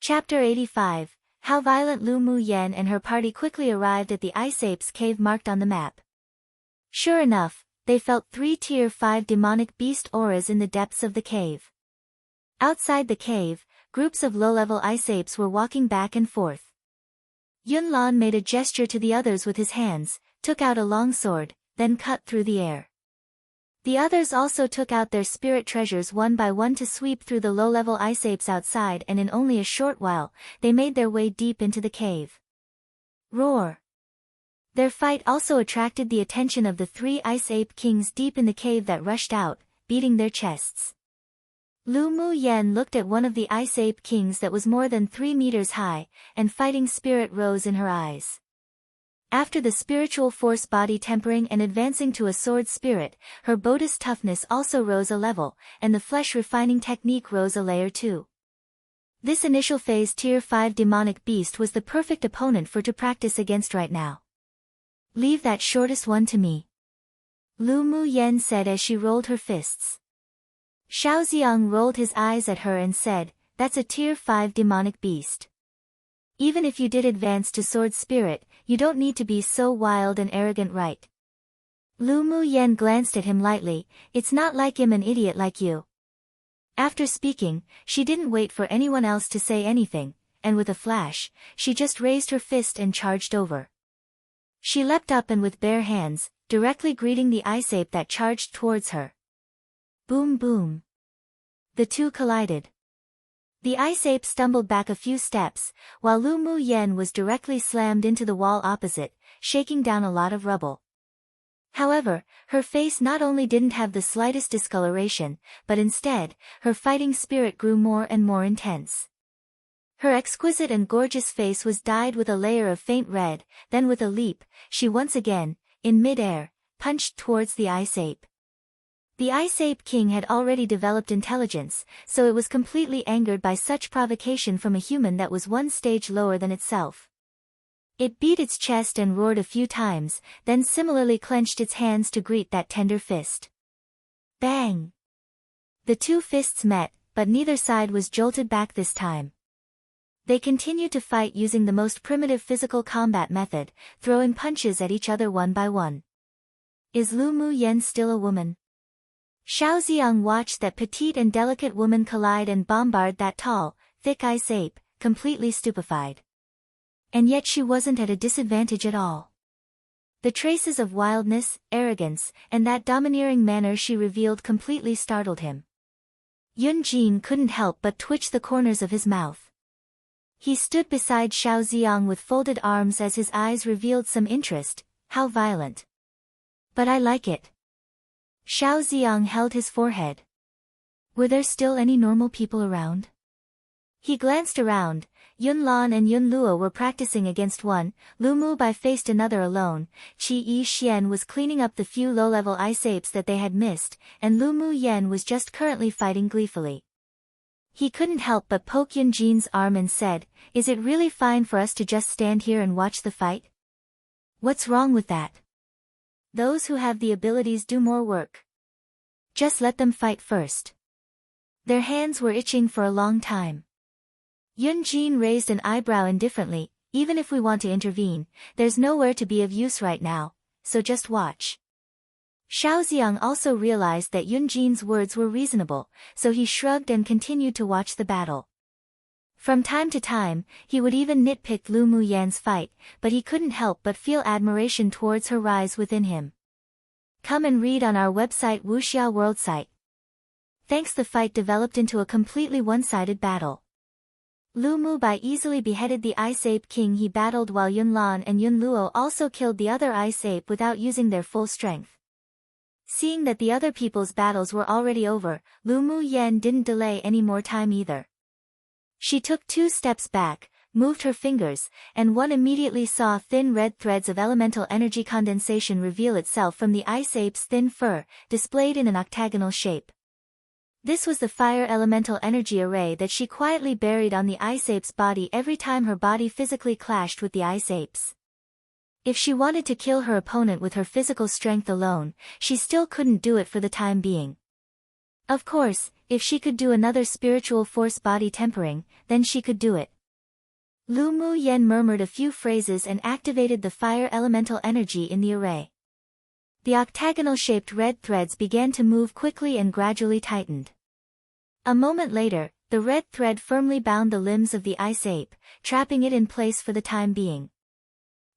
Chapter 85, How Violent Lu Mu Yen and her party quickly arrived at the Ice Apes cave marked on the map. Sure enough, they felt 3 Tier 5 demonic beast auras in the depths of the cave. Outside the cave, groups of low-level ice apes were walking back and forth. Yunlan made a gesture to the others with his hands, took out a long sword, then cut through the air. The others also took out their spirit treasures one by one to sweep through the low-level ice apes outside, and in only a short while, they made their way deep into the cave. Roar! Their fight also attracted the attention of the 3 ice ape kings deep in the cave that rushed out, beating their chests. Lu Mu Yen looked at one of the ice ape kings that was more than 3 meters high, and fighting spirit rose in her eyes. After the spiritual force body tempering and advancing to a sword spirit, her bodhi's toughness also rose a level, and the flesh refining technique rose a layer too. This initial phase Tier 5 demonic beast was the perfect opponent for to practice against right now. Leave that shortest one to me, Lu Mu Yen said as she rolled her fists. Xiaoxiang rolled his eyes at her and said, "That's a Tier 5 demonic beast. Even if you did advance to sword spirit, you don't need to be so wild and arrogant, right?" Lu Mu Yen glanced at him lightly. "It's not like I'm an idiot like you." After speaking, she didn't wait for anyone else to say anything, and with a flash, she just raised her fist and charged over. She leapt up and with bare hands, directly greeting the ice ape that charged towards her. Boom boom. The two collided. The ice ape stumbled back a few steps, while Lu Mu Yen was directly slammed into the wall opposite, shaking down a lot of rubble. However, her face not only didn't have the slightest discoloration, but instead, her fighting spirit grew more and more intense. Her exquisite and gorgeous face was dyed with a layer of faint red, then with a leap, she once again, in mid-air, punched towards the ice ape. The Ice Ape King had already developed intelligence, so it was completely angered by such provocation from a human that was one stage lower than itself. It beat its chest and roared a few times, then similarly clenched its hands to greet that tender fist. Bang! The two fists met, but neither side was jolted back this time. They continued to fight using the most primitive physical combat method, throwing punches at each other one by one. Is Lu Mu Yen still a woman? Xiaoxiang watched that petite and delicate woman collide and bombard that tall, thick ice ape, completely stupefied. And yet she wasn't at a disadvantage at all. The traces of wildness, arrogance, and that domineering manner she revealed completely startled him. Yunjin couldn't help but twitch the corners of his mouth. He stood beside Xiaoxiang with folded arms as his eyes revealed some interest. How violent. But I like it. Xiaoxiang held his forehead. Were there still any normal people around? He glanced around. Yunlan and Yunluo were practicing against one, Lu Mu Bai faced another alone, Qi Yi Xian was cleaning up the few low-level ice apes that they had missed, and Lu Mu Yen was just currently fighting gleefully. He couldn't help but poke Yunjin's arm and said, "Is it really fine for us to just stand here and watch the fight? What's wrong with that? Those who have the abilities do more work. Just let them fight first." Their hands were itching for a long time. Yunjin raised an eyebrow indifferently. "Even if we want to intervene, there's nowhere to be of use right now, so just watch." Xiaoxiang also realized that Yunjin's words were reasonable, so he shrugged and continued to watch the battle. From time to time, he would even nitpick Lu Mu Yan's fight, but he couldn't help but feel admiration towards her rise within him. Come and read on our website Wuxia World site. Thanks. The fight developed into a completely one-sided battle. Lu Mu Bai easily beheaded the Ice Ape King he battled, while Yunlan and Yunluo also killed the other Ice Ape without using their full strength. Seeing that the other people's battles were already over, Lu Mu Yen didn't delay any more time either. She took 2 steps back, moved her fingers, and one immediately saw thin red threads of elemental energy condensation reveal itself from the ice ape's thin fur, displayed in an octagonal shape. This was the fire elemental energy array that she quietly buried on the ice ape's body every time her body physically clashed with the ice ape's. If she wanted to kill her opponent with her physical strength alone, she still couldn't do it for the time being. Of course, If she could do another spiritual force body tempering, then she could do it. Lu Mu Yen murmured a few phrases and activated the fire elemental energy in the array. The octagonal-shaped red threads began to move quickly and gradually tightened. A moment later, the red thread firmly bound the limbs of the ice ape, trapping it in place for the time being.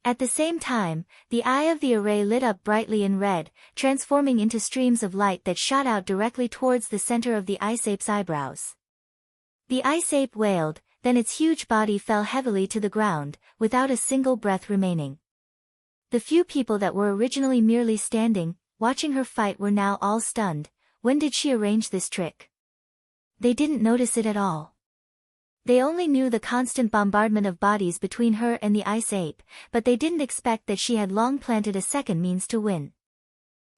At the same time, the eye of the array lit up brightly in red, transforming into streams of light that shot out directly towards the center of the ice ape's eyebrows. The ice ape wailed, then its huge body fell heavily to the ground, without a single breath remaining. The few people that were originally merely standing, watching her fight were now all stunned. When did she arrange this trick? They didn't notice it at all. They only knew the constant bombardment of bodies between her and the ice ape, but they didn't expect that she had long planted a second means to win.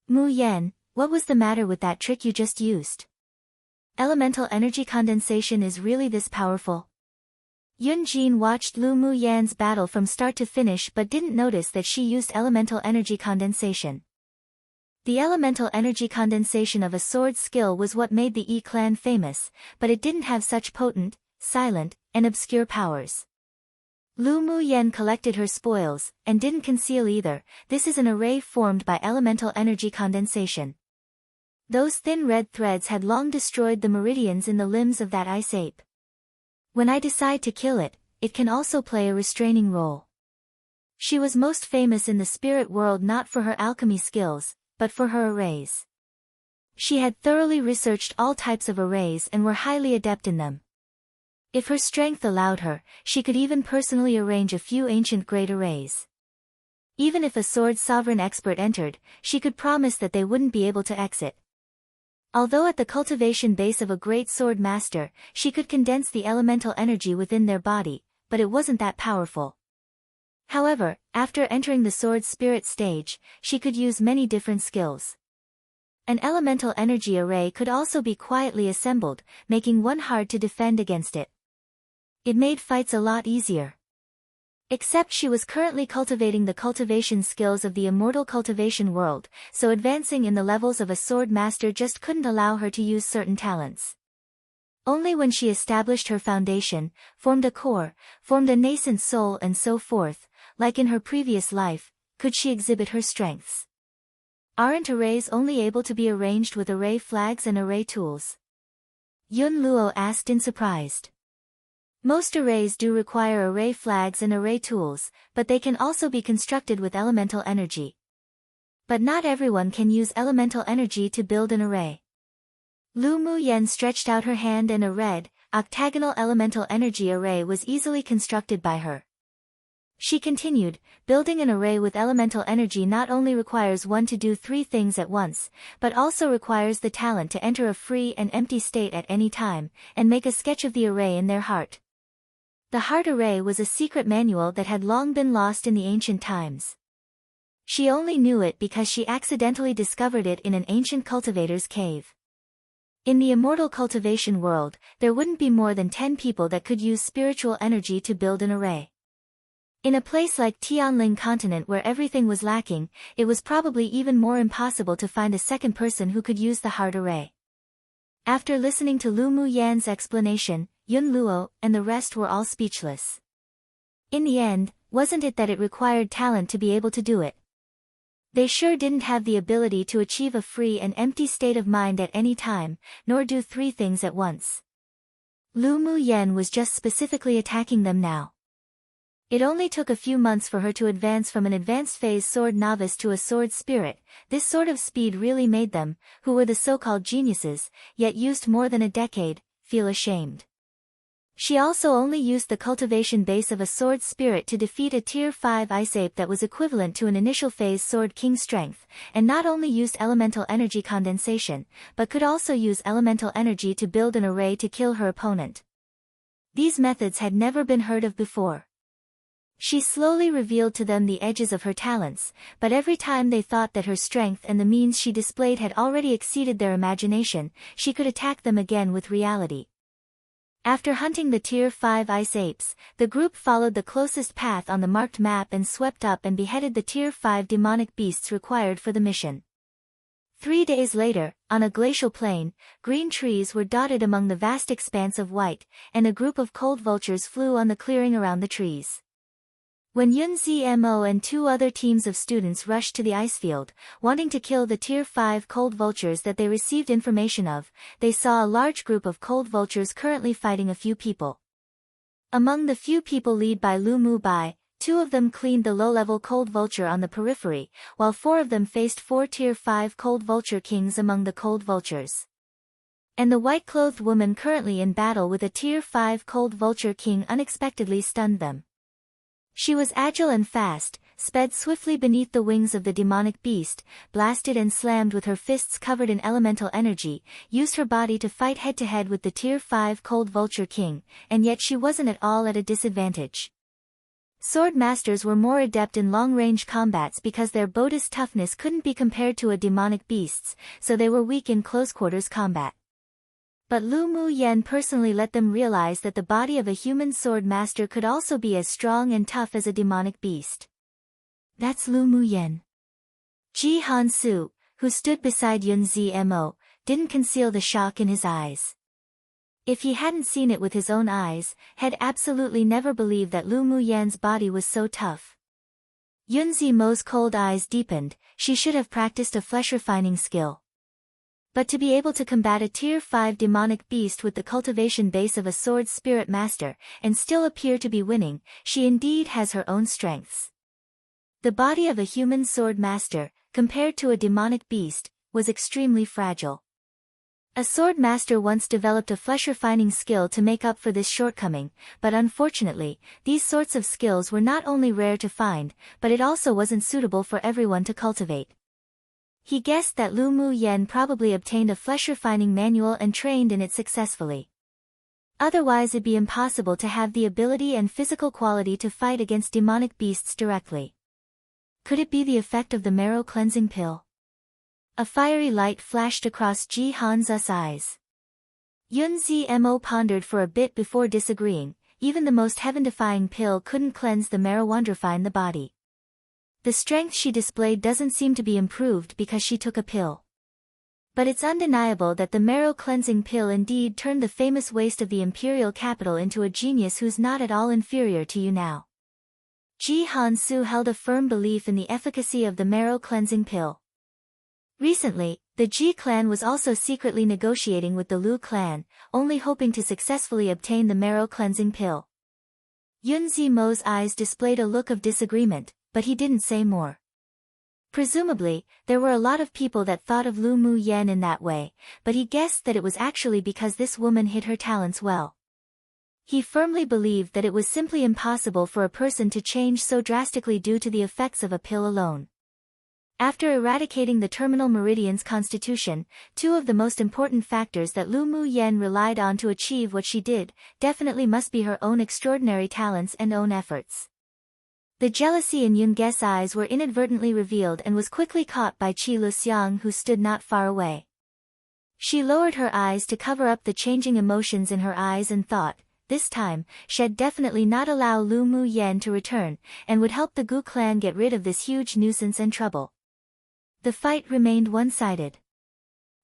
Mu Yen, what was the matter with that trick you just used? Elemental energy condensation is really this powerful? Yun Jin watched Lu Mu Yan's battle from start to finish but didn't notice that she used elemental energy condensation. The elemental energy condensation of a sword skill was what made the Yi clan famous, but it didn't have such potent, silent, and obscure powers. Lu Mu Yen collected her spoils, and didn't conceal either. This is an array formed by elemental energy condensation. Those thin red threads had long destroyed the meridians in the limbs of that ice ape. When I decide to kill it, it can also play a restraining role. She was most famous in the spirit world not for her alchemy skills, but for her arrays. She had thoroughly researched all types of arrays and were highly adept in them. If her strength allowed her, she could even personally arrange a few ancient great arrays. Even if a sword sovereign expert entered, she could promise that they wouldn't be able to exit. Although at the cultivation base of a great sword master, she could condense the elemental energy within their body, but it wasn't that powerful. However, after entering the sword spirit stage, she could use many different skills. An elemental energy array could also be quietly assembled, making one hard to defend against it. It made fights a lot easier. Except she was currently cultivating the cultivation skills of the immortal cultivation world, so advancing in the levels of a sword master just couldn't allow her to use certain talents. Only when she established her foundation, formed a core, formed a nascent soul and so forth, like in her previous life, could she exhibit her strengths. Aren't arrays only able to be arranged with array flags and array tools? Yun Luo asked in surprise. Most arrays do require array flags and array tools, but they can also be constructed with elemental energy. But not everyone can use elemental energy to build an array. Lu Mu Yen stretched out her hand and a red, octagonal elemental energy array was easily constructed by her. She continued, building an array with elemental energy not only requires one to do three things at once, but also requires the talent to enter a free and empty state at any time, and make a sketch of the array in their heart. The heart array was a secret manual that had long been lost in the ancient times. She only knew it because she accidentally discovered it in an ancient cultivator's cave. In the immortal cultivation world, there wouldn't be more than 10 people that could use spiritual energy to build an array. In a place like Tianling continent where everything was lacking, it was probably even more impossible to find a second person who could use the heart array. After listening to Lu Mu Yan's explanation, Yun Luo and the rest were all speechless. In the end, wasn't it that it required talent to be able to do it? They sure didn't have the ability to achieve a free and empty state of mind at any time, nor do three things at once. Lu Mu Yen was just specifically attacking them now. It only took a few months for her to advance from an advanced phase sword novice to a sword spirit. This sort of speed really made them, who were the so-called geniuses, yet used more than a decade, feel ashamed. She also only used the cultivation base of a sword spirit to defeat a tier 5 ice ape that was equivalent to an initial phase sword king strength, and not only used elemental energy condensation, but could also use elemental energy to build an array to kill her opponent. These methods had never been heard of before. She slowly revealed to them the edges of her talents, but every time they thought that her strength and the means she displayed had already exceeded their imagination, she could attack them again with reality. After hunting the tier 5 ice apes, the group followed the closest path on the marked map and swept up and beheaded the tier 5 demonic beasts required for the mission. 3 days later, on a glacial plain, green trees were dotted among the vast expanse of white, and a group of cold vultures flew on the clearing around the trees. When Yunzimo and 2 other teams of students rushed to the ice field, wanting to kill the Tier 5 cold vultures that they received information of, they saw a large group of cold vultures currently fighting a few people. Among the few people led by Lu Mu Bai, 2 of them cleaned the low-level cold vulture on the periphery, while 4 of them faced 4 Tier 5 cold vulture kings among the cold vultures. And the white-clothed woman currently in battle with a Tier 5 cold vulture king unexpectedly stunned them. She was agile and fast, sped swiftly beneath the wings of the demonic beast, blasted and slammed with her fists covered in elemental energy, used her body to fight head-to-head with the Tier 5 cold vulture king, and yet she wasn't at all at a disadvantage. Sword masters were more adept in long-range combats because their Bodhi's toughness couldn't be compared to a demonic beast's, so they were weak in close-quarters combat. But Lu Mu Yen personally let them realize that the body of a human sword master could also be as strong and tough as a demonic beast. That's Lu Mu Yen. Ji Han Su, who stood beside Yun Zmo, didn't conceal the shock in his eyes. If he hadn't seen it with his own eyes, had absolutely never believed that Lu Mu Yan's body was so tough. Yun Zmo's cold eyes deepened. She should have practiced a flesh-refining skill. But to be able to combat a Tier 5 demonic beast with the cultivation base of a sword spirit master, and still appear to be winning, she indeed has her own strengths. The body of a human sword master, compared to a demonic beast, was extremely fragile. A sword master once developed a flesh-refining skill to make up for this shortcoming, but unfortunately, these sorts of skills were not only rare to find, but it also wasn't suitable for everyone to cultivate. He guessed that Lu Mu Yen probably obtained a flesh-refining manual and trained in it successfully. Otherwise it'd be impossible to have the ability and physical quality to fight against demonic beasts directly. Could it be the effect of the marrow cleansing pill? A fiery light flashed across Ji Han's eyes. Yun Zmo pondered for a bit before disagreeing. Even the most heaven-defying pill couldn't cleanse the marrow wonderfine the body. The strength she displayed doesn't seem to be improved because she took a pill. But it's undeniable that the marrow cleansing pill indeed turned the famous waste of the imperial capital into a genius who's not at all inferior to you now. Ji Han Su held a firm belief in the efficacy of the marrow cleansing pill. Recently, the Ji clan was also secretly negotiating with the Lu clan, only hoping to successfully obtain the marrow cleansing pill. Yun Zmo's eyes displayed a look of disagreement, but he didn't say more. Presumably, there were a lot of people that thought of Lu Mu Yen in that way, but he guessed that it was actually because this woman hid her talents well. He firmly believed that it was simply impossible for a person to change so drastically due to the effects of a pill alone. After eradicating the terminal meridian's constitution, 2 of the most important factors that Lu Mu Yen relied on to achieve what she did, definitely must be her own extraordinary talents and own efforts. The jealousy in Yun Ge's eyes were inadvertently revealed and was quickly caught by Qi Luxiang, who stood not far away. She lowered her eyes to cover up the changing emotions in her eyes and thought, this time, she'd definitely not allow Lu Mu Yen to return, and would help the Gu clan get rid of this huge nuisance and trouble. The fight remained one-sided.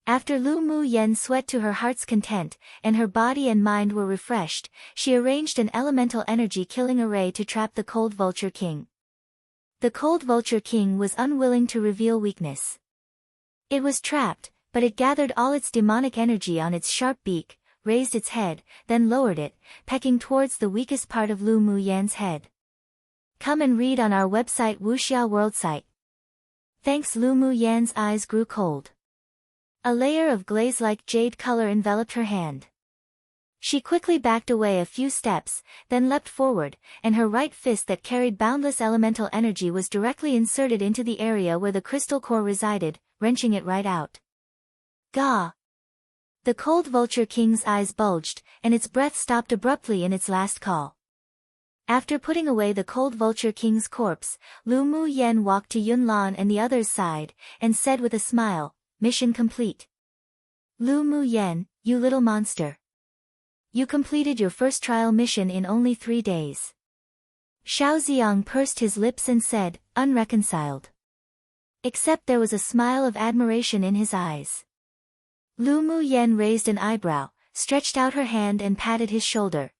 After Lu Mu Yen sweat to her heart's content, and her body and mind were refreshed, she arranged an elemental energy killing array to trap the Cold Vulture King. The Cold Vulture King was unwilling to reveal weakness. It was trapped, but it gathered all its demonic energy on its sharp beak, raised its head, then lowered it, pecking towards the weakest part of Lu Mu Yan's head. Come and read on our website Wuxia World site. Thanks. Lu Mu Yan's eyes grew cold. A layer of glaze-like jade color enveloped her hand. She quickly backed away a few steps, then leapt forward, and her right fist that carried boundless elemental energy was directly inserted into the area where the crystal core resided, wrenching it right out. Gah! The Cold Vulture King's eyes bulged, and its breath stopped abruptly in its last call. After putting away the Cold Vulture King's corpse, Lu Mu Yen walked to Yun Lan and the others' side, and said with a smile, "Mission complete. Lu Mu Yen, you little monster. You completed your first trial mission in only 3 days." Xiao Ziang pursed his lips and said, unreconciled. Except there was a smile of admiration in his eyes. Lu Mu Yen raised an eyebrow, stretched out her hand and patted his shoulder.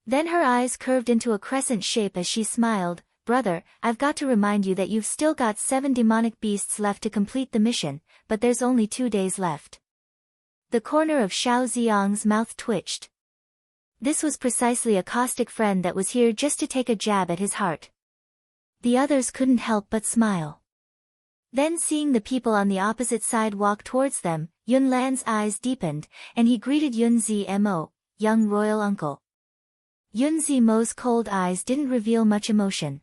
Then her eyes curved into a crescent shape as she smiled. Brother, I've got to remind you that you've still got 7 demonic beasts left to complete the mission, but there's only 2 days left. The corner of Xiao Ziyang's mouth twitched. This was precisely a caustic friend that was here just to take a jab at his heart. The others couldn't help but smile. Then seeing the people on the opposite side walk towards them, Yun Lan's eyes deepened, and he greeted Yun Zmo, young royal uncle. Yun Zmo's cold eyes didn't reveal much emotion.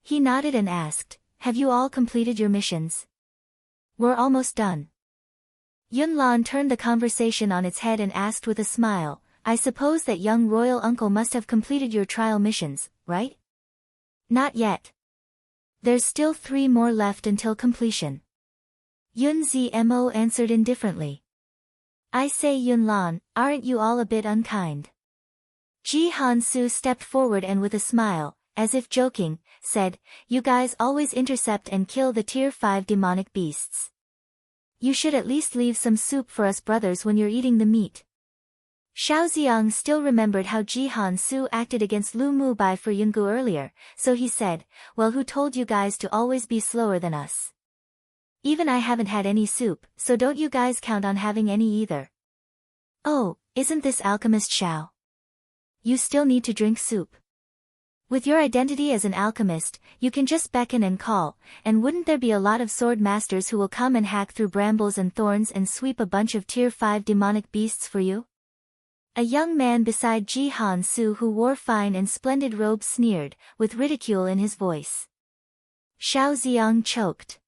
He nodded and asked, "Have you all completed your missions?" "We're almost done." Yun Lan turned the conversation on its head and asked with a smile, "I suppose that young royal uncle must have completed your trial missions, right?" "Not yet. There's still 3 more left until completion." Yun Zmo answered indifferently. "I say Yun Lan, aren't you all a bit unkind?" Ji Han Su stepped forward and with a smile, as if joking, said, "You guys always intercept and kill the tier 5 demonic beasts. You should at least leave some soup for us brothers when you're eating the meat." Xiao Ziyang still remembered how Ji Han Su acted against Lu Mu Bai for Yungu earlier, so he said, "Well, who told you guys to always be slower than us? Even I haven't had any soup, so don't you guys count on having any either." "Oh, isn't this alchemist Xiao? You still need to drink soup. With your identity as an alchemist, you can just beckon and call, and wouldn't there be a lot of sword masters who will come and hack through brambles and thorns and sweep a bunch of tier 5 demonic beasts for you?" A young man beside Ji Han Su who wore fine and splendid robes sneered, with ridicule in his voice. Xiao Ziyang choked.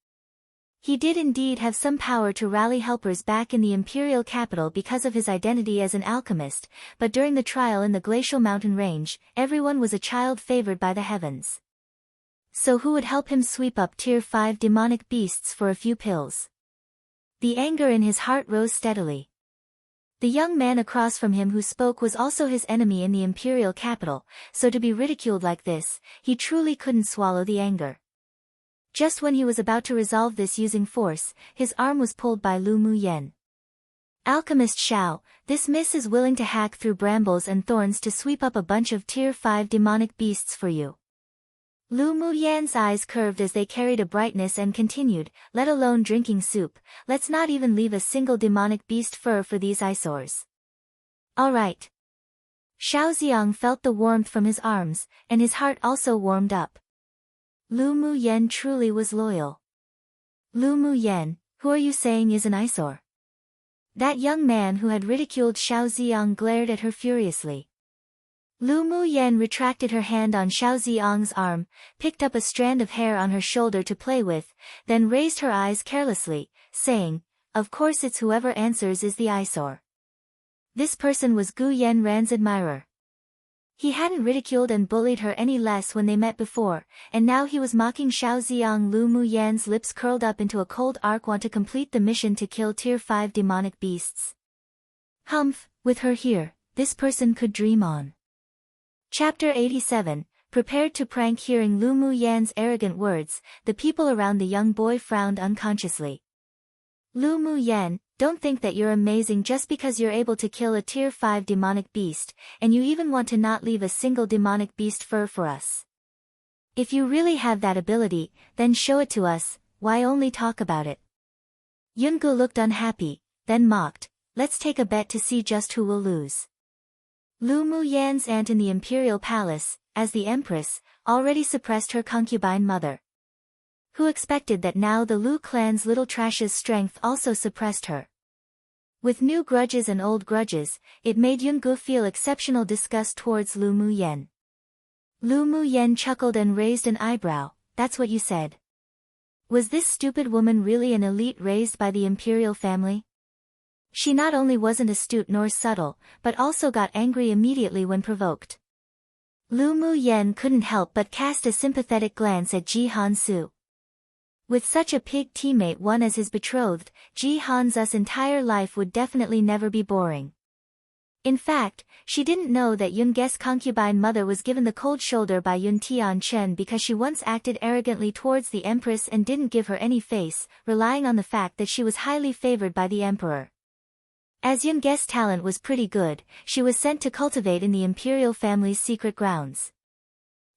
He did indeed have some power to rally helpers back in the imperial capital because of his identity as an alchemist, but during the trial in the glacial mountain range, everyone was a child favored by the heavens. So who would help him sweep up tier 5 demonic beasts for a few pills? The anger in his heart rose steadily. The young man across from him who spoke was also his enemy in the imperial capital, so to be ridiculed like this, he truly couldn't swallow the anger. Just when he was about to resolve this using force, his arm was pulled by Lu Mu Yen. "Alchemist Xiao, this miss is willing to hack through brambles and thorns to sweep up a bunch of tier 5 demonic beasts for you." Lu Mu Yan's eyes curved as they carried a brightness and continued, "Let alone drinking soup, let's not even leave a single demonic beast fur for these eyesores." "All right." Xiao Ziyang felt the warmth from his arms, and his heart also warmed up. Lu Mu Yen truly was loyal. "Lu Mu Yen, who are you saying is an eyesore?" That young man who had ridiculed Xiao Ziyang glared at her furiously. Lu Mu Yen retracted her hand on Xiao Ziyang's arm, picked up a strand of hair on her shoulder to play with, then raised her eyes carelessly, saying, "Of course it's whoever answers is the eyesore." This person was Gu Yanran's admirer. He hadn't ridiculed and bullied her any less when they met before, and now he was mocking Xiao Ziyang. Lu Mu Yan's lips curled up into a cold arc. "Want to complete the mission to kill tier 5 demonic beasts? Humph, with her here, this person could dream on." Chapter 87, prepared to prank. Hearing Lu Mu Yan's arrogant words, the people around the young boy frowned unconsciously. "Lu Mu Yan, don't think that you're amazing just because you're able to kill a tier 5 demonic beast, and you even want to not leave a single demonic beast fur for us. If you really have that ability, then show it to us, why only talk about it?" Yungu looked unhappy, then mocked, "Let's take a bet to see just who will lose." Lu Mu Yan's aunt in the imperial palace, as the Empress, already suppressed her concubine mother. Who expected that now the Lu clan's little trash's strength also suppressed her? With new grudges and old grudges, it made Yungu feel exceptional disgust towards Lu Mu Yan. Lu Mu Yan chuckled and raised an eyebrow. "That's what you said. Was this stupid woman really an elite raised by the imperial family?" She not only wasn't astute nor subtle, but also got angry immediately when provoked. Lu Mu Yan couldn't help but cast a sympathetic glance at Ji Han Su. With such a pig teammate one as his betrothed, Ji Han's entire life would definitely never be boring. In fact, she didn't know that Yun Guest's concubine mother was given the cold shoulder by Yun Tian-chen because she once acted arrogantly towards the Empress and didn't give her any face, relying on the fact that she was highly favored by the Emperor. As Yun Guest's talent was pretty good, she was sent to cultivate in the imperial family's secret grounds.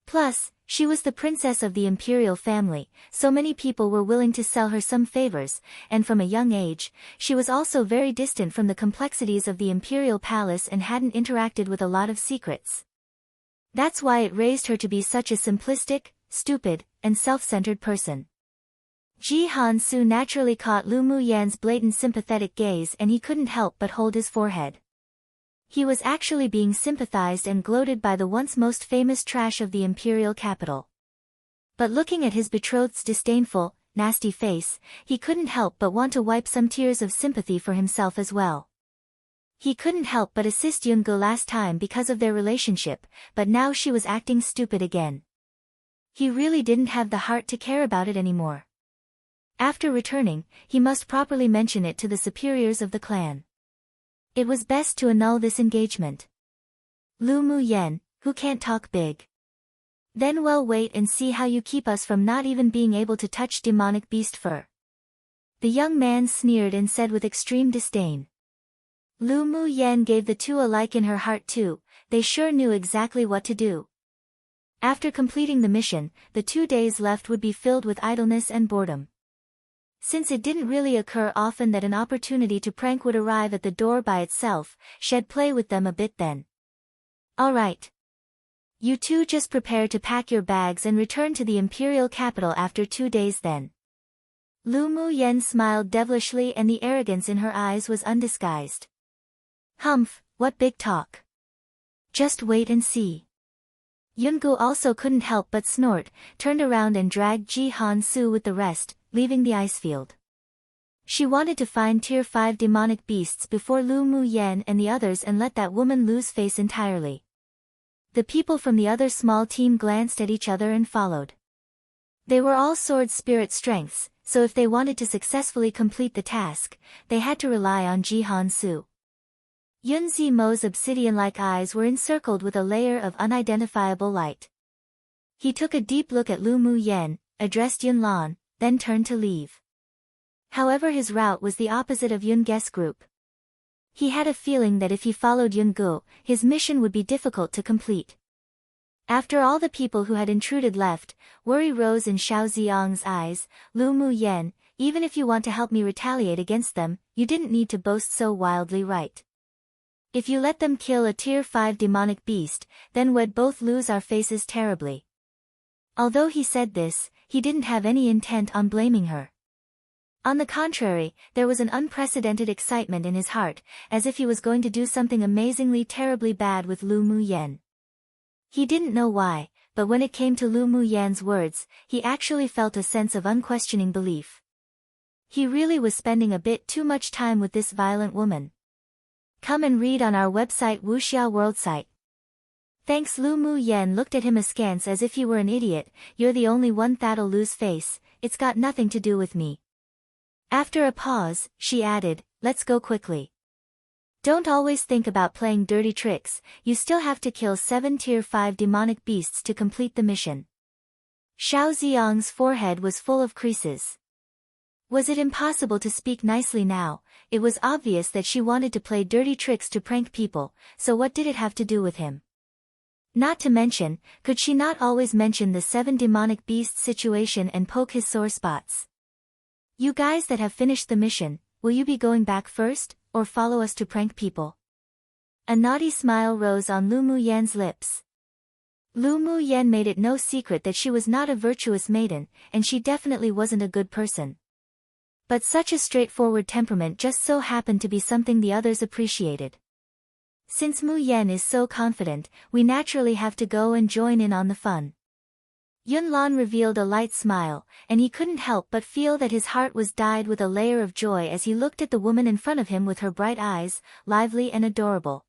Plus, she was the princess of the imperial family, so many people were willing to sell her some favors, and from a young age, she was also very distant from the complexities of the imperial palace and hadn't interacted with a lot of secrets. That's why it raised her to be such a simplistic, stupid, and self-centered person. Ji Han-soo naturally caught Lu Muyan's blatant sympathetic gaze and he couldn't help but hold his forehead. He was actually being sympathized and gloated by the once most famous trash of the imperial capital. But looking at his betrothed's disdainful, nasty face, he couldn't help but want to wipe some tears of sympathy for himself as well. He couldn't help but assist Yoon-go last time because of their relationship, but now she was acting stupid again. He really didn't have the heart to care about it anymore. After returning, he must properly mention it to the superiors of the clan. It was best to annul this engagement. Lu Muyen, who can't talk big. Then we'll wait and see how you keep us from not even being able to touch demonic beast fur. The young man sneered and said with extreme disdain. Lu Muyen gave the two a like in her heart too, they sure knew exactly what to do. After completing the mission, the 2 days left would be filled with idleness and boredom. Since it didn't really occur often that an opportunity to prank would arrive at the door by itself, she'd play with them a bit then. Alright. You two just prepare to pack your bags and return to the imperial capital after 2 days then. Lu Muyen smiled devilishly and the arrogance in her eyes was undisguised. Humph, what big talk. Just wait and see. Yoon-go also couldn't help but snort, turned around and dragged Ji Han-soo with the rest, leaving the ice field. She wanted to find Tier 5 demonic beasts before Lu Muyen and the others and let that woman lose face entirely. The people from the other small team glanced at each other and followed. They were all sword spirit strengths, so if they wanted to successfully complete the task, they had to rely on Ji Han-soo. Yun Zimo's obsidian-like eyes were encircled with a layer of unidentifiable light. He took a deep look at Lu Muyen, addressed Yun Lan, then turned to leave. However, his route was the opposite of Yun Guest's group. He had a feeling that if he followed Yoon-go, his mission would be difficult to complete. After all the people who had intruded left, worry rose in Xiao Ziang's eyes. Lu Muyen, even if you want to help me retaliate against them, you didn't need to boast so wildly, right? If you let them kill a Tier 5 demonic beast, then we'd both lose our faces terribly. Although he said this, he didn't have any intent on blaming her. On the contrary, there was an unprecedented excitement in his heart, as if he was going to do something amazingly terribly bad with Lu Muyen. He didn't know why, but when it came to Lu Muyen's words, he actually felt a sense of unquestioning belief. He really was spending a bit too much time with this violent woman. Come and read on our website Wuxia World site. Thanks. Lu Muyen looked at him askance as if he were an idiot. You're the only one that'll lose face, it's got nothing to do with me. After a pause, she added, let's go quickly. Don't always think about playing dirty tricks, you still have to kill 7 Tier 5 demonic beasts to complete the mission. Xiao Ziang's forehead was full of creases. Was it impossible to speak nicely now? It was obvious that she wanted to play dirty tricks to prank people, so what did it have to do with him? Not to mention, could she not always mention the 7 demonic beasts situation and poke his sore spots? You guys that have finished the mission, will you be going back first, or follow us to prank people? A naughty smile rose on Lu Muyen's lips. Lu Muyen made it no secret that she was not a virtuous maiden, and she definitely wasn't a good person. But such a straightforward temperament just so happened to be something the others appreciated. Since Muyen is so confident, we naturally have to go and join in on the fun. Yun Lan revealed a light smile, and he couldn't help but feel that his heart was dyed with a layer of joy as he looked at the woman in front of him with her bright eyes, lively and adorable.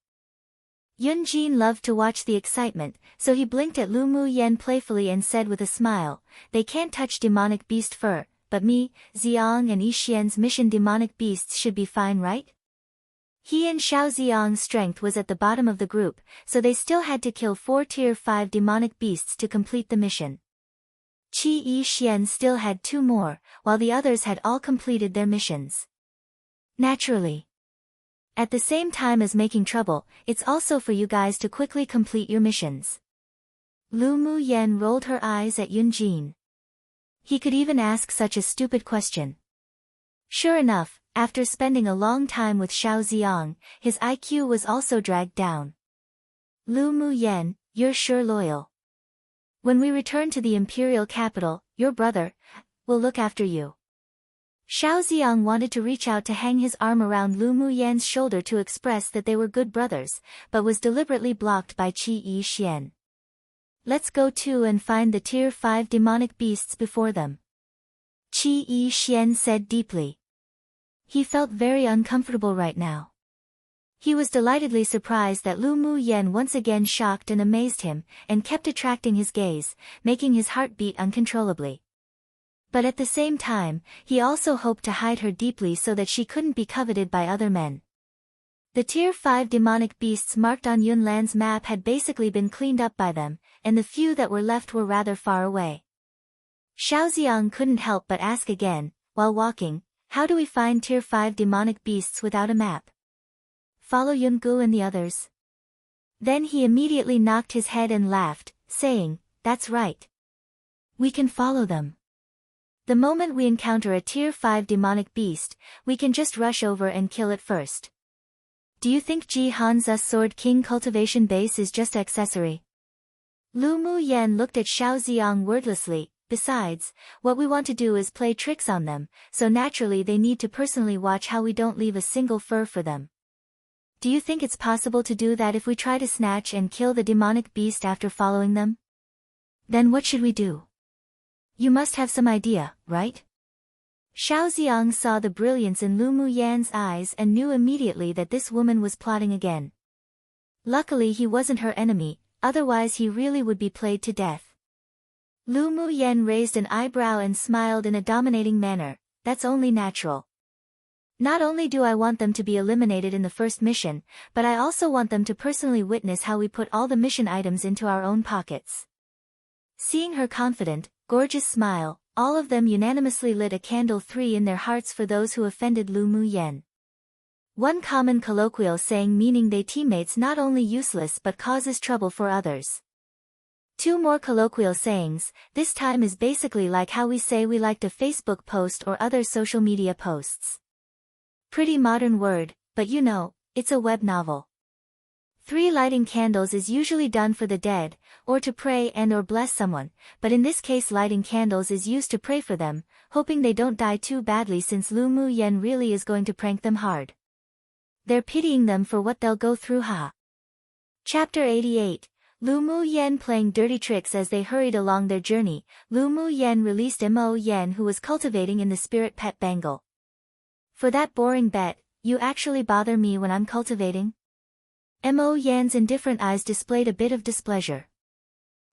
Yun Jin loved to watch the excitement, so he blinked at Lu Muyen playfully and said with a smile, they can't touch demonic beast fur, but me, Xiang and Yixian's mission demonic beasts should be fine, right? He and Xiao Xiang's strength was at the bottom of the group, so they still had to kill 4 Tier 5 demonic beasts to complete the mission. Qi Yi Xian still had 2 more, while the others had all completed their missions. Naturally. At the same time as making trouble, it's also for you guys to quickly complete your missions. Lu Mu Yan rolled her eyes at Yun Jin. He could even ask such a stupid question. Sure enough, after spending a long time with Xiao Xiang, his IQ was also dragged down. Lu Mu Yan, you're sure loyal. When we return to the imperial capital, your brother will look after you. Xiao Xiang wanted to reach out to hang his arm around Lu Mu Yan's shoulder to express that they were good brothers, but was deliberately blocked by Qi Yi Xian. Let's go too and find the Tier 5 demonic beasts before them. Qi Yi Xian said deeply. He felt very uncomfortable right now. He was delightedly surprised that Lu Mu Yan once again shocked and amazed him, and kept attracting his gaze, making his heart beat uncontrollably. But at the same time, he also hoped to hide her deeply so that she couldn't be coveted by other men. The Tier 5 demonic beasts marked on Yunlan's map had basically been cleaned up by them, and the few that were left were rather far away. Xiao Xiang couldn't help but ask again, while walking, how do we find Tier 5 demonic beasts without a map? Follow Yungu and the others. Then he immediately knocked his head and laughed, saying, that's right. We can follow them. The moment we encounter a Tier 5 demonic beast, we can just rush over and kill it first. Do you think Ji Han's Sword King cultivation base is just accessory? Lu Mu Yan looked at Xiao Xiang wordlessly. Besides, what we want to do is play tricks on them, so naturally they need to personally watch how we don't leave a single fur for them. Do you think it's possible to do that if we try to snatch and kill the demonic beast after following them? Then what should we do? You must have some idea, right? Xiao Xiang saw the brilliance in Lu Mu Yan's eyes and knew immediately that this woman was plotting again. Luckily he wasn't her enemy, otherwise he really would be played to death. Lu Mu Yan raised an eyebrow and smiled in a dominating manner. That's only natural. Not only do I want them to be eliminated in the first mission, but I also want them to personally witness how we put all the mission items into our own pockets. Seeing her confident, gorgeous smile, all of them unanimously lit a candle 3 in their hearts for those who offended Lu Mu Yan. One common colloquial saying meaning they teammates not only useless but causes trouble for others. 2 more colloquial sayings, this time is basically like how we say we liked a Facebook post or other social media posts. Pretty modern word, but you know, it's a web novel. 3 lighting candles is usually done for the dead, or to pray and or bless someone, but in this case lighting candles is used to pray for them, hoping they don't die too badly since Lu Mu Yan really is going to prank them hard. They're pitying them for what they'll go through. Chapter 88. Lu Mu Yan playing dirty tricks. As they hurried along their journey, Lu Mu Yan released Mo Yan who was cultivating in the spirit pet bangle. For that boring bet, you actually bother me when I'm cultivating? Mo Yan's indifferent eyes displayed a bit of displeasure.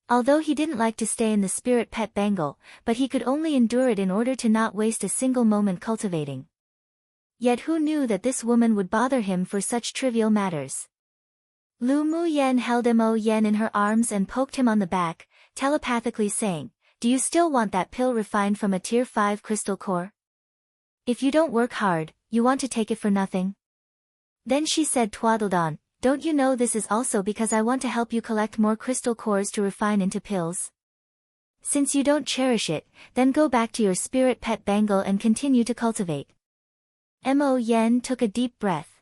Although he didn't like to stay in the spirit pet bangle, but he could only endure it in order to not waste a single moment cultivating. Yet who knew that this woman would bother him for such trivial matters? Lu Mu Yan held Mo Yan in her arms and poked him on the back, telepathically saying, do you still want that pill refined from a Tier 5 crystal core? If you don't work hard, you want to take it for nothing? Then she said twaddled on, don't you know this is also because I want to help you collect more crystal cores to refine into pills? Since you don't cherish it, then go back to your spirit pet bangle and continue to cultivate. Mo Yan took a deep breath.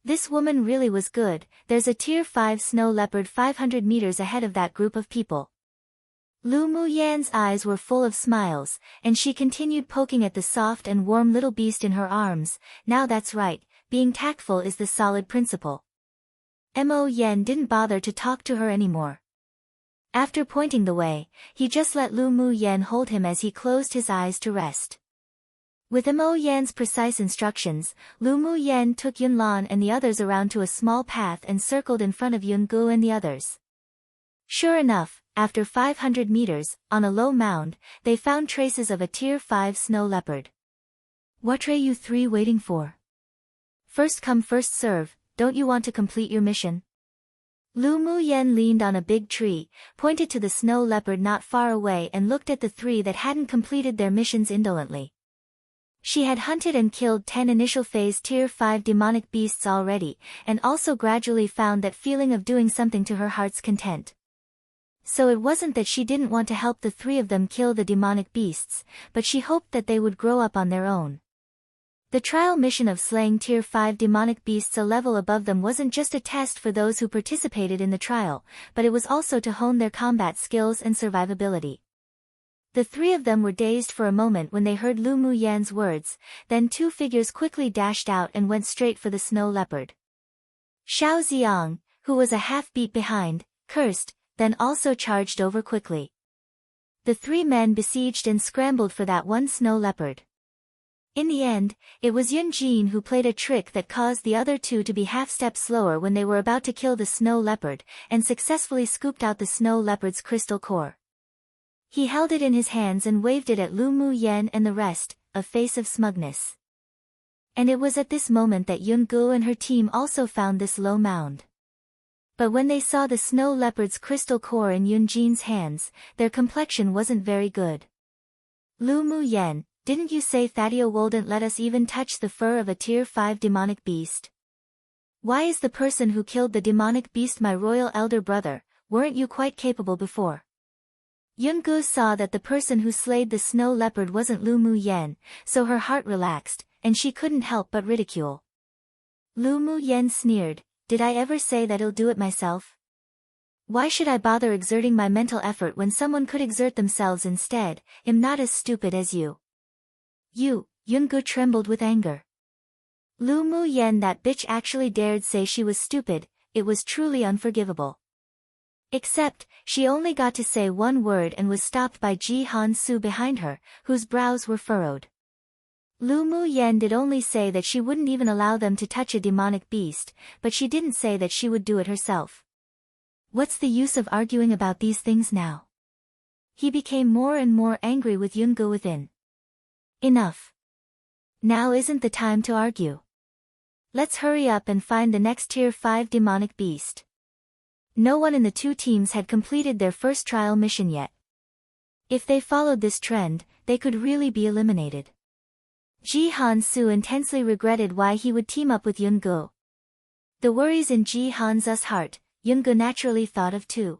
This woman really was good. There's a Tier 5 snow leopard 500 meters ahead of that group of people. Lu Mu Yan's eyes were full of smiles, and she continued poking at the soft and warm little beast in her arms. Now that's right, being tactful is the solid principle. Mo Yan didn't bother to talk to her anymore. After pointing the way, he just let Lu Mu Yan hold him as he closed his eyes to rest. With Mo Yan's precise instructions, Lu Mu Yan took Yunlan and the others around to a small path and circled in front of Yungu and the others. Sure enough, after 500 meters, on a low mound, they found traces of a Tier 5 snow leopard. What are you 3 waiting for? First come first serve, don't you want to complete your mission? Lu Mu Yen leaned on a big tree, pointed to the snow leopard not far away and looked at the three that hadn't completed their missions indolently. She had hunted and killed 10 initial phase tier 5 demonic beasts already, and also gradually found that feeling of doing something to her heart's content. So it wasn't that she didn't want to help the three of them kill the demonic beasts, but she hoped that they would grow up on their own. The trial mission of slaying tier 5 demonic beasts a level above them wasn't just a test for those who participated in the trial, but it was also to hone their combat skills and survivability. The three of them were dazed for a moment when they heard Lu Mu Yan's words, then two figures quickly dashed out and went straight for the snow leopard. Xiao Xiang, who was a half beat behind, cursed, then also charged over quickly. The three men besieged and scrambled for that one snow leopard. In the end, it was Yun Jin who played a trick that caused the other two to be half steps slower when they were about to kill the snow leopard, and successfully scooped out the snow leopard's crystal core. He held it in his hands and waved it at Lu Mu Yen and the rest, a face of smugness. And it was at this moment that Yun Gu and her team also found this low mound. But when they saw the snow leopard's crystal core in Yun Jin's hands, their complexion wasn't very good. Lu Mu Yen, didn't you say Thaddeus wouldn't let us even touch the fur of a tier 5 demonic beast? Why is the person who killed the demonic beast my royal elder brother? Weren't you quite capable before? Yun Gu saw that the person who slayed the snow leopard wasn't Lu Mu Yen, so her heart relaxed, and she couldn't help but ridicule. Lu Mu Yen sneered, did I ever say that I'll do it myself? Why should I bother exerting my mental effort when someone could exert themselves instead? I'm not as stupid as you. You, Yun Gu trembled with anger. Lu Mu Yen, that bitch actually dared say she was stupid, it was truly unforgivable. Except, she only got to say one word and was stopped by Ji Han Su behind her, whose brows were furrowed. Lu Mu Yen did only say that she wouldn't even allow them to touch a demonic beast, but she didn't say that she would do it herself. What's the use of arguing about these things now? He became more and more angry with Yun Gu within. Enough. Now isn't the time to argue. Let's hurry up and find the next tier 5 demonic beast. No one in the two teams had completed their first trial mission yet. If they followed this trend, they could really be eliminated. Ji Han Su intensely regretted why he would team up with Yun Gu. The worries in Ji Han-su's heart, Yun Gu naturally thought of too.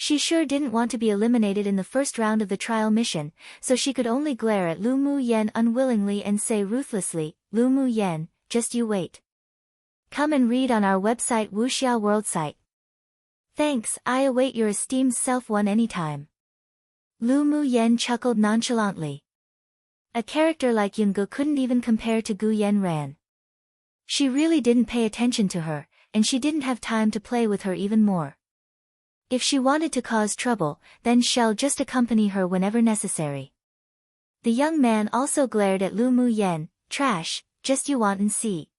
She sure didn't want to be eliminated in the first round of the trial mission, so she could only glare at Lu Mu Yen unwillingly and say ruthlessly, Lu Mu Yen, just you wait. Come and read on our website Wuxia World site. Thanks, I await your esteemed self one anytime. Lu Mu Yen chuckled nonchalantly. A character like Yun Gu couldn't even compare to Gu Yen Ran. She really didn't pay attention to her, and she didn't have time to play with her even more. If she wanted to cause trouble, then she'll just accompany her whenever necessary. The young man also glared at Lu Mu Yen, trash, just you want and see.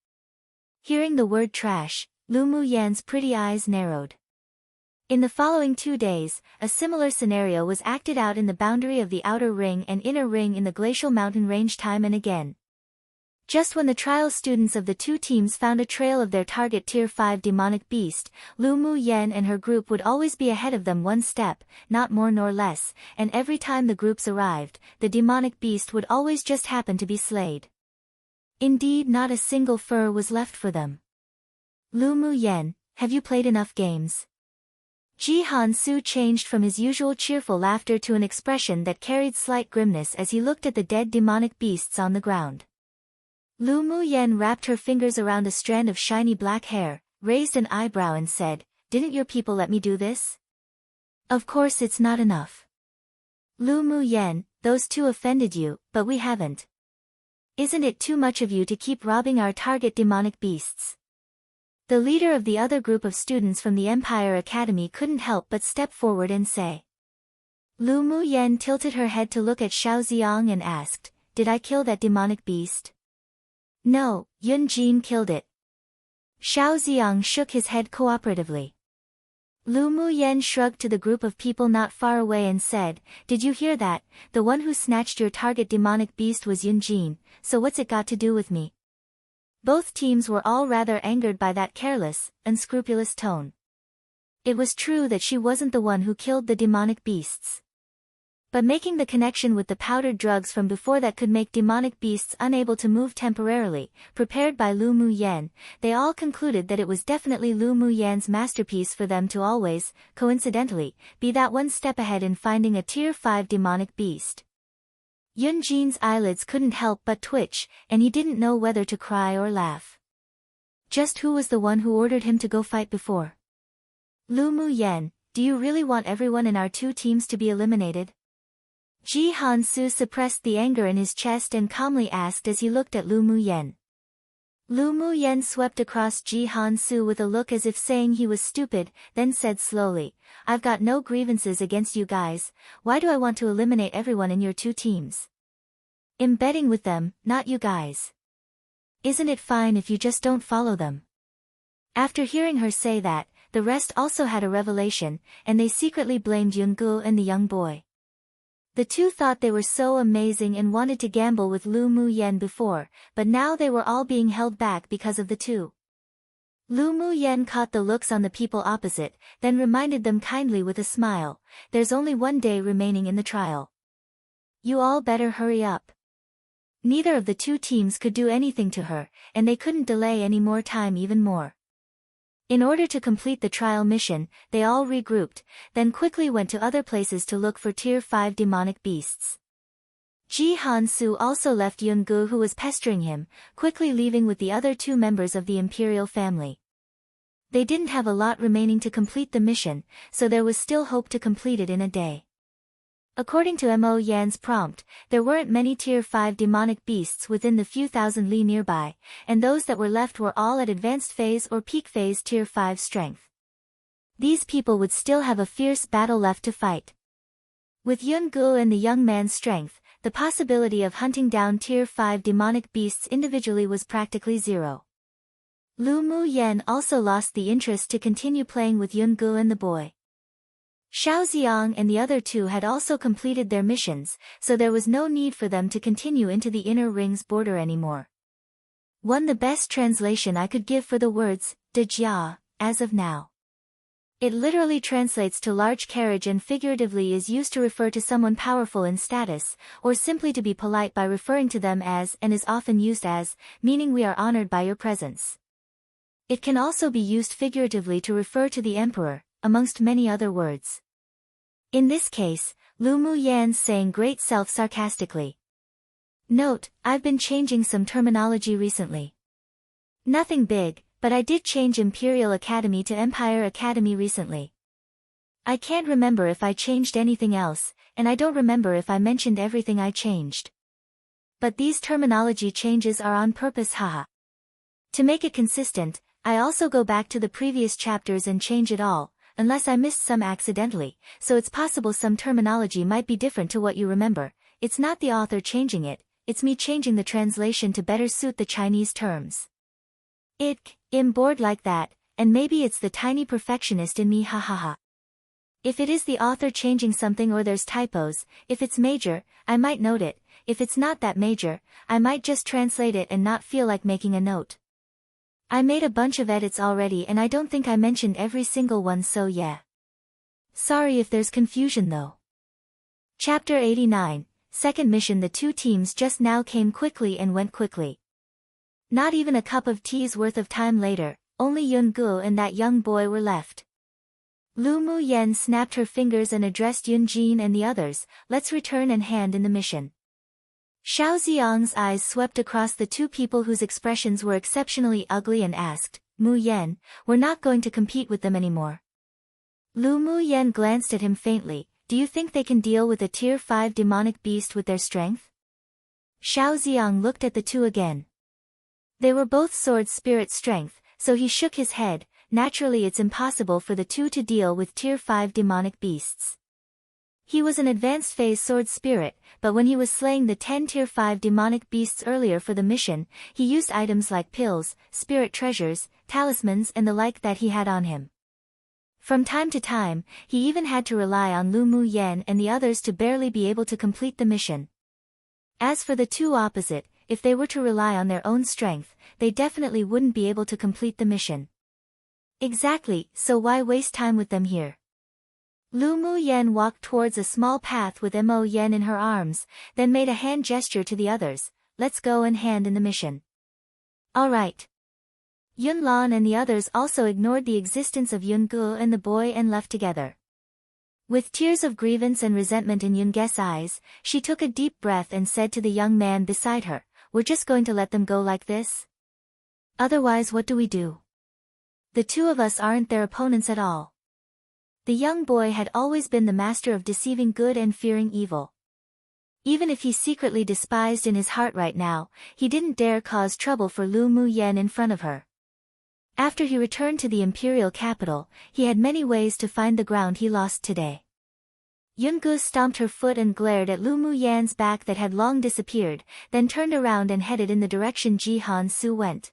Hearing the word trash, Lu Mu Yen's pretty eyes narrowed. In the following 2 days, a similar scenario was acted out in the boundary of the outer ring and inner ring in the glacial mountain range time and again. Just when the trial students of the two teams found a trail of their target tier 5 demonic beast, Lu Mu Yen and her group would always be ahead of them one step, not more nor less, and every time the groups arrived, the demonic beast would always just happen to be slayed. Indeed, not a single fur was left for them. Lu Mu Yen, have you played enough games? Ji Han Su changed from his usual cheerful laughter to an expression that carried slight grimness as he looked at the dead demonic beasts on the ground. Lu Mu Yen wrapped her fingers around a strand of shiny black hair, raised an eyebrow and said, didn't your people let me do this? Of course it's not enough. Lu Mu Yen, those two offended you, but we haven't. Isn't it too much of you to keep robbing our target demonic beasts? The leader of the other group of students from the Empire Academy couldn't help but step forward and say. Lu Mu Yen tilted her head to look at Xiao Xiang and asked, did I kill that demonic beast? No, Yun Jin killed it. Xiao Xiang shook his head cooperatively. Lu Mu Yen shrugged to the group of people not far away and said, did you hear that? The one who snatched your target demonic beast was Yun Jin, so what's it got to do with me? Both teams were all rather angered by that careless, unscrupulous tone. It was true that she wasn't the one who killed the demonic beasts. But making the connection with the powdered drugs from before that could make demonic beasts unable to move temporarily, prepared by Lu Mu Yan, they all concluded that it was definitely Lu Mu Yan's masterpiece for them to always, coincidentally, be that one step ahead in finding a Tier 5 demonic beast. Yun Jin's eyelids couldn't help but twitch, and he didn't know whether to cry or laugh. Just who was the one who ordered him to go fight before? Lu Mu Yan, do you really want everyone in our two teams to be eliminated? Ji Han Su suppressed the anger in his chest and calmly asked as he looked at Lu Mu Yan. Lu Mu Yan swept across Ji Han Su with a look as if saying he was stupid, then said slowly, I've got no grievances against you guys, why do I want to eliminate everyone in your two teams? I'm betting with them, not you guys. Isn't it fine if you just don't follow them? After hearing her say that, the rest also had a revelation, and they secretly blamed Yungu and the young boy. The two thought they were so amazing and wanted to gamble with Lu Mu Yan before, but now they were all being held back because of the two. Lu Mu Yan caught the looks on the people opposite, then reminded them kindly with a smile, there's only one day remaining in the trial. You all better hurry up. Neither of the two teams could do anything to her, and they couldn't delay any more time even more. In order to complete the trial mission, they all regrouped, then quickly went to other places to look for Tier 5 demonic beasts. Ji Han Su also left Yungu who was pestering him, quickly leaving with the other two members of the imperial family. They didn't have a lot remaining to complete the mission, so there was still hope to complete it in a day. According to Mo Yan's prompt, there weren't many Tier 5 demonic beasts within the few thousand li nearby, and those that were left were all at advanced phase or peak phase Tier 5 strength. These people would still have a fierce battle left to fight. With Yungu and the young man's strength, the possibility of hunting down Tier 5 demonic beasts individually was practically zero. Lu Mu Yan also lost the interest to continue playing with Yungu and the boy. Xiao Xiang and the other two had also completed their missions, so there was no need for them to continue into the inner ring's border anymore. The best translation I could give for the words, de jia, as of now. It literally translates to large carriage and figuratively is used to refer to someone powerful in status, or simply to be polite by referring to them as and is often used as, meaning we are honored by your presence. It can also be used figuratively to refer to the emperor, amongst many other words. In this case, Lu Mu Yan's saying great self sarcastically. Note, I've been changing some terminology recently. Nothing big, but I did change Imperial Academy to Empire Academy recently. I can't remember if I changed anything else, and I don't remember if I mentioned everything I changed. But these terminology changes are on purpose, haha. To make it consistent, I also go back to the previous chapters and change it all, unless I missed some accidentally, so it's possible some terminology might be different to what you remember. It's not the author changing it, it's me changing the translation to better suit the Chinese terms. I'm bored like that, and maybe it's the tiny perfectionist in me, hahaha. If it is the author changing something or there's typos, if it's major, I might note it, if it's not that major, I might just translate it and not feel like making a note. I made a bunch of edits already and I don't think I mentioned every single one, so yeah. Sorry if there's confusion though. Chapter 89, Second Mission. The two teams just now came quickly and went quickly. Not even a cup of tea's worth of time later, only Yungu and that young boy were left. Lu Mu Yan snapped her fingers and addressed Yun Jin and the others, let's return and hand in the mission. Xiao Xiang's eyes swept across the two people whose expressions were exceptionally ugly and asked, Mu Yan, we're not going to compete with them anymore. Lu Mu Yan glanced at him faintly, do you think they can deal with a Tier 5 demonic beast with their strength? Xiao Xiang looked at the two again. They were both sword spirit strength, so he shook his head, naturally it's impossible for the two to deal with Tier 5 demonic beasts. He was an advanced phase sword spirit, but when he was slaying the 10 Tier 5 demonic beasts earlier for the mission, he used items like pills, spirit treasures, talismans and the like that he had on him. From time to time, he even had to rely on Lu Mu Yan and the others to barely be able to complete the mission. As for the two opposite, if they were to rely on their own strength, they definitely wouldn't be able to complete the mission. Exactly, so why waste time with them here? Lu Mu Yen walked towards a small path with Mo Yen in her arms, then made a hand gesture to the others. Let's go and hand in the mission. Alright. Yun Lan and the others also ignored the existence of Yun Gu and the boy and left together. With tears of grievance and resentment in Yun Ge's eyes, she took a deep breath and said to the young man beside her, "We're just going to let them go like this? Otherwise what do we do? The two of us aren't their opponents at all." The young boy had always been the master of deceiving good and fearing evil. Even if he secretly despised in his heart right now, he didn't dare cause trouble for Lu Mu Yen in front of her. After he returned to the imperial capital, he had many ways to find the ground he lost today. Yun Gu stomped her foot and glared at Lu Mu Yan's back that had long disappeared, then turned around and headed in the direction Ji Han Su went.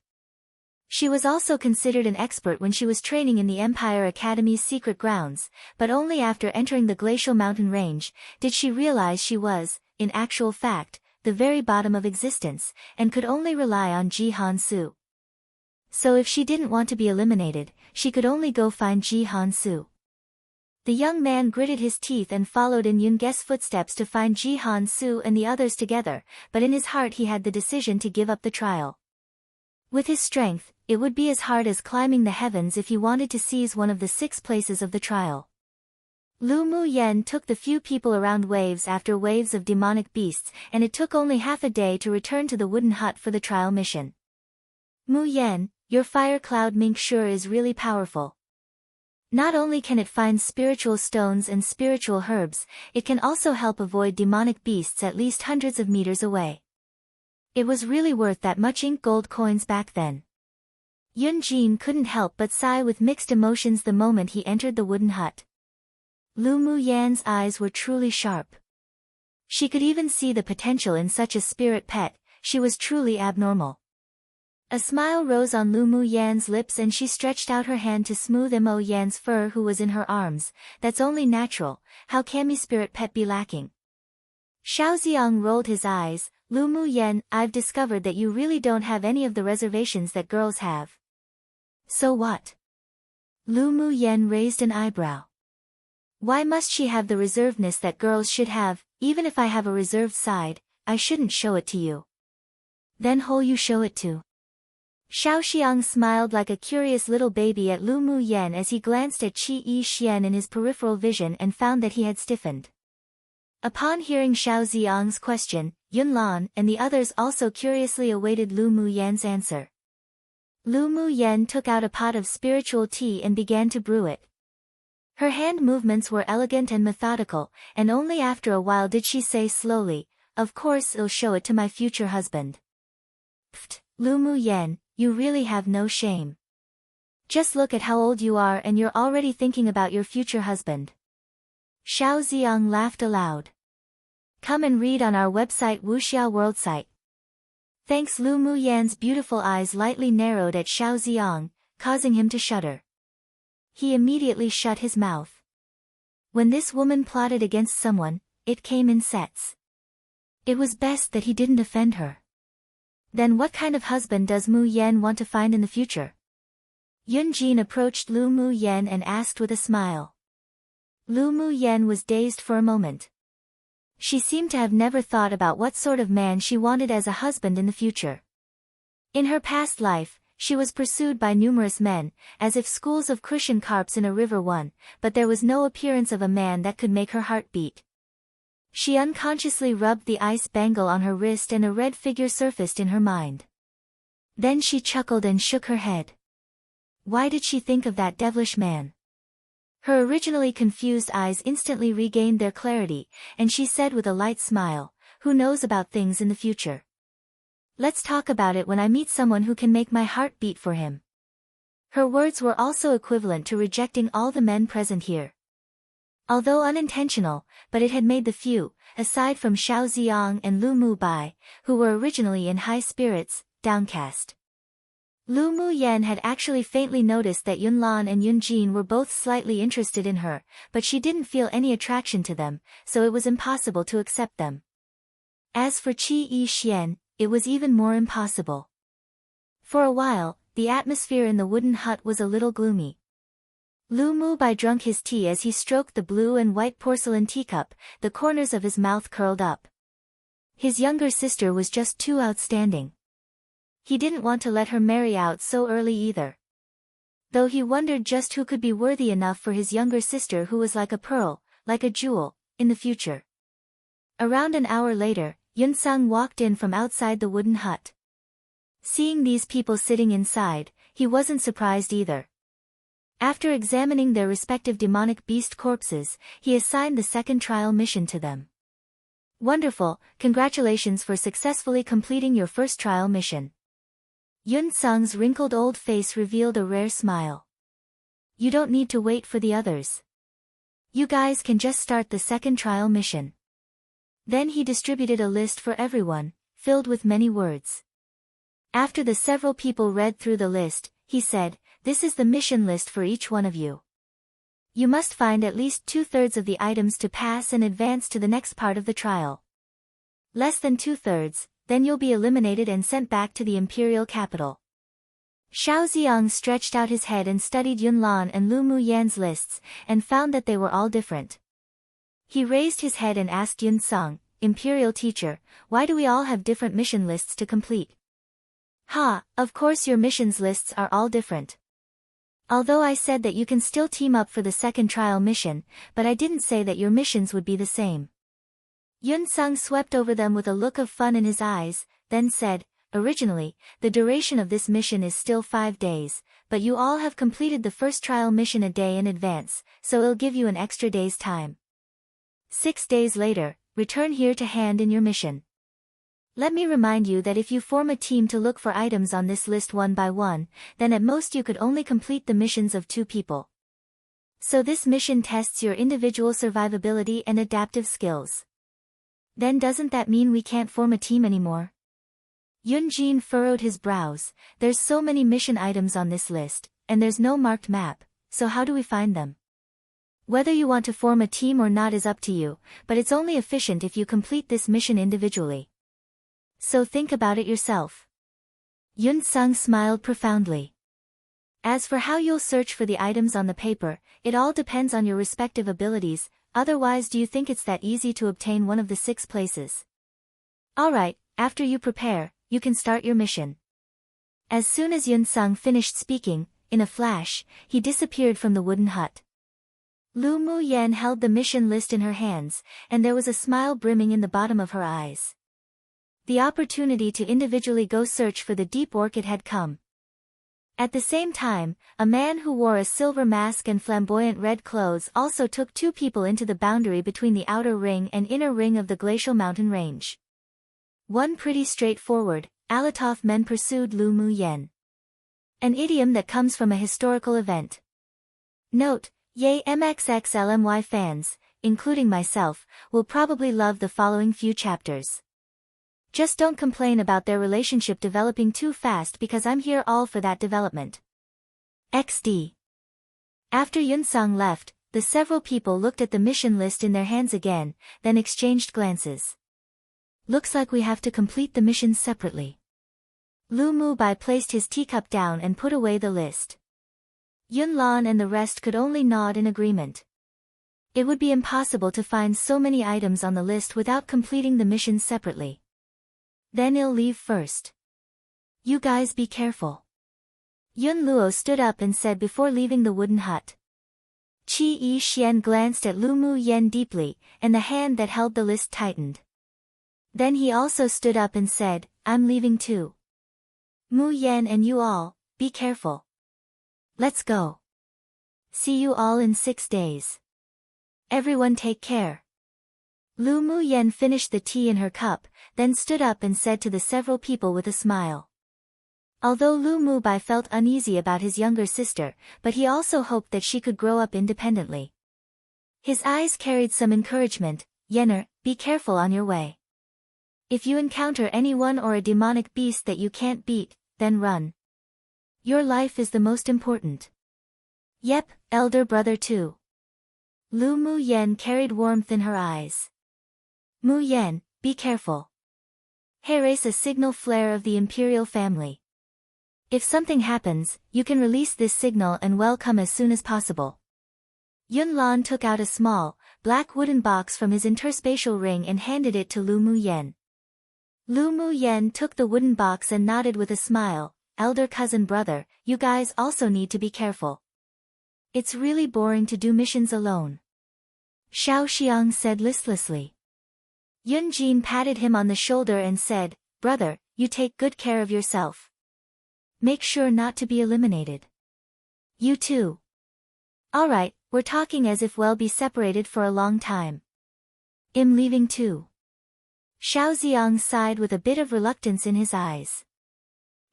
She was also considered an expert when she was training in the Empire Academy's secret grounds, but only after entering the glacial mountain range, did she realize she was, in actual fact, the very bottom of existence, and could only rely on Ji Han Su. So if she didn't want to be eliminated, she could only go find Ji Han Su. The young man gritted his teeth and followed in Yun Ge's footsteps to find Ji Han Su and the others together, but in his heart he had the decision to give up the trial. With his strength, it would be as hard as climbing the heavens if he wanted to seize one of the 6 places of the trial. Lu Mu Yen took the few people around waves after waves of demonic beasts, and it took only half a day to return to the wooden hut for the trial mission. Mu Yen, your fire cloud mink sure is really powerful. Not only can it find spiritual stones and spiritual herbs, it can also help avoid demonic beasts at least hundreds of meters away. It was really worth that much ink gold coins back then. Yun Jin couldn't help but sigh with mixed emotions the moment he entered the wooden hut. Lu Mu Yan's eyes were truly sharp. She could even see the potential in such a spirit pet. She was truly abnormal. A smile rose on Lu Mu Yan's lips and she stretched out her hand to smooth Mo Yan's fur who was in her arms. That's only natural, how can me spirit pet be lacking? Xiao Xiang rolled his eyes. Lu Mu Yen, I've discovered that you really don't have any of the reservations that girls have. So what? Lu Mu Yen raised an eyebrow. Why must she have the reservedness that girls should have? Even if I have a reserved side, I shouldn't show it to you. Then who you show it to? Xiao Xiang smiled like a curious little baby at Lu Mu Yen as he glanced at Qi Yi Xian in his peripheral vision and found that he had stiffened. Upon hearing Xiao Xiang's question, Yun Lan and the others also curiously awaited Lu Mu Yan's answer. Lu Mu Yen took out a pot of spiritual tea and began to brew it. Her hand movements were elegant and methodical, and only after a while did she say slowly, "Of course I'll show it to my future husband." Pfft, Lu Mu Yen, you really have no shame. Just look at how old you are and you're already thinking about your future husband. Xiao Xiang laughed aloud. Come and read on our website Wuxia World site. Thanks. Lu Mu Yan's beautiful eyes lightly narrowed at Xiao Xiang, causing him to shudder. He immediately shut his mouth. When this woman plotted against someone, it came in sets. It was best that he didn't offend her. Then what kind of husband does Mu Yen want to find in the future? Yun Jin approached Lu Mu Yen and asked with a smile. Lu Mu Yen was dazed for a moment. She seemed to have never thought about what sort of man she wanted as a husband in the future. In her past life, she was pursued by numerous men, as if schools of cushion carps in a river one, but there was no appearance of a man that could make her heart beat. She unconsciously rubbed the ice bangle on her wrist and a red figure surfaced in her mind. Then she chuckled and shook her head. Why did she think of that devilish man? Her originally confused eyes instantly regained their clarity, and she said with a light smile, "Who knows about things in the future? Let's talk about it when I meet someone who can make my heart beat for him." Her words were also equivalent to rejecting all the men present here. Although unintentional, but it had made the few, aside from Xiao Xiang and Lu Mu Bai, who were originally in high spirits, downcast. Lu Mu Yen had actually faintly noticed that Yun Lan and Yun Jin were both slightly interested in her, but she didn't feel any attraction to them, so it was impossible to accept them. As for Qi Yi Xian, it was even more impossible. For a while, the atmosphere in the wooden hut was a little gloomy. Lu Mubai drank his tea as he stroked the blue and white porcelain teacup, the corners of his mouth curled up. His younger sister was just too outstanding. He didn't want to let her marry out so early either. Though he wondered just who could be worthy enough for his younger sister who was like a pearl, like a jewel, in the future. Around an hour later, Yunsung walked in from outside the wooden hut. Seeing these people sitting inside, he wasn't surprised either. After examining their respective demonic beast corpses, he assigned the second trial mission to them. Wonderful, congratulations for successfully completing your first trial mission. Yun Sung's wrinkled old face revealed a rare smile. You don't need to wait for the others. You guys can just start the second trial mission. Then he distributed a list for everyone, filled with many words. After the several people read through the list, he said, "This is the mission list for each one of you. You must find at least 2/3 of the items to pass and advance to the next part of the trial. Less than 2/3, then you'll be eliminated and sent back to the imperial capital." Xiao Ziang stretched out his head and studied Yun Lan and Lu Mu Yan's lists, and found that they were all different. He raised his head and asked Yun Sung, "Imperial teacher, why do we all have different mission lists to complete?" "Ha, of course your missions lists are all different. Although I said that you can still team up for the second trial mission, but I didn't say that your missions would be the same." Yun Sung swept over them with a look of fun in his eyes, then said, "Originally, the duration of this mission is still 5 days, but you all have completed the first trial mission a day in advance, so it'll give you an extra day's time. 6 days later, return here to hand in your mission. Let me remind you that if you form a team to look for items on this list one by one, then at most you could only complete the missions of 2 people. So this mission tests your individual survivability and adaptive skills. Then doesn't that mean we can't form a team anymore?" Yun Jin furrowed his brows. "There's so many mission items on this list, and there's no marked map, so how do we find them? Whether you want to form a team or not is up to you, but it's only efficient if you complete this mission individually. So think about it yourself." Yun Sung smiled profoundly. "As for how you'll search for the items on the paper, it all depends on your respective abilities, otherwise do you think it's that easy to obtain one of the 6 places? Alright, after you prepare, you can start your mission." As soon as Yun Sung finished speaking, in a flash, he disappeared from the wooden hut. Lu Mu Yan held the mission list in her hands, and there was a smile brimming in the bottom of her eyes. The opportunity to individually go search for the deep orchid had come. At the same time, a man who wore a silver mask and flamboyant red clothes also took 2 people into the boundary between the outer ring and inner ring of the glacial mountain range. One pretty straightforward, Alatov men pursued Lu Mu Yan. An idiom that comes from a historical event. Note, Yay MXXLMY fans, including myself, will probably love the following few chapters. Just don't complain about their relationship developing too fast because I'm here all for that development. XD. After Yun Sung left, the several people looked at the mission list in their hands again, then exchanged glances. Looks like we have to complete the missions separately. Lu Mubai placed his teacup down and put away the list. Yun Lan and the rest could only nod in agreement. It would be impossible to find so many items on the list without completing the missions separately. Then he'll leave first. You guys be careful. Yun Luo stood up and said before leaving the wooden hut. Qi Yi Xian glanced at Lu Mu Yan deeply, and the hand that held the list tightened. Then he also stood up and said, "I'm leaving too. Mu Yan and you all, be careful. Let's go. See you all in 6 days. Everyone take care." Lu Mu Yan finished the tea in her cup, then stood up and said to the several people with a smile. Although Lu Mubai felt uneasy about his younger sister, but he also hoped that she could grow up independently. His eyes carried some encouragement. "Yenner, be careful on your way. If you encounter anyone or a demonic beast that you can't beat, then run. Your life is the most important." "Yep, elder brother too." Lu Mu Yan carried warmth in her eyes. "Mu Yan, be careful. Race a signal flare of the imperial family. If something happens, you can release this signal and welcome as soon as possible. Yun Lan took out a small, black wooden box from his interspatial ring and handed it to Lu Mu Yen. Lu Mu Yen took the wooden box and nodded with a smile. Elder cousin brother, you guys also need to be careful. It's really boring to do missions alone. Xiao Xiang said listlessly. Yun Jin patted him on the shoulder and said, brother, you take good care of yourself. Make sure not to be eliminated. You too. Alright, we're talking as if we'll be separated for a long time. I'm leaving too. Xiao Xiang sighed with a bit of reluctance in his eyes.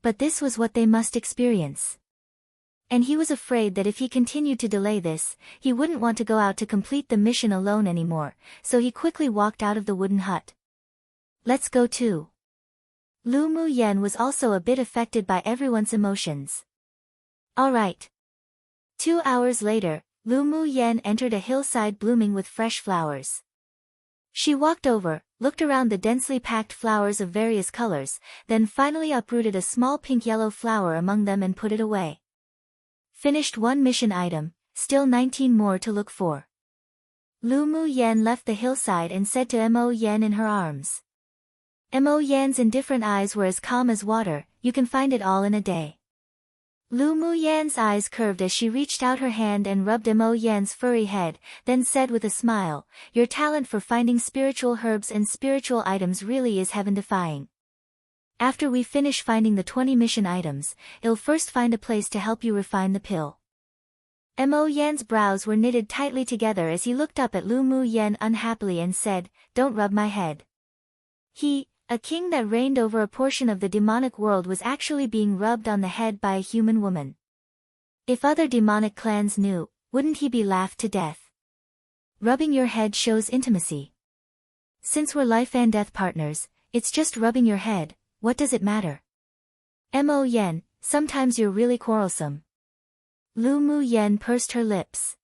But this was what they must experience. And he was afraid that if he continued to delay this, he wouldn't want to go out to complete the mission alone anymore, so he quickly walked out of the wooden hut. Let's go too. Lu Mu Yen was also a bit affected by everyone's emotions. Alright. 2 hours later, Lu Mu Yen entered a hillside blooming with fresh flowers. She walked over, looked around the densely packed flowers of various colors, then finally uprooted a small pink-yellow flower among them and put it away. Finished one mission item, still 19 more to look for. Lu Mu Yen left the hillside and said to Mo Yen in her arms. Mo Yan's indifferent eyes were as calm as water, you can find it all in a day. Lu Mu Yan's eyes curved as she reached out her hand and rubbed Mo Yan's furry head, then said with a smile, your talent for finding spiritual herbs and spiritual items really is heaven-defying. After we finish finding the 20 mission items, I'll first find a place to help you refine the pill. Mo Yan's brows were knitted tightly together as he looked up at Lu Mu Yen unhappily and said, don't rub my head. He, a king that reigned over a portion of the demonic world, was actually being rubbed on the head by a human woman. If other demonic clans knew, wouldn't he be laughed to death? Rubbing your head shows intimacy. Since we're life and death partners, it's just rubbing your head, what does it matter? Mo Yen, sometimes you're really quarrelsome. Lu Mu Yen pursed her lips.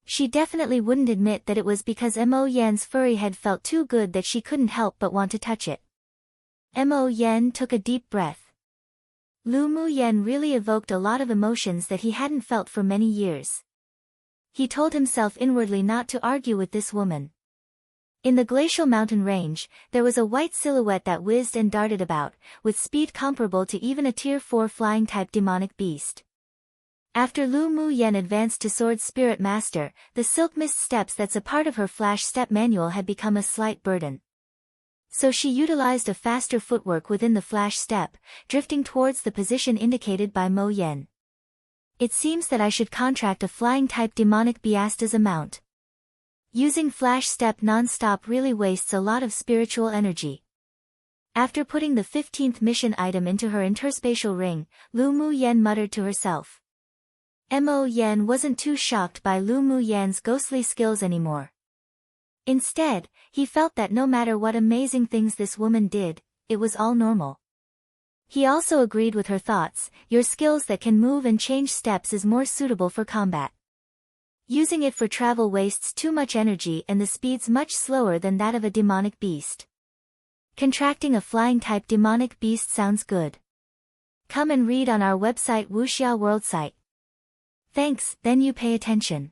She definitely wouldn't admit that it was because Mo Yan's furry head felt too good that she couldn't help but want to touch it. Mo Yen took a deep breath. Lu Mu Yen really evoked a lot of emotions that he hadn't felt for many years. He told himself inwardly not to argue with this woman. In the glacial mountain range, there was a white silhouette that whizzed and darted about, with speed comparable to even a Tier 4 flying-type demonic beast. After Lu Mu Yen advanced to Sword Spirit Master, the Silk Mist steps that's a part of her Flash Step manual had become a slight burden. So she utilized a faster footwork within the Flash Step, drifting towards the position indicated by Mo Yen. It seems that I should contract a flying-type demonic beast as a mount. Using Flash Step non-stop really wastes a lot of spiritual energy. After putting the 15th mission item into her interspatial ring, Lu Mu Yen muttered to herself. Mo Yen wasn't too shocked by Lu Mu Yen's ghostly skills anymore. Instead, he felt that no matter what amazing things this woman did, it was all normal. He also agreed with her thoughts, your skills that can move and change steps is more suitable for combat. Using it for travel wastes too much energy and the speed's much slower than that of a demonic beast. Contracting a flying-type demonic beast sounds good. Come and read on our website Wuxia World site. Thanks, then you pay attention.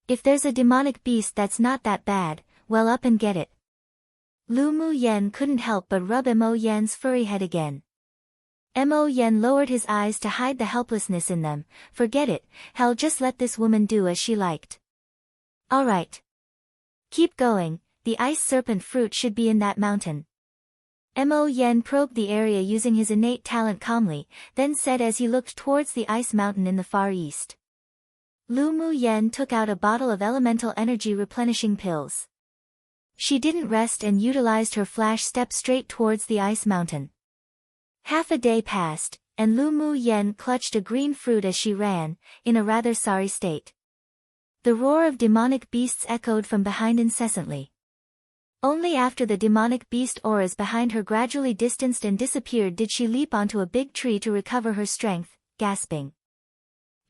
If there's a demonic beast that's not that bad, well up and get it. Lu Mu Yen couldn't help but rub Mo Yan's furry head again. Mo Yen lowered his eyes to hide the helplessness in them. Forget it, hell, just let this woman do as she liked. Alright. Keep going, the ice serpent fruit should be in that mountain. Mo Yen probed the area using his innate talent calmly, then said as he looked towards the ice mountain in the far east. Lu Mu Yen took out a bottle of elemental energy replenishing pills. She didn't rest and utilized her Flash Step straight towards the ice mountain. Half a day passed, and Lu Mu Yen clutched a green fruit as she ran, in a rather sorry state. The roar of demonic beasts echoed from behind incessantly. Only after the demonic beast auras behind her gradually distanced and disappeared did she leap onto a big tree to recover her strength, gasping.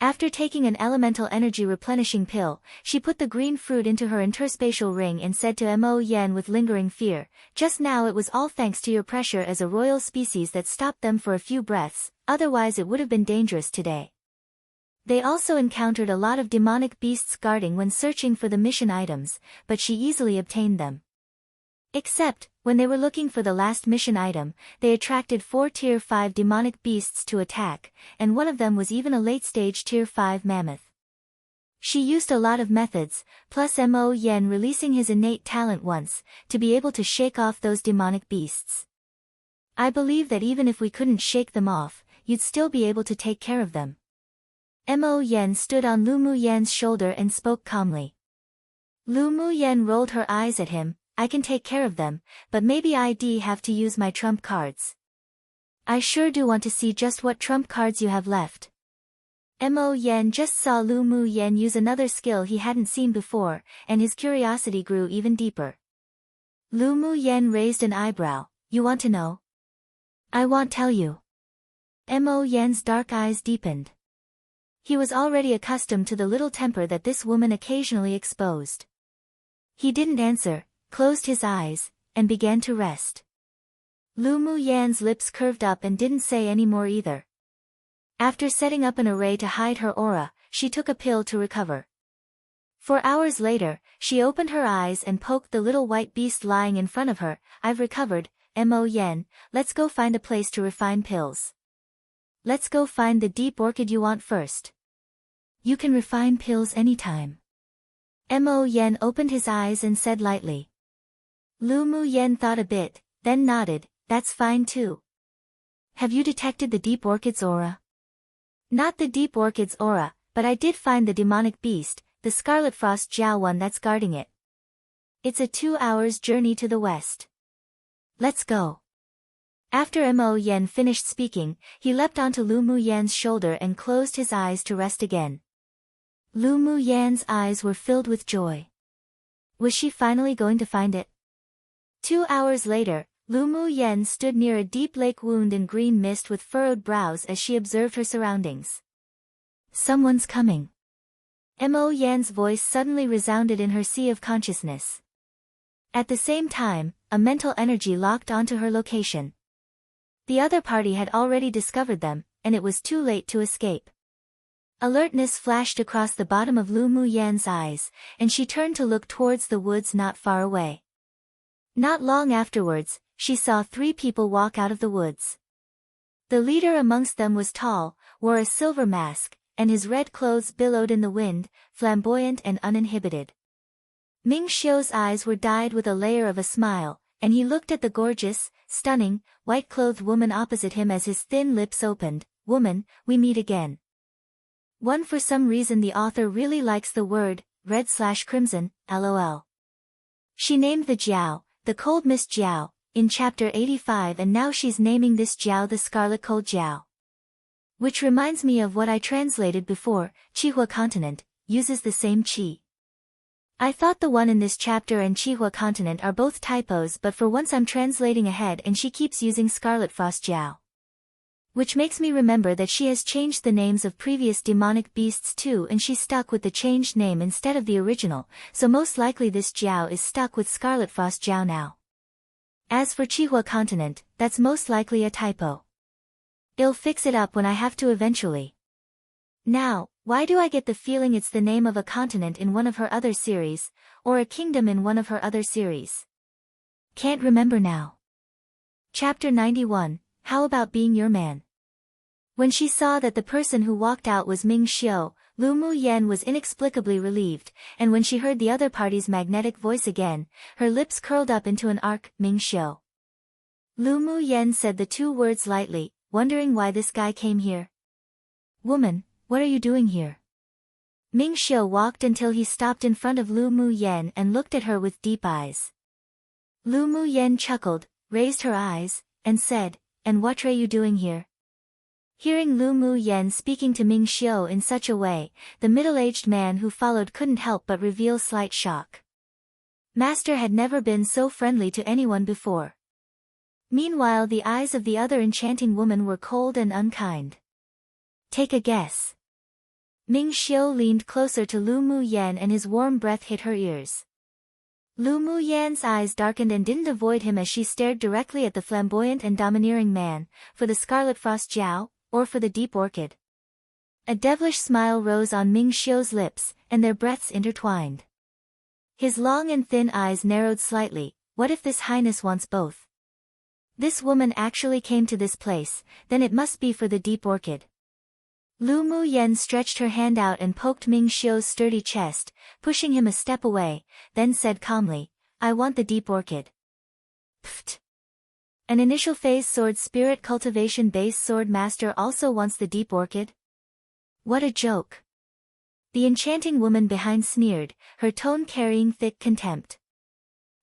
After taking an elemental energy replenishing pill, she put the green fruit into her interspatial ring and said to Mo Yen with lingering fear, "Just now it was all thanks to your pressure as a royal species that stopped them for a few breaths, otherwise it would have been dangerous today." They also encountered a lot of demonic beasts guarding when searching for the mission items, but she easily obtained them. Except, when they were looking for the last mission item, they attracted 4 Tier 5 demonic beasts to attack, and one of them was even a late-stage Tier 5 mammoth. She used a lot of methods, plus Mo Yen releasing his innate talent once, to be able to shake off those demonic beasts. "I believe that even if we couldn't shake them off, you'd still be able to take care of them." Mo Yen stood on Lu Mu Yan's shoulder and spoke calmly. Lu Mu Yan rolled her eyes at him. "I can take care of them, but maybe I'd have to use my trump cards." "I sure do want to see just what trump cards you have left." Mo Yen just saw Lu Mu Yan use another skill he hadn't seen before, and his curiosity grew even deeper. Lu Mu Yan raised an eyebrow. "You want to know?" "I won't tell you." Mo Yan's dark eyes deepened. He was already accustomed to the little temper that this woman occasionally exposed. He didn't answer, closed his eyes, and began to rest. Lu Mu Yan's lips curved up and didn't say any more either. After setting up an array to hide her aura, she took a pill to recover. 4 hours later, she opened her eyes and poked the little white beast lying in front of her. "I've recovered, Mo Yen, let's go find a place to refine pills." "Let's go find the deep orchid you want first." "You can refine pills anytime." Mo Yen opened his eyes and said lightly. Lu Mu Yen thought a bit, then nodded. "That's fine too." "Have you detected the deep orchid's aura?" "Not the deep orchid's aura, but I did find the demonic beast, the Scarlet Frost Jiao one that's guarding it. It's a 2 hours journey to the west." "Let's go." After Mo Yen finished speaking, he leapt onto Lu Mu Yan's shoulder and closed his eyes to rest again. Lu Mu Yan's eyes were filled with joy. Was she finally going to find it? 2 hours later, Lu Mu Yen stood near a deep lake wound in green mist with furrowed brows as she observed her surroundings. "Someone's coming." Mo Yan's voice suddenly resounded in her sea of consciousness. At the same time, a mental energy locked onto her location. The other party had already discovered them, and it was too late to escape. Alertness flashed across the bottom of Lu Mu Yan's eyes, and she turned to look towards the woods not far away. Not long afterwards, she saw 3 people walk out of the woods. The leader amongst them was tall, wore a silver mask, and his red clothes billowed in the wind, flamboyant and uninhibited. Ming Xiu's eyes were dyed with a layer of a smile, and he looked at the gorgeous, stunning, white-clothed woman opposite him as his thin lips opened. "Woman, we meet again." For some reason the author really likes the word, red/crimson, lol. She named the Jiao, the Cold Mist Jiao, in chapter 85, and now she's naming this Jiao the Scarlet Cold Jiao. Which reminds me of what I translated before, Qihua Continent, uses the same qi. I thought the one in this chapter and Qihua Continent are both typos, but for once I'm translating ahead and she keeps using Scarlet Frost Jiao. Which makes me remember that she has changed the names of previous demonic beasts too, and she's stuck with the changed name instead of the original, so most likely this Jiao is stuck with Scarlet Frost Jiao now. As for Qihua Continent, that's most likely a typo. I'll fix it up when I have to eventually. Now, why do I get the feeling it's the name of a continent in one of her other series, or a kingdom in one of her other series? Can't remember now. Chapter 91, How About Being Your Man? When she saw that the person who walked out was Ming Xiu, Lu Mu Yan was inexplicably relieved, and when she heard the other party's magnetic voice again, her lips curled up into an arc. "Ming Xiu." Lu Mu Yan said the 2 words lightly, wondering why this guy came here. "Woman, what are you doing here?" Ming Xiu walked until he stopped in front of Lu Mu Yan and looked at her with deep eyes. Lu Mu Yan chuckled, raised her eyes, and said, "And what are you doing here?" Hearing Lu Mu Yan speaking to Ming Xiu in such a way, the middle-aged man who followed couldn't help but reveal slight shock. Master had never been so friendly to anyone before. Meanwhile the eyes of the other enchanting woman were cold and unkind. "Take a guess." Ming Xiu leaned closer to Lu Mu Yan and his warm breath hit her ears. Lu Mu Yan's eyes darkened and didn't avoid him as she stared directly at the flamboyant and domineering man, for the scarlet frost Jiao, or for the deep orchid. A devilish smile rose on Ming Xiu's lips, and their breaths intertwined. His long and thin eyes narrowed slightly. What if this highness wants both? This woman actually came to this place, then it must be for the deep orchid. Lu Mu Yan stretched her hand out and poked Ming Xiu's sturdy chest, pushing him a step away, then said calmly, I want the deep orchid. Pfft. An initial phase sword spirit cultivation base sword master also wants the deep orchid? What a joke. The enchanting woman behind sneered, her tone carrying thick contempt.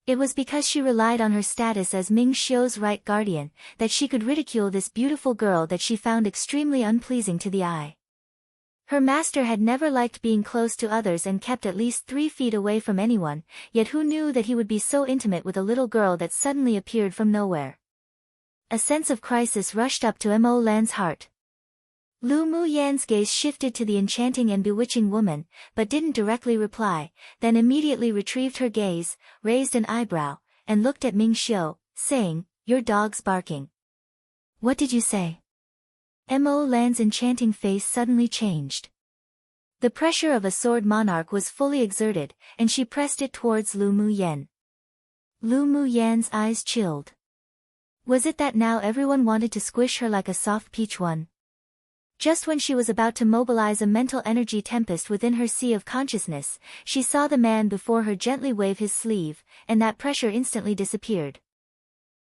It was because she relied on her status as Ming Xiu's right guardian, that she could ridicule this beautiful girl that she found extremely unpleasing to the eye. Her master had never liked being close to others and kept at least 3 feet away from anyone, yet who knew that he would be so intimate with a little girl that suddenly appeared from nowhere. A sense of crisis rushed up to Mo Lan's heart. Lu Mu Yan's gaze shifted to the enchanting and bewitching woman, but didn't directly reply, then immediately retrieved her gaze, raised an eyebrow, and looked at Ming Xiu, saying, Your dog's barking. What did you say? Mo Lan's enchanting face suddenly changed. The pressure of a sword monarch was fully exerted, and she pressed it towards Lu Mu Yan. Lu Mu Yan's eyes chilled. Was it that now everyone wanted to squish her like a soft peach one? Just when she was about to mobilize a mental energy tempest within her sea of consciousness, she saw the man before her gently wave his sleeve, and that pressure instantly disappeared.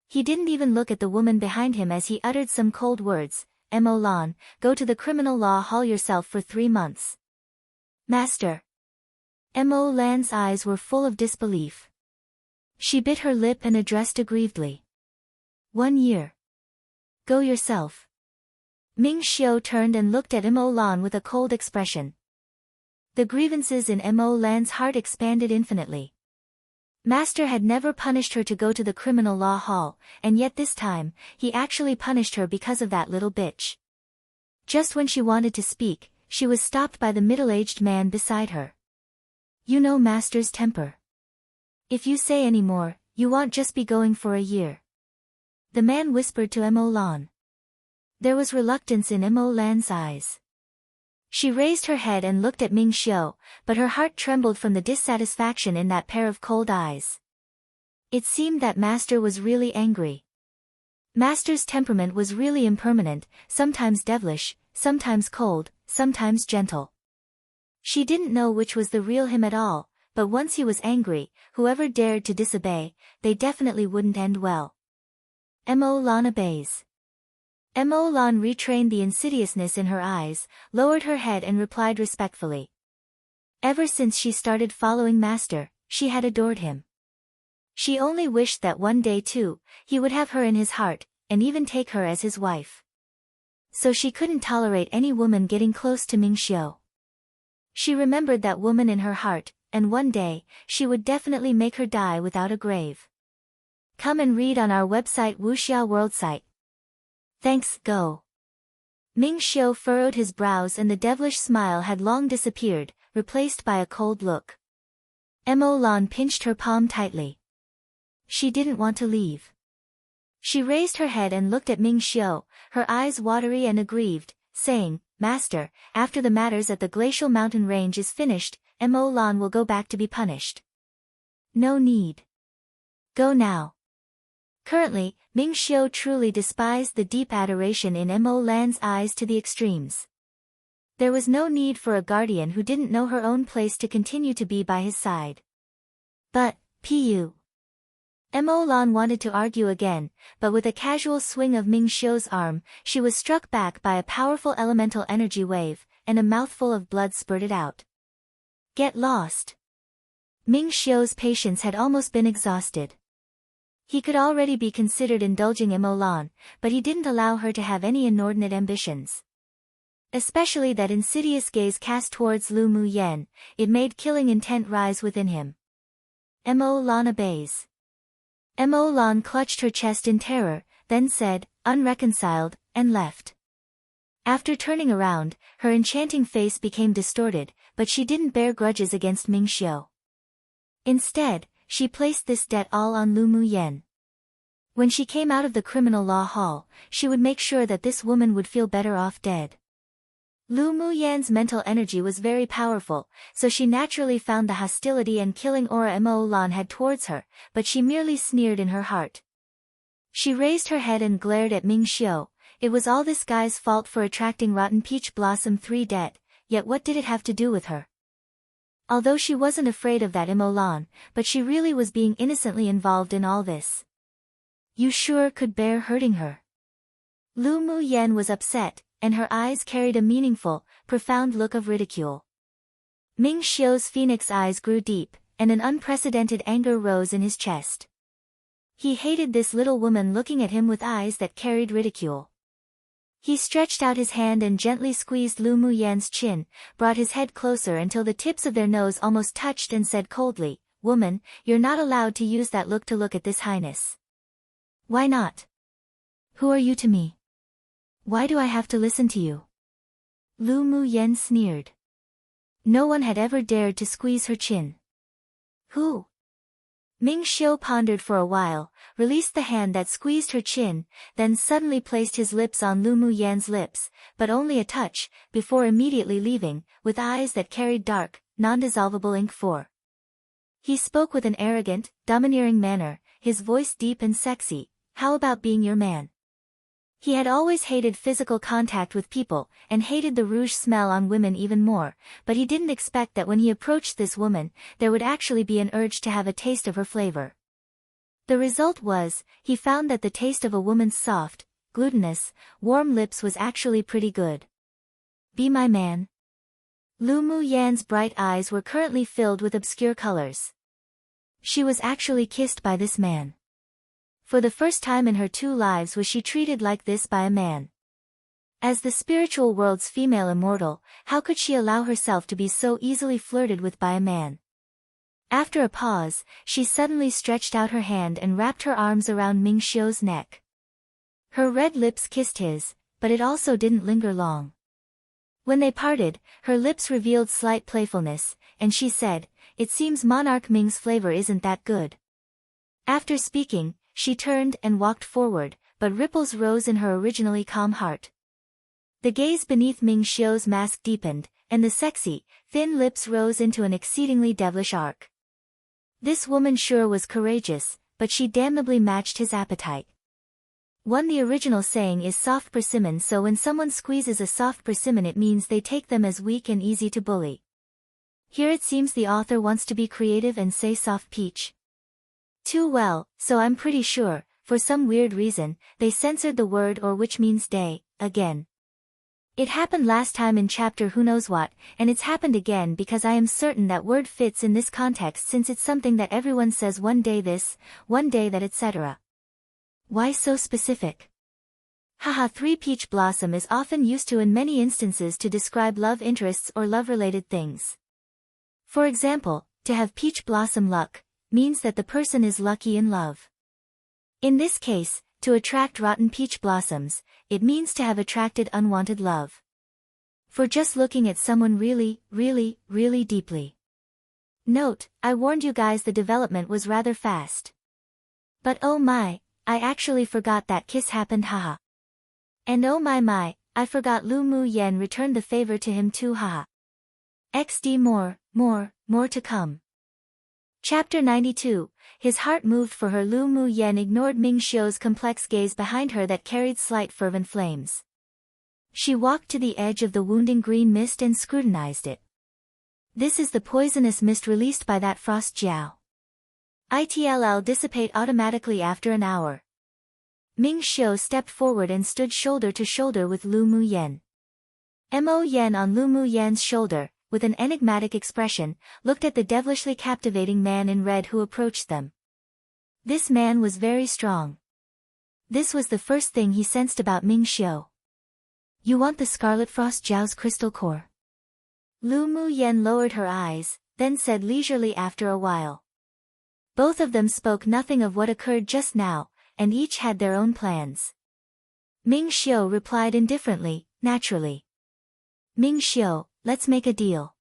He didn't even look at the woman behind him as he uttered some cold words, Mo Lan, go to the criminal law hall yourself for 3 months. Master. Mo Lan's eyes were full of disbelief. She bit her lip and addressed aggrievedly. 1 year. Go yourself. Ming Xiu turned and looked at Mo Lan with a cold expression. The grievances in Mo Lan's heart expanded infinitely. Master had never punished her to go to the criminal law hall, and yet this time, he actually punished her because of that little bitch. Just when she wanted to speak, she was stopped by the middle-aged man beside her. You know Master's temper. If you say any more, you won't just be going for a year. The man whispered to Mo Lan. There was reluctance in Mo Lan's eyes. She raised her head and looked at Ming Xiu, but her heart trembled from the dissatisfaction in that pair of cold eyes. It seemed that Master was really angry. Master's temperament was really impermanent, sometimes devilish, sometimes cold, sometimes gentle. She didn't know which was the real him at all, but once he was angry, whoever dared to disobey, they definitely wouldn't end well. Mo Lan obeys. Mo Lan retrained the insidiousness in her eyes, lowered her head and replied respectfully. Ever since she started following Master, she had adored him. She only wished that one day too, he would have her in his heart, and even take her as his wife. So she couldn't tolerate any woman getting close to Ming Xiu. She remembered that woman in her heart, and one day, she would definitely make her die without a grave. Come and read on our website Wuxia World site. Thanks, go. Ming Xiu furrowed his brows and the devilish smile had long disappeared, replaced by a cold look. Mo Lan pinched her palm tightly. She didn't want to leave. She raised her head and looked at Ming Xiu, her eyes watery and aggrieved, saying, Master, after the matters at the glacial mountain range is finished, Mo Lan will go back to be punished. No need. Go now. Currently, Ming Xiu truly despised the deep adoration in Mo Lan's eyes to the extremes. There was no need for a guardian who didn't know her own place to continue to be by his side. But, Pu. Mo Lan wanted to argue again, but with a casual swing of Ming Xiu's arm, she was struck back by a powerful elemental energy wave, and a mouthful of blood spurted out. Get lost. Ming Xiu's patience had almost been exhausted. He could already be considered indulging Mo Lan, but he didn't allow her to have any inordinate ambitions. Especially that insidious gaze cast towards Lu Mu Yan, it made killing intent rise within him. Mo Lan obeys. Mo Lan clutched her chest in terror, then said, unreconciled, and left. After turning around, her enchanting face became distorted, but she didn't bear grudges against Ming Xiu. Instead, she placed this debt all on Lu Muyen. When she came out of the criminal law hall, she would make sure that this woman would feel better off dead. Lu Muyan's mental energy was very powerful, so she naturally found the hostility and killing aura Mo Lan had towards her, but she merely sneered in her heart. She raised her head and glared at Ming Xiu. It was all this guy's fault for attracting Rotten Peach Blossom 3 debt, yet what did it have to do with her? Although she wasn't afraid of that Mo Lan, but she really was being innocently involved in all this. You sure could bear hurting her. Lu Muyen was upset, and her eyes carried a meaningful, profound look of ridicule. Ming Xiu's phoenix eyes grew deep, and an unprecedented anger rose in his chest. He hated this little woman looking at him with eyes that carried ridicule. He stretched out his hand and gently squeezed Lu Muyen's chin, brought his head closer until the tips of their nose almost touched and said coldly, "Woman, you're not allowed to use that look to look at this highness." "Why not? Who are you to me? Why do I have to listen to you?" Lu Muyen sneered. No one had ever dared to squeeze her chin. Who? Ming Xiu pondered for a while, released the hand that squeezed her chin, then suddenly placed his lips on Lu Muyen's lips, but only a touch, before immediately leaving, with eyes that carried dark, non-dissolvable ink. He spoke with an arrogant, domineering manner, his voice deep and sexy. "How about being your man?" He had always hated physical contact with people, and hated the rouge smell on women even more, but he didn't expect that when he approached this woman, there would actually be an urge to have a taste of her flavor. The result was, he found that the taste of a woman's soft, glutinous, warm lips was actually pretty good. "Be my man." Lu Muyan's bright eyes were currently filled with obscure colors. She was actually kissed by this man. For the first time in her 2 lives was she treated like this by a man. As the spiritual world's female immortal, how could she allow herself to be so easily flirted with by a man? After a pause, she suddenly stretched out her hand and wrapped her arms around Ming Xiu's neck. Her red lips kissed his, but it also didn't linger long. When they parted, her lips revealed slight playfulness, and she said, "It seems Monarch Ming's flavor isn't that good." After speaking, she turned and walked forward, but ripples rose in her originally calm heart. The gaze beneath Ming Xiu's mask deepened, and the sexy, thin lips rose into an exceedingly devilish arc. This woman sure was courageous, but she damnably matched his appetite. The original saying is soft persimmon, so when someone squeezes a soft persimmon it means they take them as weak and easy to bully. Here it seems the author wants to be creative and say soft peach. Too well, so I'm pretty sure, for some weird reason, they censored the word or, which means day, again. It happened last time in chapter who knows what, and it's happened again because I am certain that word fits in this context since it's something that everyone says one day this, one day that, etc. Why so specific? Haha, 3 peach blossom is often used to in many instances to describe love interests or love-related things. For example, to have peach blossom luck means that the person is lucky in love. In this case, to attract rotten peach blossoms, it means to have attracted unwanted love. For just looking at someone really, really, really deeply. Note, I warned you guys the development was rather fast. But oh my, I actually forgot that kiss happened, haha. And oh my, I forgot Lu Muyen returned the favor to him too, haha. XD more to come. Chapter 92, his heart moved for her. Lu Muyen ignored Ming Xiu's complex gaze behind her that carried slight fervent flames. She walked to the edge of the wounding green mist and scrutinized it. This is the poisonous mist released by that frost jiao. It'll dissipate automatically after an hour. Ming Xiu stepped forward and stood shoulder to shoulder with Lu Muyen. Mo Yen on Lu Muyen's shoulder, with an enigmatic expression, looked at the devilishly captivating man in red who approached them. This man was very strong. This was the first thing he sensed about Ming Xiu. You want the Scarlet Frost Jiao's crystal core? Lu Muyen lowered her eyes, then said leisurely after a while. Both of them spoke nothing of what occurred just now, and each had their own plans. Ming Xiu replied indifferently, naturally. Ming Xiu, let's make a deal.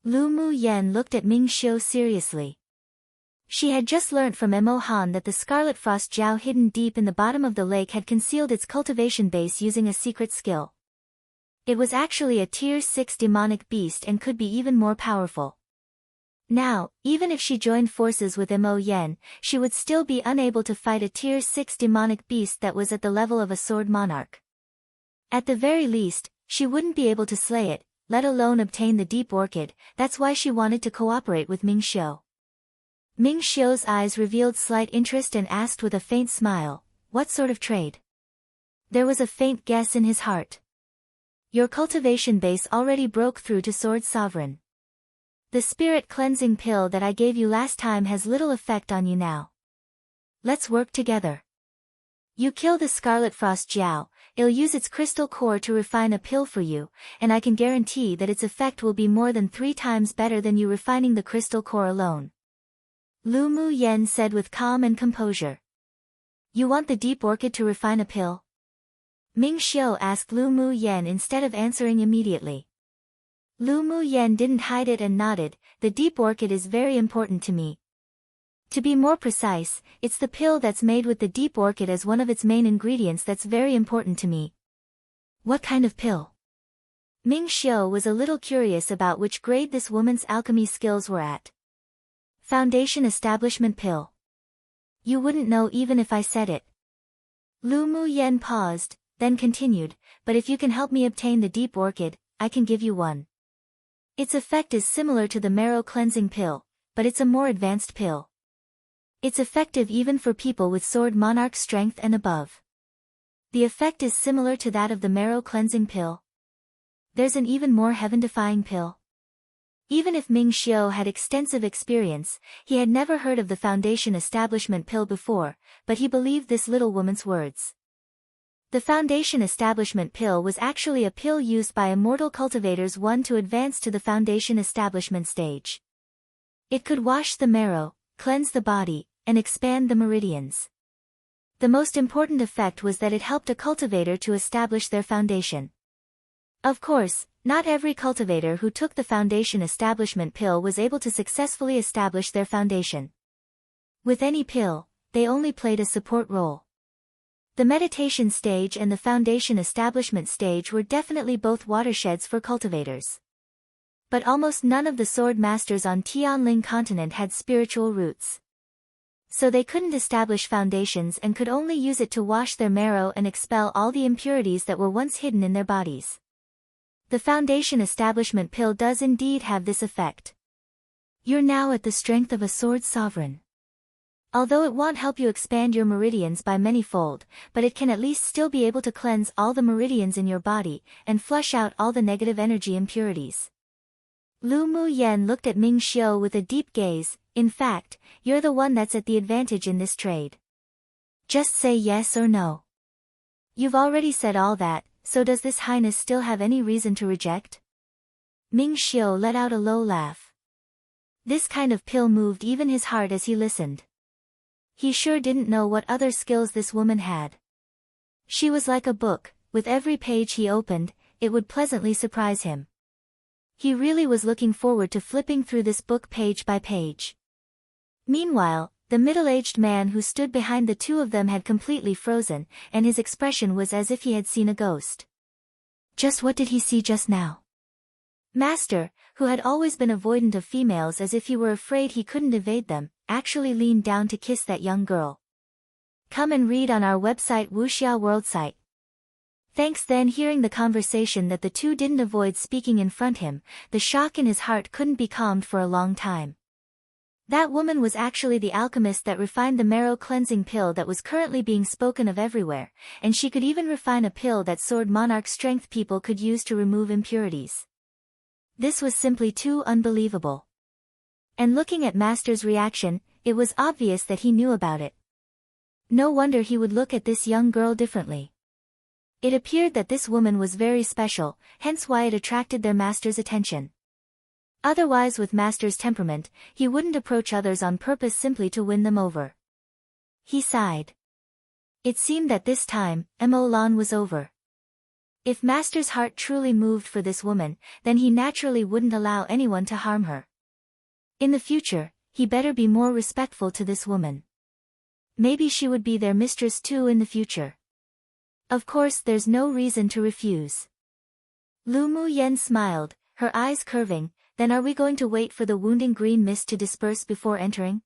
Lu Mu Yen looked at Ming Xiu seriously. She had just learnt from Mo Han that the scarlet frost jiao hidden deep in the bottom of the lake had concealed its cultivation base using a secret skill. It was actually a tier 6 demonic beast and could be even more powerful. Now, even if she joined forces with Mo Yen, she would still be unable to fight a tier 6 demonic beast that was at the level of a sword monarch. At the very least, she wouldn't be able to slay it, let alone obtain the deep orchid. That's why she wanted to cooperate with Ming Xiu. Ming Xiu's eyes revealed slight interest and asked with a faint smile, "What sort of trade?" There was a faint guess in his heart. "Your cultivation base already broke through to Sword Sovereign. The spirit cleansing pill that I gave you last time has little effect on you now. Let's work together. You kill the Scarlet Frost Jiao, it'll use its crystal core to refine a pill for you, and I can guarantee that its effect will be more than 3 times better than you refining the crystal core alone." Lu Mu Yen said with calm and composure. "You want the deep orchid to refine a pill?" Ming Xiu asked Lu Mu Yen instead of answering immediately. Lu Mu Yen didn't hide it and nodded. "The deep orchid is very important to me. To be more precise, it's the pill that's made with the deep orchid as one of its main ingredients that's very important to me." "What kind of pill?" Ming Xiu was a little curious about which grade this woman's alchemy skills were at. "Foundation establishment pill. You wouldn't know even if I said it." Lu Mu Yen paused, then continued, "But if you can help me obtain the deep orchid, I can give you one. Its effect is similar to the marrow cleansing pill, but it's a more advanced pill. It's effective even for people with sword monarch strength and above. The effect is similar to that of the marrow cleansing pill. There's an even more heaven-defying pill." Even if Ming Xiu had extensive experience, he had never heard of the foundation establishment pill before, but he believed this little woman's words. The foundation establishment pill was actually a pill used by immortal cultivators to advance to the foundation establishment stage. It could wash the marrow, cleanse the body, and expand the meridians. The most important effect was that it helped a cultivator to establish their foundation. Of course, not every cultivator who took the foundation establishment pill was able to successfully establish their foundation. With any pill, they only played a support role. The meditation stage and the foundation establishment stage were definitely both watersheds for cultivators. But almost none of the sword masters on Tianling continent had spiritual roots. So they couldn't establish foundations and could only use it to wash their marrow and expel all the impurities that were once hidden in their bodies. The foundation establishment pill does indeed have this effect. You're now at the strength of a sword sovereign. Although it won't help you expand your meridians by many-fold, but it can at least still be able to cleanse all the meridians in your body, and flush out all the negative energy impurities. Lu Mu Yen looked at Ming Xiu with a deep gaze. "In fact, you're the one that's at the advantage in this trade. Just say yes or no." "You've already said all that, so does this highness still have any reason to reject?" Ming Xiu let out a low laugh. This kind of pill moved even his heart as he listened. He sure didn't know what other skills this woman had. She was like a book, with every page he opened, it would pleasantly surprise him. He really was looking forward to flipping through this book page by page. Meanwhile, the middle-aged man who stood behind the two of them had completely frozen, and his expression was as if he had seen a ghost. Just what did he see just now? Master, who had always been avoidant of females as if he were afraid he couldn't evade them, actually leaned down to kiss that young girl. Come and read on our website Wuxia World site. Thanks. Then hearing the conversation that the two didn't avoid speaking in front him, the shock in his heart couldn't be calmed for a long time. That woman was actually the alchemist that refined the marrow cleansing pill that was currently being spoken of everywhere, and she could even refine a pill that sword monarch strength people could use to remove impurities. This was simply too unbelievable. And looking at Master's reaction, it was obvious that he knew about it. No wonder he would look at this young girl differently. It appeared that this woman was very special, hence why it attracted their master's attention. Otherwise, with Master's temperament, he wouldn't approach others on purpose simply to win them over. He sighed. It seemed that this time, Mo Lan was over. If Master's heart truly moved for this woman, then he naturally wouldn't allow anyone to harm her. In the future, he better be more respectful to this woman. Maybe she would be their mistress too in the future. Of course there's no reason to refuse. Lu Mu Yen smiled, her eyes curving. Then are we going to wait for the wounding green mist to disperse before entering?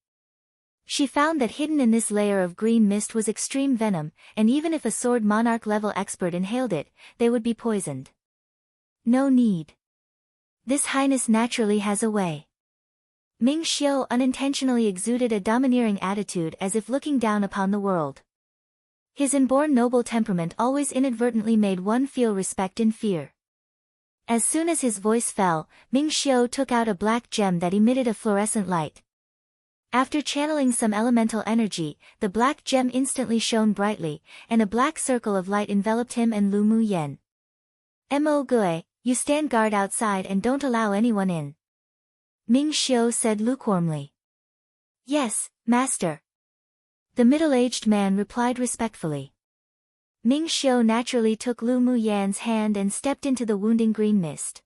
She found that hidden in this layer of green mist was extreme venom, and even if a sword monarch level expert inhaled it, they would be poisoned. No need. This highness naturally has a way. Ming Xiu unintentionally exuded a domineering attitude as if looking down upon the world. His inborn noble temperament always inadvertently made one feel respect and fear. As soon as his voice fell, Ming Xiu took out a black gem that emitted a fluorescent light. After channeling some elemental energy, the black gem instantly shone brightly, and a black circle of light enveloped him and Lu Mu Yen. "Mo Gui, you stand guard outside and don't allow anyone in," Ming Xiu said lukewarmly. "Yes, master," the middle-aged man replied respectfully. Ming Xiu naturally took Lu Mu Yan's hand and stepped into the wounding green mist.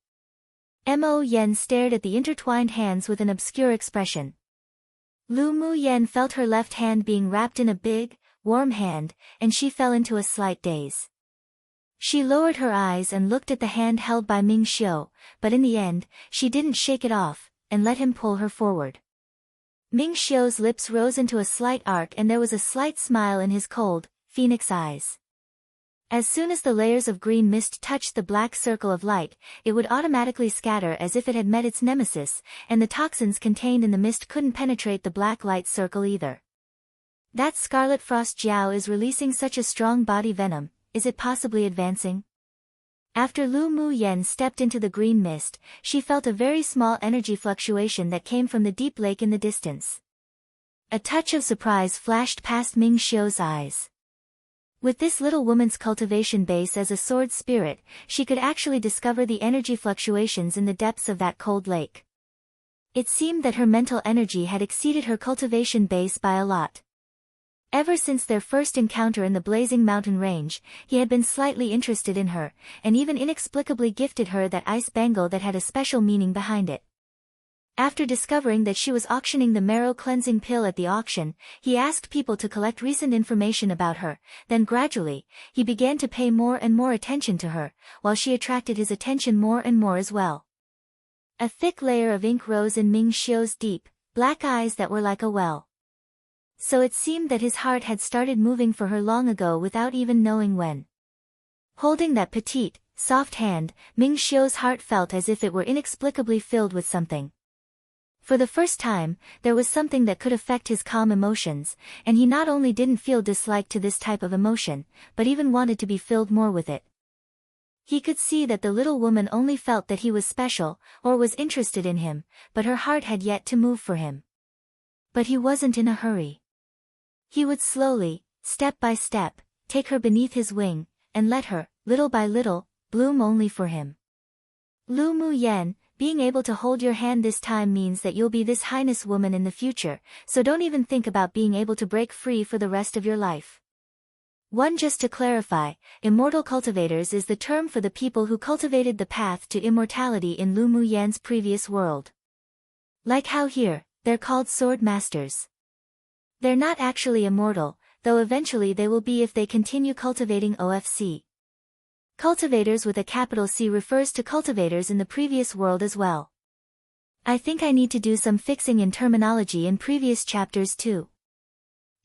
Mo Yen stared at the intertwined hands with an obscure expression. Lu Mu Yen felt her left hand being wrapped in a big, warm hand, and she fell into a slight daze. She lowered her eyes and looked at the hand held by Ming Xiu, but in the end, she didn't shake it off, and let him pull her forward. Ming Xiu's lips rose into a slight arc and there was a slight smile in his cold, phoenix eyes. As soon as the layers of green mist touched the black circle of light, it would automatically scatter as if it had met its nemesis, and the toxins contained in the mist couldn't penetrate the black light circle either. That scarlet frost Jiao is releasing such a strong body venom, is it possibly advancing? After Lu Mu Yen stepped into the green mist, she felt a very small energy fluctuation that came from the deep lake in the distance. A touch of surprise flashed past Ming Xiu's eyes. With this little woman's cultivation base as a sword spirit, she could actually discover the energy fluctuations in the depths of that cold lake. It seemed that her mental energy had exceeded her cultivation base by a lot. Ever since their first encounter in the blazing mountain range, he had been slightly interested in her, and even inexplicably gifted her that ice bangle that had a special meaning behind it. After discovering that she was auctioning the marrow cleansing pill at the auction, he asked people to collect recent information about her, then gradually, he began to pay more and more attention to her, while she attracted his attention more and more as well. A thick layer of ink rose in Ming Xiu's deep, black eyes that were like a well. So it seemed that his heart had started moving for her long ago without even knowing when. Holding that petite, soft hand, Ming Xiu's heart felt as if it were inexplicably filled with something. For the first time, there was something that could affect his calm emotions, and he not only didn't feel dislike to this type of emotion, but even wanted to be filled more with it. He could see that the little woman only felt that he was special, or was interested in him, but her heart had yet to move for him. But he wasn't in a hurry. He would slowly, step by step, take her beneath his wing, and let her, little by little, bloom only for him. Lu Mu Yen, being able to hold your hand this time means that you'll be this highness woman in the future, so don't even think about being able to break free for the rest of your life. Just to clarify, immortal cultivators is the term for the people who cultivated the path to immortality in Lu Mu Yan's previous world. Like how here, they're called sword masters. They're not actually immortal, though eventually they will be if they continue cultivating OFC. Cultivators with a capital C refers to cultivators in the previous world as well. I think I need to do some fixing in terminology in previous chapters too.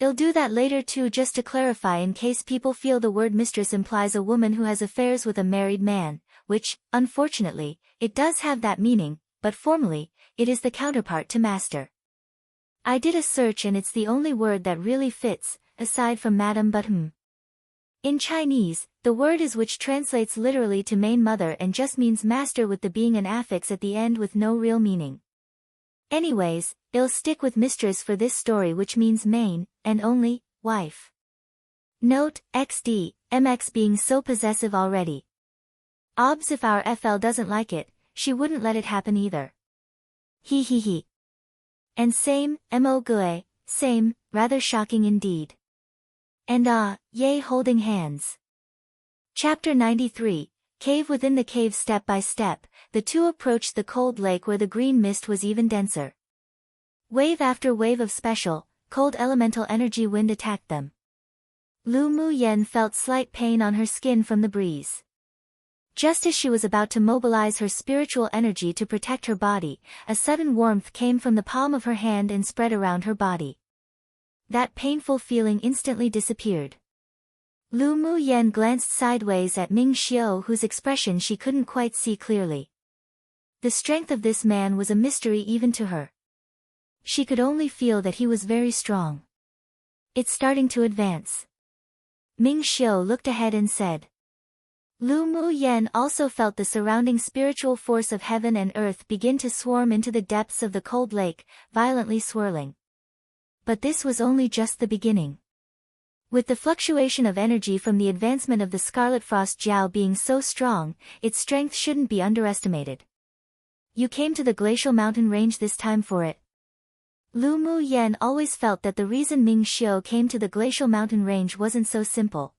I'll do that later too, just to clarify in case people feel the word mistress implies a woman who has affairs with a married man, which, unfortunately, it does have that meaning, but formally, it is the counterpart to master. I did a search and it's the only word that really fits, aside from madam but In Chinese, the word is which translates literally to main mother and just means master with the being an affix at the end with no real meaning. Anyways, I'll stick with mistress for this story, which means main, and only, wife. Note, XD, MX being so possessive already. Obs if our FL doesn't like it, she wouldn't let it happen either. He. And same, Mo Gui, same, rather shocking indeed. And yay holding hands. Chapter 93, Cave within the cave, step by step, the two approached the cold lake where the green mist was even denser. Wave after wave of special, cold elemental energy wind attacked them. Lu Mu Yen felt slight pain on her skin from the breeze. Just as she was about to mobilize her spiritual energy to protect her body, a sudden warmth came from the palm of her hand and spread around her body. That painful feeling instantly disappeared. Lu Mu Yen glanced sideways at Ming Xiao, whose expression she couldn't quite see clearly. The strength of this man was a mystery even to her. She could only feel that he was very strong. It's starting to advance. Ming Xiao looked ahead and said. Lu Mu Yen also felt the surrounding spiritual force of heaven and earth begin to swarm into the depths of the cold lake, violently swirling. But this was only just the beginning. With the fluctuation of energy from the advancement of the Scarlet Frost Jiao being so strong, its strength shouldn't be underestimated. You came to the glacial mountain range this time for it. Lu Mu Yen always felt that the reason Ming Xiao came to the glacial mountain range wasn't so simple.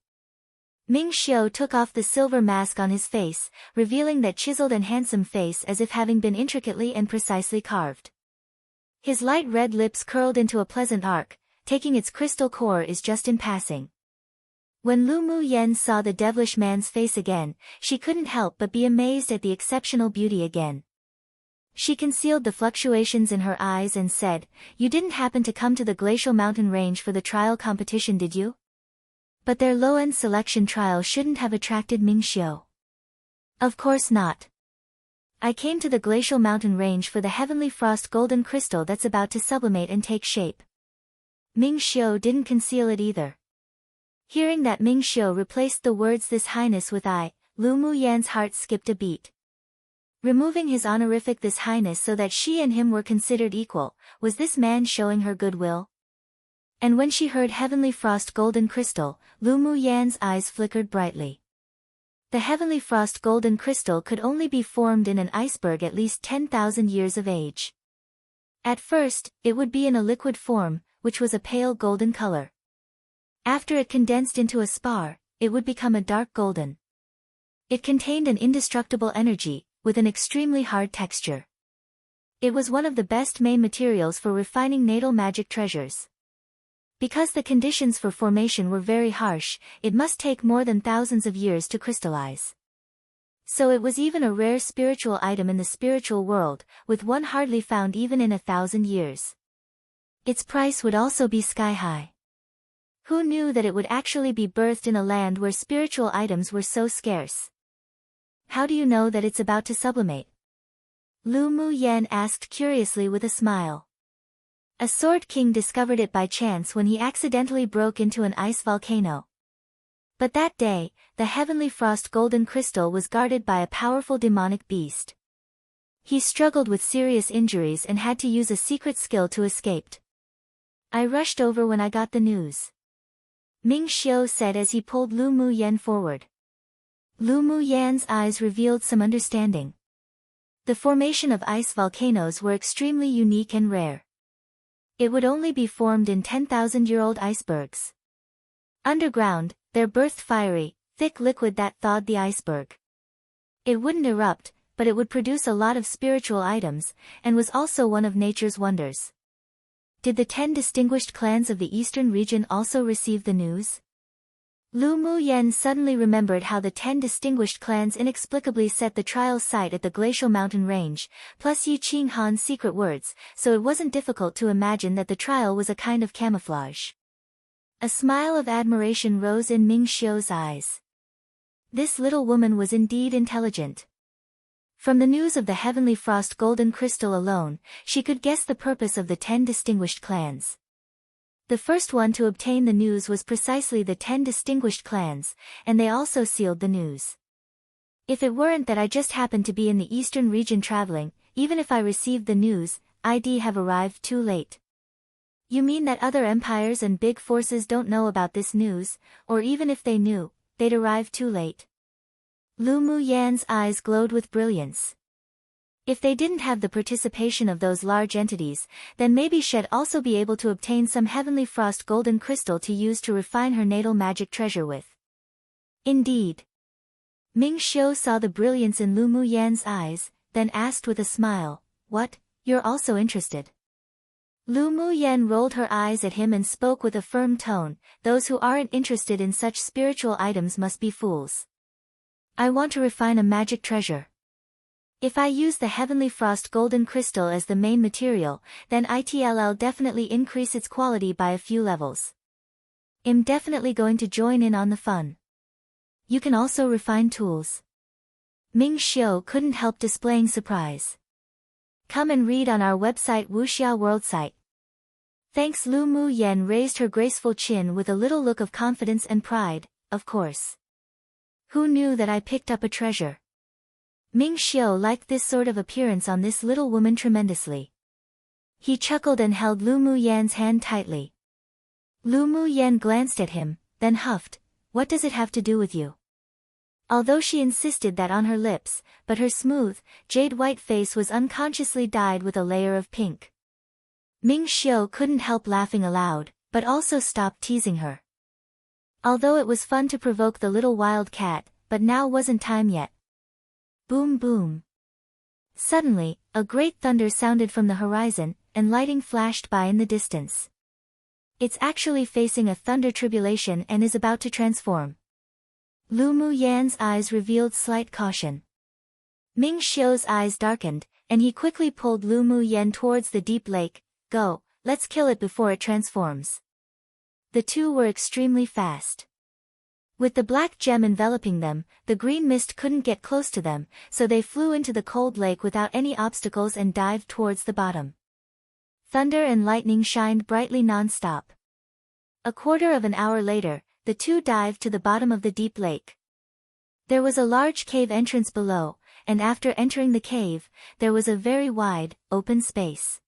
Ming Xiao took off the silver mask on his face, revealing that chiseled and handsome face as if having been intricately and precisely carved. His light red lips curled into a pleasant arc, taking its crystal core is just in passing. When Lu Mu Yen saw the devilish man's face again, she couldn't help but be amazed at the exceptional beauty again. She concealed the fluctuations in her eyes and said, "You didn't happen to come to the glacial mountain range for the trial competition, did you?" But their low-end selection trial shouldn't have attracted Ming Xiao. Of course not. I came to the glacial mountain range for the heavenly frost golden crystal that's about to sublimate and take shape. Ming Xiao didn't conceal it either. Hearing that Ming Xiao replaced the words "This Highness" with "I," Lu Mu Yan's heart skipped a beat. Removing his honorific "This Highness" so that she and him were considered equal, was this man showing her goodwill? And when she heard Heavenly Frost Golden Crystal, Lu Mu Yan's eyes flickered brightly. The Heavenly Frost Golden Crystal could only be formed in an iceberg at least 10,000 years of age. At first, it would be in a liquid form, which was a pale golden color. After it condensed into a spar, it would become a dark golden. It contained an indestructible energy, with an extremely hard texture. It was one of the best main materials for refining natal magic treasures. Because the conditions for formation were very harsh, it must take more than thousands of years to crystallize. So it was even a rare spiritual item in the spiritual world, with one hardly found even in 1,000 years. Its price would also be sky-high. Who knew that it would actually be birthed in a land where spiritual items were so scarce? How do you know that it's about to sublimate? Lu Mu Yen asked curiously with a smile. A Sword King discovered it by chance when he accidentally broke into an ice volcano. But that day, the Heavenly Frost Golden Crystal was guarded by a powerful demonic beast. He struggled with serious injuries and had to use a secret skill to escape. I rushed over when I got the news. Ming Xiao said as he pulled Lu Mu Yen forward. Lu Mu Yan's eyes revealed some understanding. The formation of ice volcanoes were extremely unique and rare. It would only be formed in 10,000-year-old icebergs. Underground, there birthed fiery, thick liquid that thawed the iceberg. It wouldn't erupt, but it would produce a lot of spiritual items, and was also one of nature's wonders. Did the 10 distinguished clans of the eastern region also receive the news? Lu Mu Yen suddenly remembered how the 10 distinguished clans inexplicably set the trial site at the glacial mountain range, plus Yi Qing Han's secret words, so it wasn't difficult to imagine that the trial was a kind of camouflage. A smile of admiration rose in Ming Xiao's eyes. This little woman was indeed intelligent. From the news of the Heavenly Frost Golden Crystal alone, she could guess the purpose of the 10 distinguished clans. The first one to obtain the news was precisely the 10 distinguished clans, and they also sealed the news. If it weren't that I just happened to be in the eastern region traveling, even if I received the news, I'd have arrived too late. You mean that other empires and big forces don't know about this news, or even if they knew, they'd arrive too late? Lu Mu Yan's eyes glowed with brilliance. If they didn't have the participation of those large entities, then maybe she'd also be able to obtain some Heavenly Frost Golden Crystal to use to refine her natal magic treasure with. Indeed. Ming Xiu saw the brilliance in Lu Mu Yan's eyes, then asked with a smile, "What, you're also interested?" Lu Mu Yan rolled her eyes at him and spoke with a firm tone, "Those who aren't interested in such spiritual items must be fools. I want to refine a magic treasure. If I use the Heavenly Frost golden crystal as the main material, then it'll definitely increase its quality by a few levels. I'm definitely going to join in on the fun. You can also refine tools." Ming Xiu couldn't help displaying surprise. "Come and read on our website Wuxia World site." Thanks. Lu Mu Yan raised her graceful chin with a little look of confidence and pride, "Of course. Who knew that I picked up a treasure?" Ming Xiu liked this sort of appearance on this little woman tremendously. He chuckled and held Lu Mu Yan's hand tightly. Lu Mu Yan glanced at him, then huffed, "What does it have to do with you?" Although she insisted that on her lips, but her smooth, jade-white face was unconsciously dyed with a layer of pink. Ming Xiu couldn't help laughing aloud, but also stopped teasing her. Although it was fun to provoke the little wild cat, but now wasn't time yet. Boom boom. Suddenly, a great thunder sounded from the horizon, and lightning flashed by in the distance. It's actually facing a thunder tribulation and is about to transform. Lu Mu Yan's eyes revealed slight caution. Ming Xiu's eyes darkened, and he quickly pulled Lu Mu Yan towards the deep lake. "Go, let's kill it before it transforms." The two were extremely fast. With the black gem enveloping them, the green mist couldn't get close to them, so they flew into the cold lake without any obstacles and dived towards the bottom. Thunder and lightning shined brightly non-stop. A quarter of an hour later, the two dived to the bottom of the deep lake. There was a large cave entrance below, and after entering the cave, there was a very wide, open space.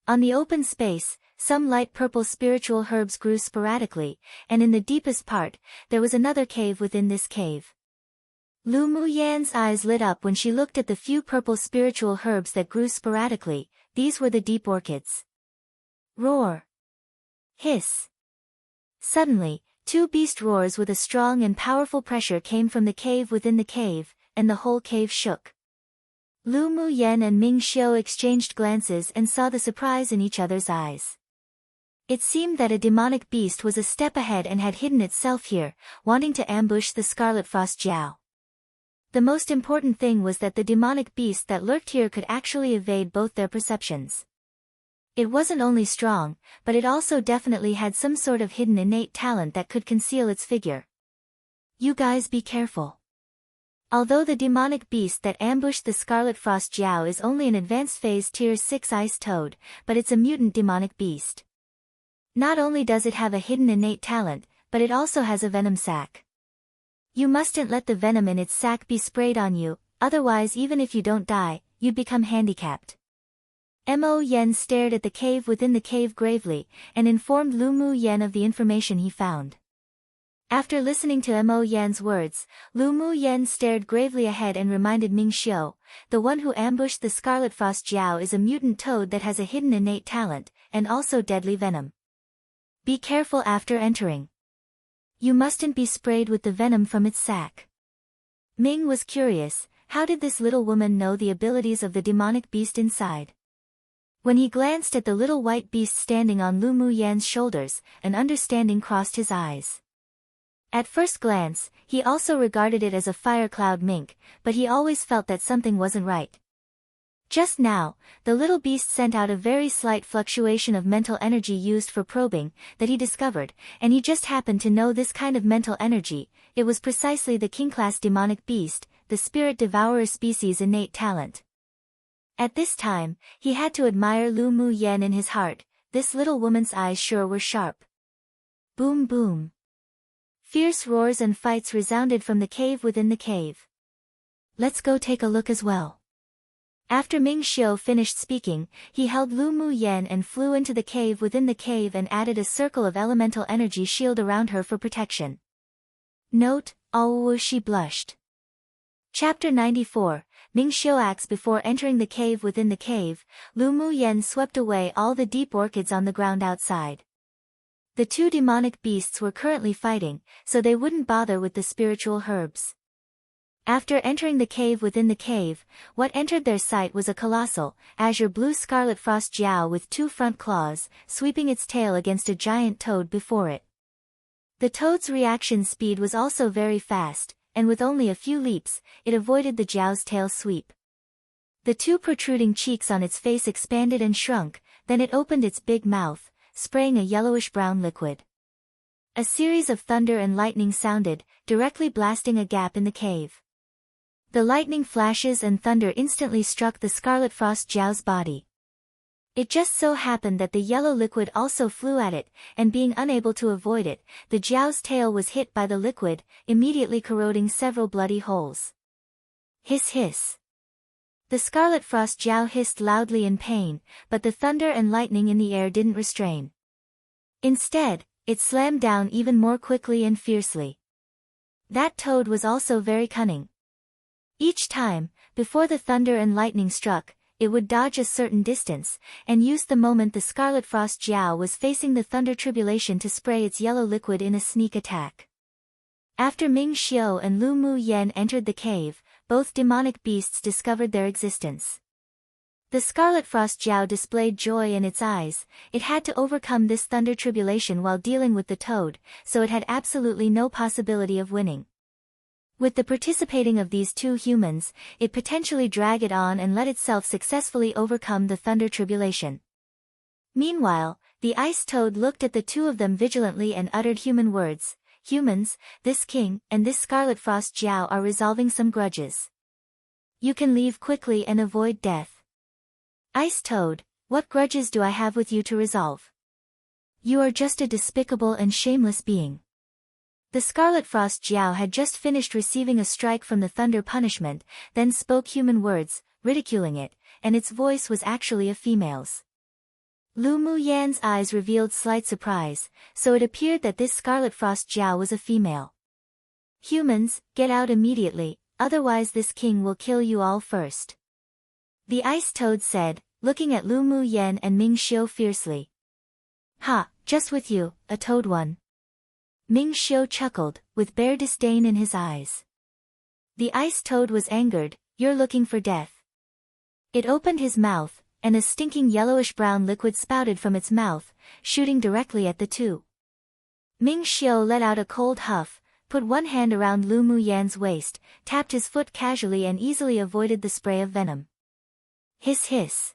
On the open space, some light purple spiritual herbs grew sporadically, and in the deepest part, there was another cave within this cave. Lu Mu Yan's eyes lit up when she looked at the few purple spiritual herbs that grew sporadically. These were the deep orchids. Roar! Hiss! Suddenly, two beast roars with a strong and powerful pressure came from the cave within the cave, and the whole cave shook. Lu Mu Yan and Ming Xiu exchanged glances and saw the surprise in each other's eyes. It seemed that a demonic beast was a step ahead and had hidden itself here, wanting to ambush the Scarlet Frost Jiao. The most important thing was that the demonic beast that lurked here could actually evade both their perceptions. It wasn't only strong, but it also definitely had some sort of hidden innate talent that could conceal its figure. You guys be careful. Although the demonic beast that ambushed the Scarlet Frost Jiao is only an advanced phase tier 6 ice toad, but it's a mutant demonic beast. Not only does it have a hidden innate talent, but it also has a venom sac. You mustn't let the venom in its sac be sprayed on you, otherwise even if you don't die, you'd become handicapped. Mo Yen stared at the cave within the cave gravely, and informed Lu Mu Yan of the information he found. After listening to Mo Yan's words, Lu Mu Yan stared gravely ahead and reminded Ming Xiu, "The one who ambushed the Scarlet Frost Jiao is a mutant toad that has a hidden innate talent, and also deadly venom. Be careful after entering. You mustn't be sprayed with the venom from its sac." Ming was curious, how did this little woman know the abilities of the demonic beast inside? When he glanced at the little white beast standing on Lu Mu Yan's shoulders, an understanding crossed his eyes. At first glance, he also regarded it as a fire cloud mink, but he always felt that something wasn't right. Just now, the little beast sent out a very slight fluctuation of mental energy used for probing, that he discovered, and he just happened to know this kind of mental energy. It was precisely the king-class demonic beast, the spirit devourer species' innate talent. At this time, he had to admire Lu Mu Yan in his heart. This little woman's eyes sure were sharp. Boom boom. Fierce roars and fights resounded from the cave within the cave. Let's go take a look as well. After Ming Xiu finished speaking, he held Lu Mu Yan and flew into the cave within the cave and added a circle of elemental energy shield around her for protection. Note, oh, she blushed. Chapter 94, Ming Xiu acts before entering the cave within the cave. Lu Mu Yan swept away all the deep orchids on the ground outside. The two demonic beasts were currently fighting, so they wouldn't bother with the spiritual herbs. After entering the cave within the cave, what entered their sight was a colossal, azure blue scarlet frost jiao with 2 front claws, sweeping its tail against a giant toad before it. The toad's reaction speed was also very fast, and with only a few leaps, it avoided the jiao's tail sweep. The 2 protruding cheeks on its face expanded and shrunk, then it opened its big mouth, spraying a yellowish-brown liquid. A series of thunder and lightning sounded, directly blasting a gap in the cave. The lightning flashes and thunder instantly struck the scarlet frost jiao's body. It just so happened that the yellow liquid also flew at it, and being unable to avoid it, the jiao's tail was hit by the liquid, immediately corroding several bloody holes. Hiss hiss. The scarlet frost jiao hissed loudly in pain, but the thunder and lightning in the air didn't restrain. Instead, it slammed down even more quickly and fiercely. That toad was also very cunning. Each time, before the thunder and lightning struck, it would dodge a certain distance, and use the moment the scarlet frost jiao was facing the thunder tribulation to spray its yellow liquid in a sneak attack. After Ming Xiu and Lu Mu Yan entered the cave, both demonic beasts discovered their existence. The scarlet frost jiao displayed joy in its eyes. It had to overcome this thunder tribulation while dealing with the toad, so it had absolutely no possibility of winning. With the participating of these 2 humans, it potentially drag it on and let itself successfully overcome the thunder tribulation. Meanwhile, the ice toad looked at the 2 of them vigilantly and uttered human words. Humans, this king and this scarlet frost jiao are resolving some grudges. You can leave quickly and avoid death. Ice toad, what grudges do I have with you to resolve? You are just a despicable and shameless being. The scarlet frost jiao had just finished receiving a strike from the thunder punishment, then spoke human words, ridiculing it, and its voice was actually a female's. Lu Mu Yan's eyes revealed slight surprise, so it appeared that this scarlet frost jiao was a female. Humans, get out immediately, otherwise this king will kill you all first. The ice toad said, looking at Lu Mu Yan and Ming Xiu fiercely. Ha, just with you, a toad one. Ming Xiu chuckled, with bare disdain in his eyes. The ice toad was angered. You're looking for death. It opened his mouth, and a stinking yellowish-brown liquid spouted from its mouth, shooting directly at the 2. Ming Xiu let out a cold huff, put one hand around Lu Mu Yan's waist, tapped his foot casually and easily avoided the spray of venom. Hiss hiss.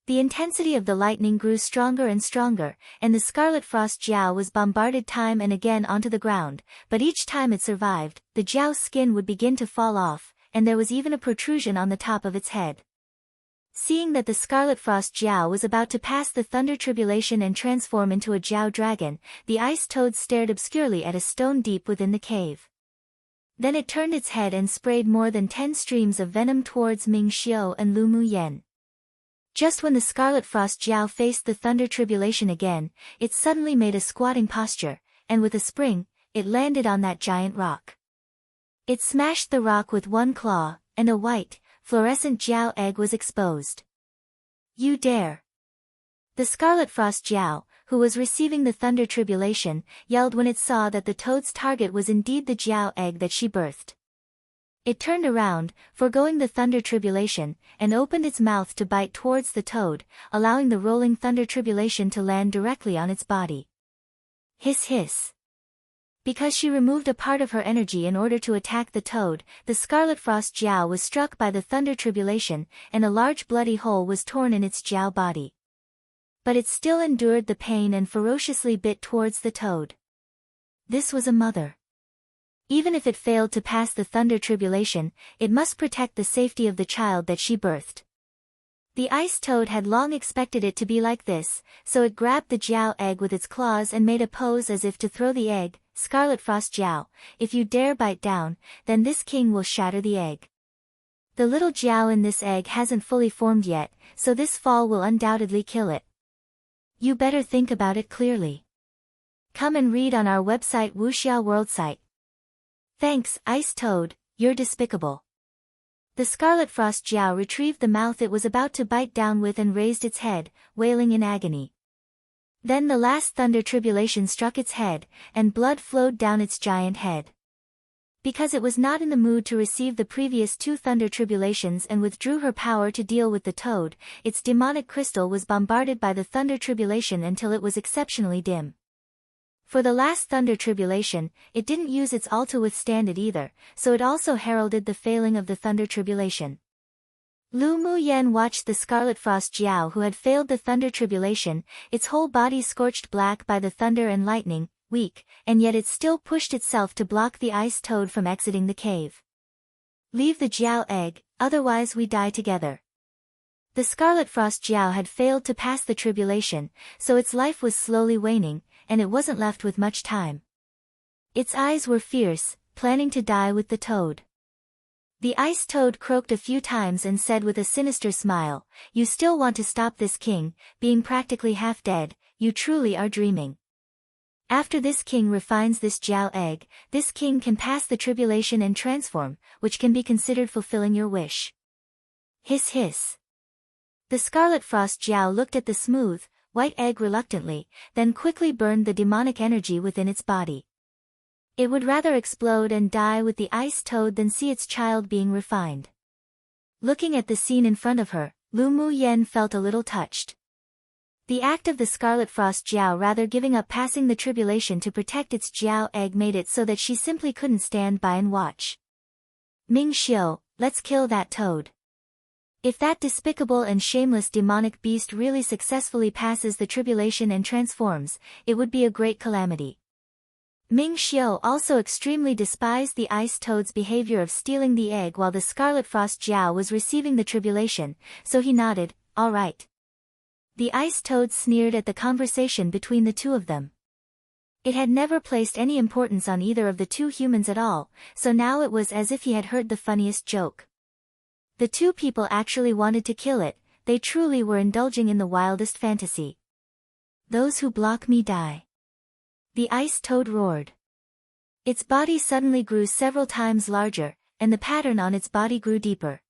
The intensity of the lightning grew stronger and stronger, and the scarlet frost jiao was bombarded time and again onto the ground, but each time it survived, the jiao's skin would begin to fall off, and there was even a protrusion on the top of its head. Seeing that the scarlet frost jiao was about to pass the thunder tribulation and transform into a jiao dragon, the ice toad stared obscurely at a stone deep within the cave. Then it turned its head and sprayed more than 10 streams of venom towards Ming Xiu and Lu Mu Yan. Just when the scarlet frost jiao faced the thunder tribulation again, it suddenly made a squatting posture, and with a spring, it landed on that giant rock. It smashed the rock with one claw, and a white, fluorescent jiao egg was exposed. You dare! The scarlet frost jiao, who was receiving the thunder tribulation, yelled when it saw that the toad's target was indeed the jiao egg that she birthed. It turned around, foregoing the thunder tribulation, and opened its mouth to bite towards the toad, allowing the rolling thunder tribulation to land directly on its body. Hiss hiss. Because she removed a part of her energy in order to attack the toad, the scarlet frost jiao was struck by the thunder tribulation, and a large bloody hole was torn in its jiao body. But it still endured the pain and ferociously bit towards the toad. This was a mother. Even if it failed to pass the thunder tribulation, it must protect the safety of the child that she birthed. The ice toad had long expected it to be like this, so it grabbed the jiao egg with its claws and made a pose as if to throw the egg. Scarlet frost jiao, if you dare bite down, then this king will shatter the egg. The little jiao in this egg hasn't fully formed yet, so this fall will undoubtedly kill it. You better think about it clearly. Come and read on our website Wuxia World site. Thanks, Ice Toad, you're despicable. The scarlet frost jiao retrieved the mouth it was about to bite down with and raised its head, wailing in agony. Then the last thunder tribulation struck its head, and blood flowed down its giant head. Because it was not in the mood to receive the previous 2 thunder tribulations and withdrew her power to deal with the toad, its demonic crystal was bombarded by the thunder tribulation until it was exceptionally dim. For the last thunder tribulation, it didn't use its all to withstand it either, so it also heralded the failing of the thunder tribulation. Lu Muyen watched the Scarlet Frost Jiao who had failed the thunder tribulation, its whole body scorched black by the thunder and lightning, weak, and yet it still pushed itself to block the ice toad from exiting the cave. Leave the Jiao egg, otherwise we die together. The Scarlet Frost Jiao had failed to pass the tribulation, so its life was slowly waning, and it wasn't left with much time. Its eyes were fierce, planning to die with the toad. The ice toad croaked a few times and said with a sinister smile, "You still want to stop this king, being practically half dead, you truly are dreaming. After this king refines this Jiao egg, this king can pass the tribulation and transform, which can be considered fulfilling your wish." Hiss hiss. The Scarlet Frost Jiao looked at the smooth, white egg reluctantly, then quickly burned the demonic energy within its body. It would rather explode and die with the ice toad than see its child being refined. Looking at the scene in front of her, Lu Muyen felt a little touched. The act of the Scarlet Frost Jiao rather giving up passing the tribulation to protect its Jiao egg made it so that she simply couldn't stand by and watch. Ming Xiu, let's kill that toad. If that despicable and shameless demonic beast really successfully passes the tribulation and transforms, it would be a great calamity. Ming Xiu also extremely despised the ice toad's behavior of stealing the egg while the Scarlet Frost Jiao was receiving the tribulation, so he nodded, all right. The ice toad sneered at the conversation between the two of them. It had never placed any importance on either of the two humans at all, so now it was as if he had heard the funniest joke. The two people actually wanted to kill it, they truly were indulging in the wildest fantasy. Those who block me die. The ice toad roared. Its body suddenly grew several times larger, and the pattern on its body grew deeper.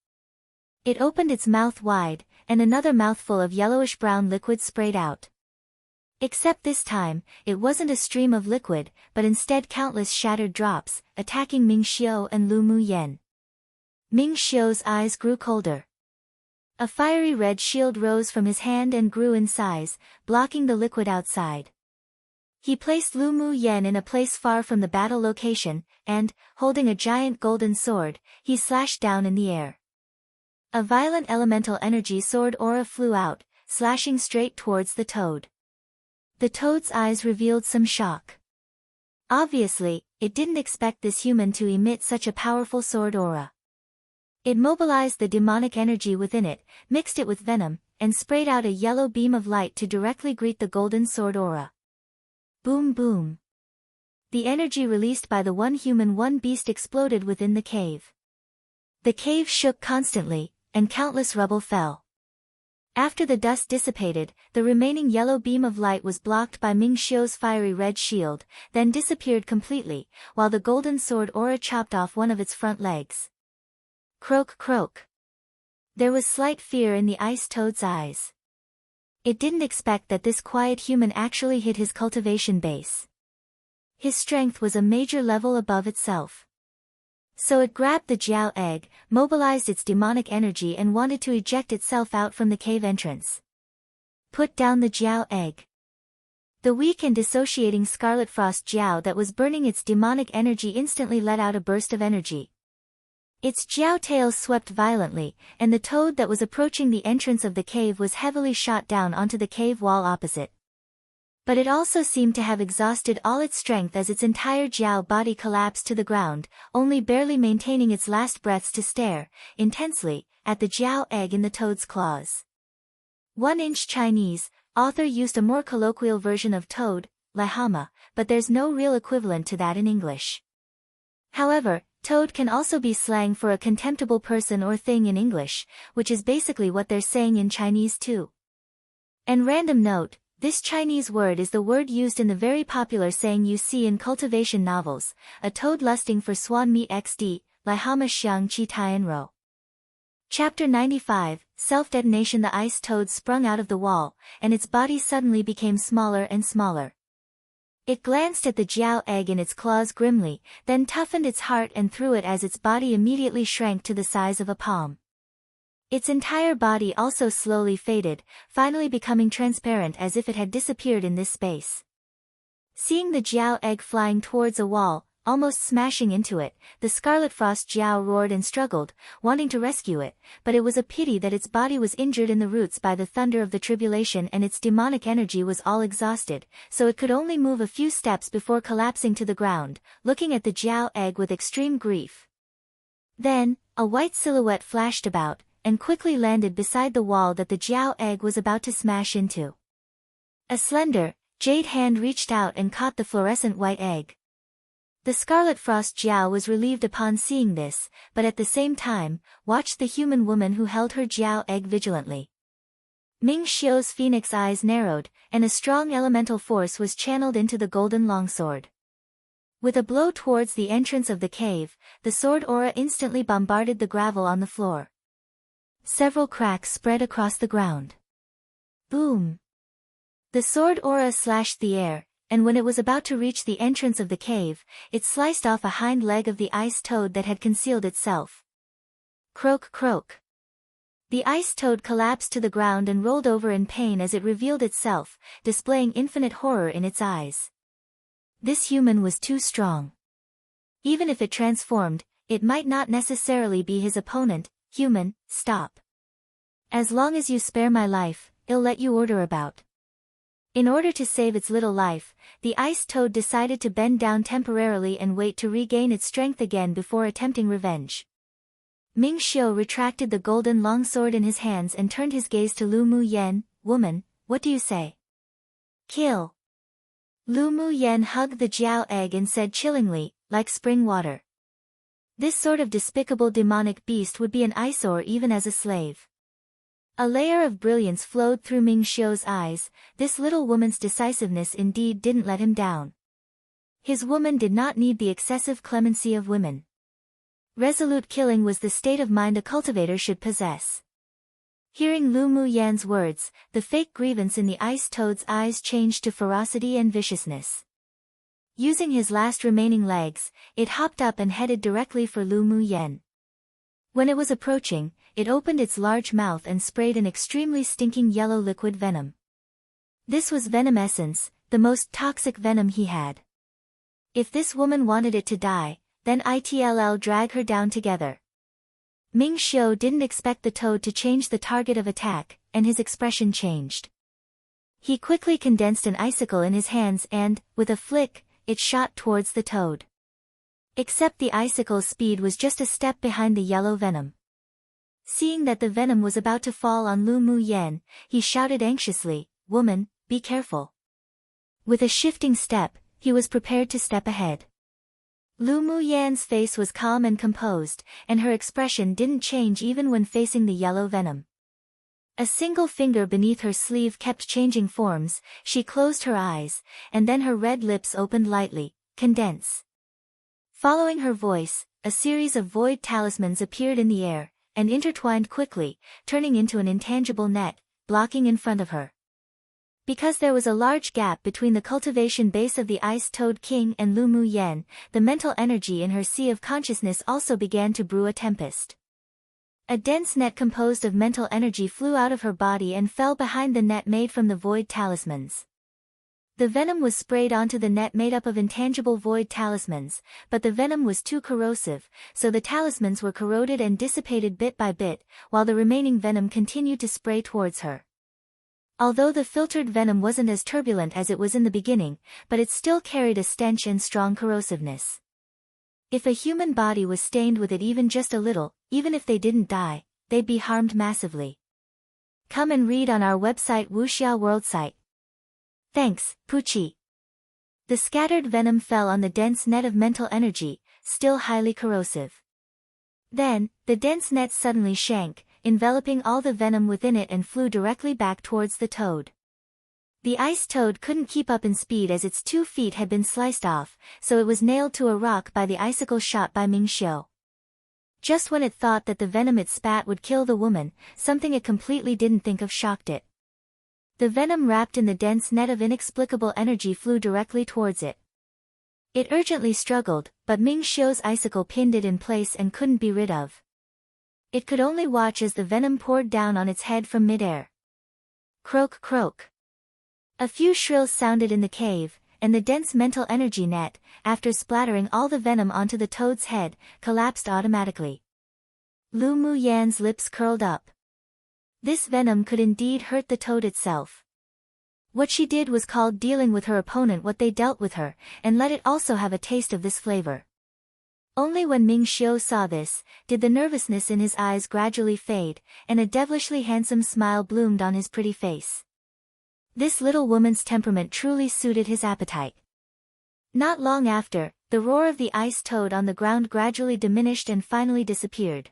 It opened its mouth wide, and another mouthful of yellowish-brown liquid sprayed out. Except this time, it wasn't a stream of liquid, but instead countless shattered drops, attacking Ming Xiu and Lu Muyen. Ming Xiu's eyes grew colder. A fiery red shield rose from his hand and grew in size, blocking the liquid outside. He placed Lu Muyen in a place far from the battle location, and, holding a giant golden sword, he slashed down in the air. A violent elemental energy sword aura flew out, slashing straight towards the toad. The toad's eyes revealed some shock. Obviously, it didn't expect this human to emit such a powerful sword aura. It mobilized the demonic energy within it, mixed it with venom, and sprayed out a yellow beam of light to directly greet the golden sword aura. Boom boom. The energy released by the one human one beast exploded within the cave. The cave shook constantly, and countless rubble fell. After the dust dissipated, the remaining yellow beam of light was blocked by Ming Xiu's fiery red shield, then disappeared completely, while the golden sword aura chopped off one of its front legs. Croak croak. There was slight fear in the ice toad's eyes. It didn't expect that this quiet human actually hit his cultivation base. His strength was a major level above itself. So it grabbed the Jiao egg, mobilized its demonic energy and wanted to eject itself out from the cave entrance. Put down the Jiao egg. The weak and dissociating Scarlet Frost Jiao that was burning its demonic energy instantly let out a burst of energy. Its Jiao tail swept violently, and the toad that was approaching the entrance of the cave was heavily shot down onto the cave wall opposite. But it also seemed to have exhausted all its strength as its entire Jiao body collapsed to the ground, only barely maintaining its last breaths to stare, intensely, at the Jiao egg in the toad's claws. 1-inch Chinese, author used a more colloquial version of toad, Lahama, but there's no real equivalent to that in English. However, toad can also be slang for a contemptible person or thing in English, which is basically what they're saying in Chinese too. And random note, this Chinese word is the word used in the very popular saying you see in cultivation novels, a toad lusting for swan meat xd, Lahama xiang qi tianro. Chapter 95, Self-Detonation. The ice toad sprung out of the wall, and its body suddenly became smaller and smaller. It glanced at the Jiao egg in its claws grimly, then toughened its heart and threw it as its body immediately shrank to the size of a palm. Its entire body also slowly faded, finally becoming transparent as if it had disappeared in this space. Seeing the Jiao egg flying towards a wall, almost smashing into it, the Scarlet Frost Jiao roared and struggled, wanting to rescue it, but it was a pity that its body was injured in the roots by the thunder of the tribulation and its demonic energy was all exhausted, so it could only move a few steps before collapsing to the ground, looking at the Jiao egg with extreme grief. Then, a white silhouette flashed about, and quickly landed beside the wall that the Jiao egg was about to smash into. A slender, jade hand reached out and caught the fluorescent white egg. The Scarlet Frost Jiao was relieved upon seeing this, but at the same time, watched the human woman who held her Jiao egg vigilantly. Ming Xiu's phoenix eyes narrowed, and a strong elemental force was channeled into the golden longsword. With a blow towards the entrance of the cave, the sword aura instantly bombarded the gravel on the floor. Several cracks spread across the ground. Boom! The sword aura slashed the air, and when it was about to reach the entrance of the cave, it sliced off a hind leg of the ice toad that had concealed itself. Croak croak. The ice toad collapsed to the ground and rolled over in pain as it revealed itself, displaying infinite horror in its eyes. This human was too strong. Even if it transformed, it might not necessarily be his opponent. Human, stop. As long as you spare my life, I'll let you order about. In order to save its little life, the ice toad decided to bend down temporarily and wait to regain its strength again before attempting revenge. Ming Xiu retracted the golden longsword in his hands and turned his gaze to Lu Mu Yan. Woman, what do you say? Kill. Lu Mu Yan hugged the Jiao egg and said chillingly, like spring water. This sort of despicable demonic beast would be an eyesore even as a slave. A layer of brilliance flowed through Ming Xiu's eyes. This little woman's decisiveness indeed didn't let him down. His woman did not need the excessive clemency of women. Resolute killing was the state of mind a cultivator should possess. Hearing Lu Mu Yan's words, the fake grievance in the ice toad's eyes changed to ferocity and viciousness. Using his last remaining legs, it hopped up and headed directly for Lu Mu Yan. When it was approaching, it opened its large mouth and sprayed an extremely stinking yellow liquid venom. This was venom essence, the most toxic venom he had. If this woman wanted it to die, then it'll drag her down together. Ming Xiu didn't expect the toad to change the target of attack, and his expression changed. He quickly condensed an icicle in his hands and, with a flick, it shot towards the toad. Except the icicle's speed was just a step behind the yellow venom. Seeing that the venom was about to fall on Lu Mu Yan, he shouted anxiously, "Woman, be careful." With a shifting step, he was prepared to step ahead. Lu Mu Yan's face was calm and composed, and her expression didn't change even when facing the yellow venom. A single finger beneath her sleeve kept changing forms. She closed her eyes, and then her red lips opened lightly. Condense. Following her voice, a series of void talismans appeared in the air, and intertwined quickly, turning into an intangible net, blocking in front of her. Because there was a large gap between the cultivation base of the Ice Toad King and Lu Mu Yan, the mental energy in her sea of consciousness also began to brew a tempest. A dense net composed of mental energy flew out of her body and fell behind the net made from the void talismans. The venom was sprayed onto the net made up of intangible void talismans, but the venom was too corrosive, so the talismans were corroded and dissipated bit by bit, while the remaining venom continued to spray towards her. Although the filtered venom wasn't as turbulent as it was in the beginning, but it still carried a stench and strong corrosiveness. If a human body was stained with it even just a little, even if they didn't die, they'd be harmed massively. Come and read on our website Wuxia World site. Thanks, Pucci. The scattered venom fell on the dense net of mental energy, still highly corrosive. Then, the dense net suddenly shrank, enveloping all the venom within it and flew directly back towards the toad. The ice toad couldn't keep up in speed as its 2 feet had been sliced off, so it was nailed to a rock by the icicle shot by Ming Xiu. Just when it thought that the venom it spat would kill the woman, something it completely didn't think of shocked it. The venom wrapped in the dense net of inexplicable energy flew directly towards it. It urgently struggled, but Ming Xiu's icicle pinned it in place and couldn't be rid of. It could only watch as the venom poured down on its head from midair. Croak, croak. A few shrills sounded in the cave, and the dense mental energy net, after splattering all the venom onto the toad's head, collapsed automatically. Lu Mu Yan's lips curled up. This venom could indeed hurt the toad itself. What she did was called dealing with her opponent what they dealt with her, and let it also have a taste of this flavor. Only when Ming Xiu saw this, did the nervousness in his eyes gradually fade, and a devilishly handsome smile bloomed on his pretty face. This little woman's temperament truly suited his appetite. Not long after, the roar of the ice toad on the ground gradually diminished and finally disappeared.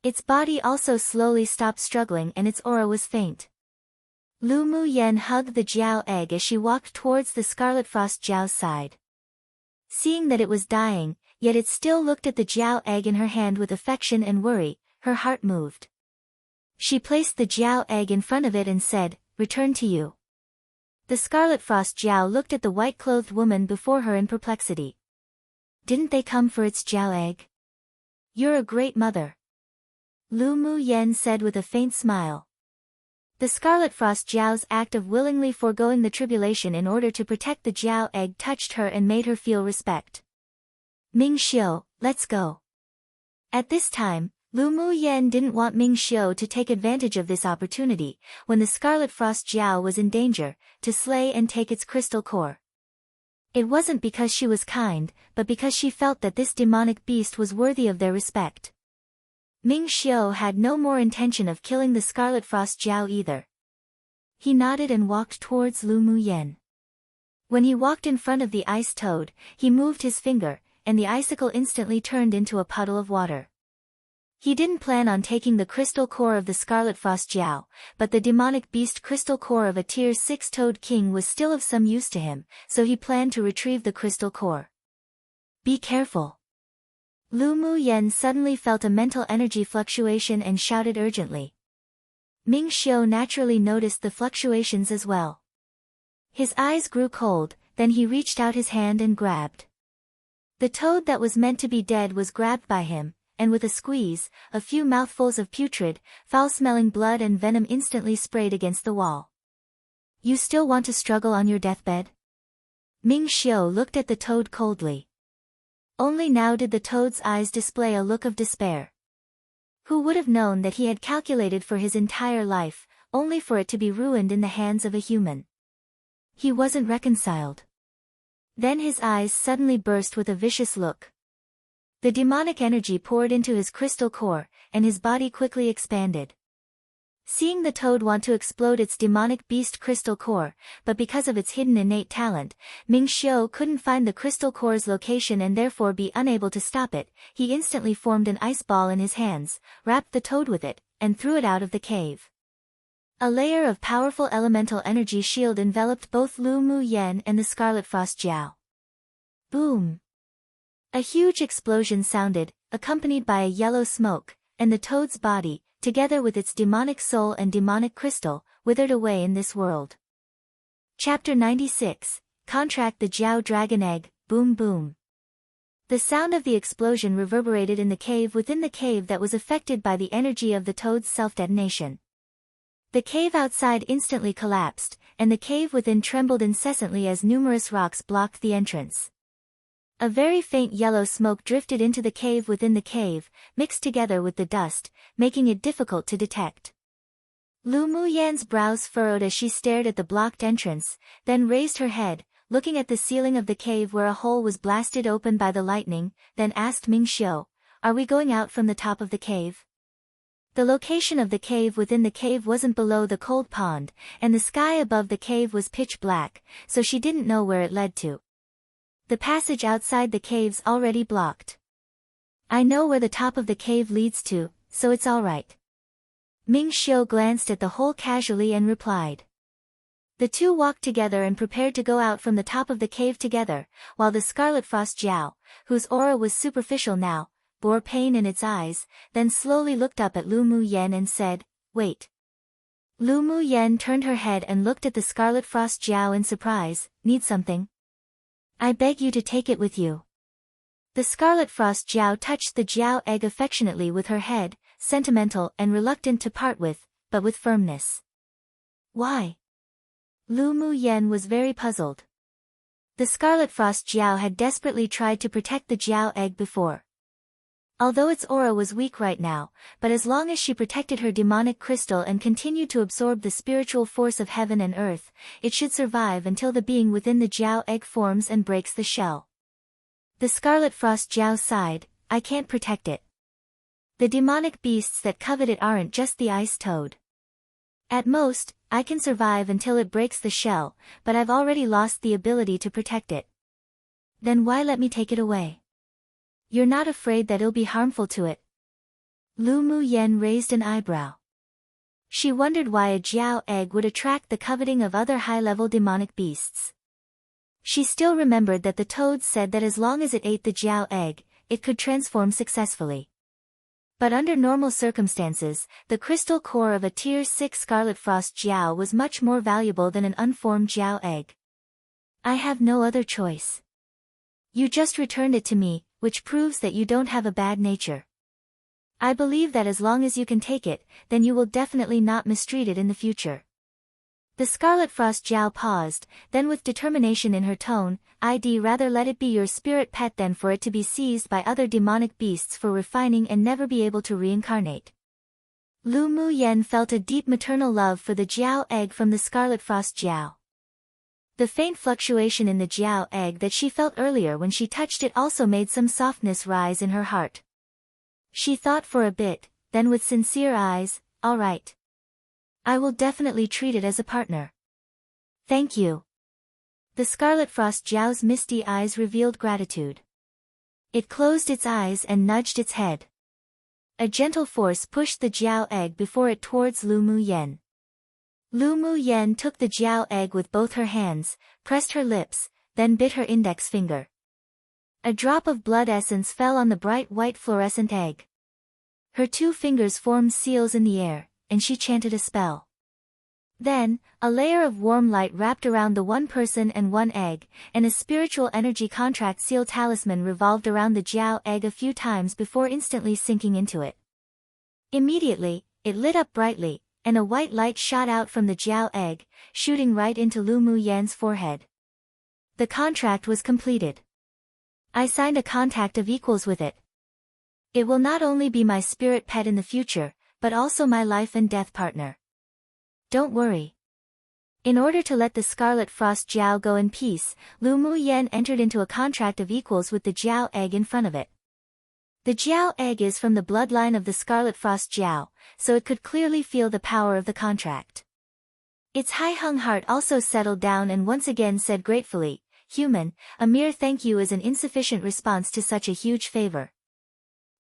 Its body also slowly stopped struggling and its aura was faint. Lu Mu Yan hugged the Jiao egg as she walked towards the Scarlet Frost Jiao's side. Seeing that it was dying, yet it still looked at the Jiao egg in her hand with affection and worry, her heart moved. She placed the Jiao egg in front of it and said, "Return to you." The Scarlet Frost Jiao looked at the white-clothed woman before her in perplexity. Didn't they come for its Jiao egg? You're a great mother. Lu Mu Yan said with a faint smile. The Scarlet Frost Jiao's act of willingly foregoing the tribulation in order to protect the Jiao egg touched her and made her feel respect. Ming Xiu, let's go. At this time, Lu Mu Yan didn't want Ming Xiu to take advantage of this opportunity, when the Scarlet Frost Jiao was in danger, to slay and take its crystal core. It wasn't because she was kind, but because she felt that this demonic beast was worthy of their respect. Ming Xiu had no more intention of killing the Scarlet Frost Jiao either. He nodded and walked towards Lu Mu Yan. When he walked in front of the ice toad, he moved his finger, and the icicle instantly turned into a puddle of water. He didn't plan on taking the crystal core of the Scarlet Frost Jiao, but the demonic beast crystal core of a Tier 6 Toad King was still of some use to him, so he planned to retrieve the crystal core. Be careful. Lu Mu Yan suddenly felt a mental energy fluctuation and shouted urgently. Ming Xiu naturally noticed the fluctuations as well. His eyes grew cold, then he reached out his hand and grabbed. The toad that was meant to be dead was grabbed by him, and with a squeeze, a few mouthfuls of putrid, foul-smelling blood and venom instantly sprayed against the wall. You still want to struggle on your deathbed? Ming Xiu looked at the toad coldly. Only now did the toad's eyes display a look of despair. Who would have known that he had calculated for his entire life, only for it to be ruined in the hands of a human? He wasn't reconciled. Then his eyes suddenly burst with a vicious look. The demonic energy poured into his crystal core, and his body quickly expanded. Seeing the toad want to explode its demonic beast crystal core, but because of its hidden innate talent, Ming Xiu couldn't find the crystal core's location and therefore be unable to stop it, he instantly formed an ice ball in his hands, wrapped the toad with it, and threw it out of the cave. A layer of powerful elemental energy shield enveloped both Lu Mu Yan and the Scarlet Frost Jiao. Boom! A huge explosion sounded, accompanied by a yellow smoke, and the toad's body, together with its demonic soul and demonic crystal, withered away in this world. Chapter 96, Contract the Jiao Dragon Egg, Boom Boom. The sound of the explosion reverberated in the cave within the cave that was affected by the energy of the toad's self-detonation. The cave outside instantly collapsed, and the cave within trembled incessantly as numerous rocks blocked the entrance. A very faint yellow smoke drifted into the cave within the cave, mixed together with the dust, making it difficult to detect. Lu Mu Yan's brows furrowed as she stared at the blocked entrance, then raised her head, looking at the ceiling of the cave where a hole was blasted open by the lightning, then asked Ming Xiu, "Are we going out from the top of the cave?" The location of the cave within the cave wasn't below the cold pond, and the sky above the cave was pitch black, so she didn't know where it led to. The passage outside the cave's already blocked. I know where the top of the cave leads to, so it's all right. Ming Xiu glanced at the hole casually and replied. The two walked together and prepared to go out from the top of the cave together, while the Scarlet Frost Jiao, whose aura was superficial now, bore pain in its eyes, then slowly looked up at Lu Mu Yan and said, "Wait." Lu Mu Yen turned her head and looked at the Scarlet Frost Jiao in surprise. Need something? I beg you to take it with you. The Scarlet Frost Jiao touched the Jiao egg affectionately with her head, sentimental and reluctant to part with, but with firmness. Why? Lu Mu Yen was very puzzled. The Scarlet Frost Jiao had desperately tried to protect the Jiao egg before. Although its aura was weak right now, but as long as she protected her demonic crystal and continued to absorb the spiritual force of heaven and earth, it should survive until the being within the Jiao egg forms and breaks the shell. The Scarlet Frost Jiao sighed, I can't protect it. The demonic beasts that covet it aren't just the ice toad. At most, I can survive until it breaks the shell, but I've already lost the ability to protect it. Then why let me take it away? You're not afraid that it'll be harmful to it? Lu Mu Yen raised an eyebrow. She wondered why a Jiao egg would attract the coveting of other high-level demonic beasts. She still remembered that the toads said that as long as it ate the Jiao egg, it could transform successfully. But under normal circumstances, the crystal core of a Tier 6 Scarlet Frost Jiao was much more valuable than an unformed Jiao egg. I have no other choice. You just returned it to me, which proves that you don't have a bad nature. I believe that as long as you can take it, then you will definitely not mistreat it in the future. The Scarlet Frost Jiao paused, then with determination in her tone, I'd rather let it be your spirit pet than for it to be seized by other demonic beasts for refining and never be able to reincarnate. Lu Mu Yen felt a deep maternal love for the Jiao egg from the Scarlet Frost Jiao. The faint fluctuation in the Jiao egg that she felt earlier when she touched it also made some softness rise in her heart. She thought for a bit, then with sincere eyes, all right. I will definitely treat it as a partner. Thank you. The Scarlet Frost Jiao's misty eyes revealed gratitude. It closed its eyes and nudged its head. A gentle force pushed the Jiao egg before it towards Lu Mu Yen. Lu Mu Yen took the Jiao egg with both her hands, pressed her lips, then bit her index finger. A drop of blood essence fell on the bright white fluorescent egg. Her 2 fingers formed seals in the air, and she chanted a spell. Then, a layer of warm light wrapped around the 1 person and 1 egg, and a spiritual energy contract seal talisman revolved around the Jiao egg a few times before instantly sinking into it. Immediately, it lit up brightly, and a white light shot out from the Jiao egg, shooting right into Lu Mu Yan's forehead. The contract was completed. I signed a contract of equals with it. It will not only be my spirit pet in the future, but also my life and death partner. Don't worry. In order to let the Scarlet Frost Jiao go in peace, Lu Mu Yen entered into a contract of equals with the Jiao egg in front of it. The Jiao egg is from the bloodline of the Scarlet Frost Jiao, so it could clearly feel the power of the contract. Its high-hung heart also settled down and once again said gratefully, Human, a mere thank you is an insufficient response to such a huge favor.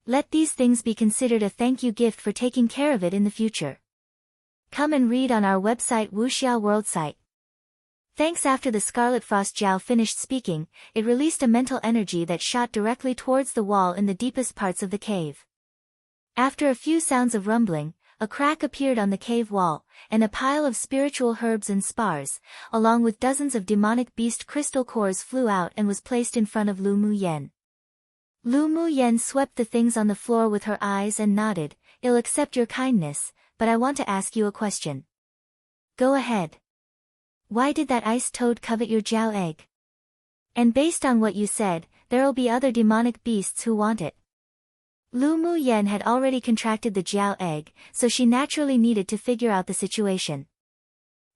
Let these things be considered a thank you gift for taking care of it in the future. Come and read on our website Wuxia World site. Thanks. After the Scarlet Frost Jiao finished speaking, it released a mental energy that shot directly towards the wall in the deepest parts of the cave. After a few sounds of rumbling, a crack appeared on the cave wall, and a pile of spiritual herbs and spars, along with dozens of demonic beast crystal cores flew out and was placed in front of Lu Mu Yen. Lu Mu Yen swept the things on the floor with her eyes and nodded, I'll accept your kindness, but I want to ask you a question. Go ahead. Why did that ice toad covet your Jiao egg? And based on what you said, there'll be other demonic beasts who want it. Lu Mu Yen had already contracted the Jiao egg, so she naturally needed to figure out the situation.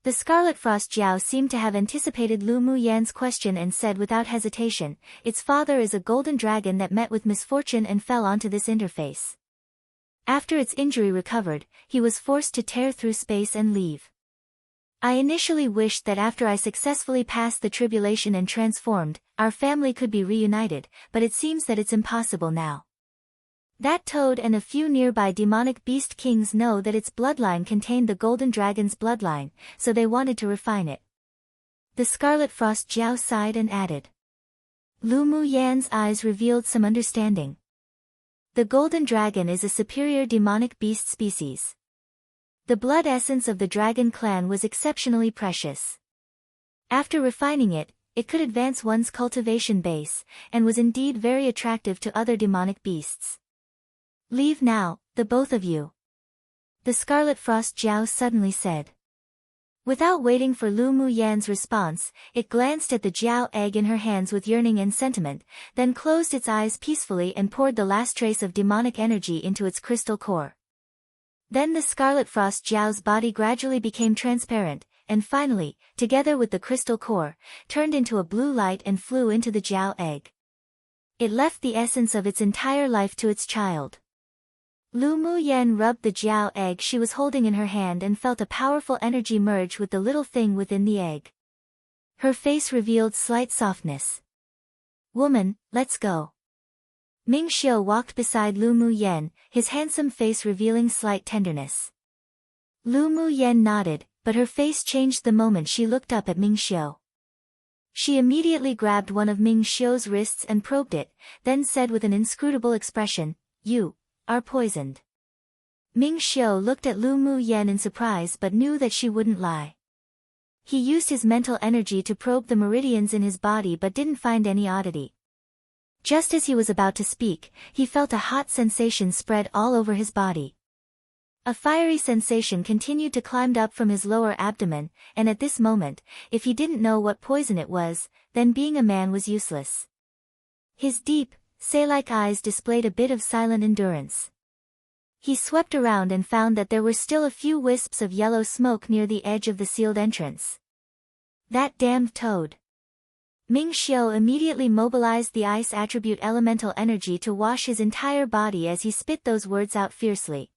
The Scarlet Frost Jiao seemed to have anticipated Lu Mu Yan's question and said without hesitation, its father is a golden dragon that met with misfortune and fell onto this interface. After its injury recovered, he was forced to tear through space and leave. I initially wished that after I successfully passed the tribulation and transformed, our family could be reunited, but it seems that it's impossible now. That toad and a few nearby demonic beast kings know that its bloodline contained the golden dragon's bloodline, so they wanted to refine it. The Scarlet Frost Jiao sighed and added. Lu Mu Yan's eyes revealed some understanding. The golden dragon is a superior demonic beast species. The blood essence of the dragon clan was exceptionally precious. After refining it, it could advance one's cultivation base, and was indeed very attractive to other demonic beasts. Leave now, the both of you. The Scarlet Frost Jiao suddenly said. Without waiting for Lu Mu Yan's response, it glanced at the Jiao egg in her hands with yearning and sentiment, then closed its eyes peacefully and poured the last trace of demonic energy into its crystal core. Then the Scarlet Frost Jiao's body gradually became transparent, and finally, together with the crystal core, turned into a blue light and flew into the Jiao egg. It left the essence of its entire life to its child. Lu Mu Yan rubbed the Jiao egg she was holding in her hand and felt a powerful energy merge with the little thing within the egg. Her face revealed slight softness. Woman, let's go. Ming Xiu walked beside Lu Mu Yan, his handsome face revealing slight tenderness. Lu Mu Yan nodded, but her face changed the moment she looked up at Ming Xiu. She immediately grabbed one of Ming Xiu's wrists and probed it, then said with an inscrutable expression, "You are poisoned." Ming Xiu looked at Lu Mu Yan in surprise but knew that she wouldn't lie. He used his mental energy to probe the meridians in his body but didn't find any oddity. Just as he was about to speak, he felt a hot sensation spread all over his body. A fiery sensation continued to climb up from his lower abdomen, and at this moment, if he didn't know what poison it was, then being a man was useless. His deep, say-like eyes displayed a bit of silent endurance. He swept around and found that there were still a few wisps of yellow smoke near the edge of the sealed entrance. That damned toad. Ming Xiu immediately mobilized the ice attribute elemental energy to wash his entire body as he spit those words out fiercely.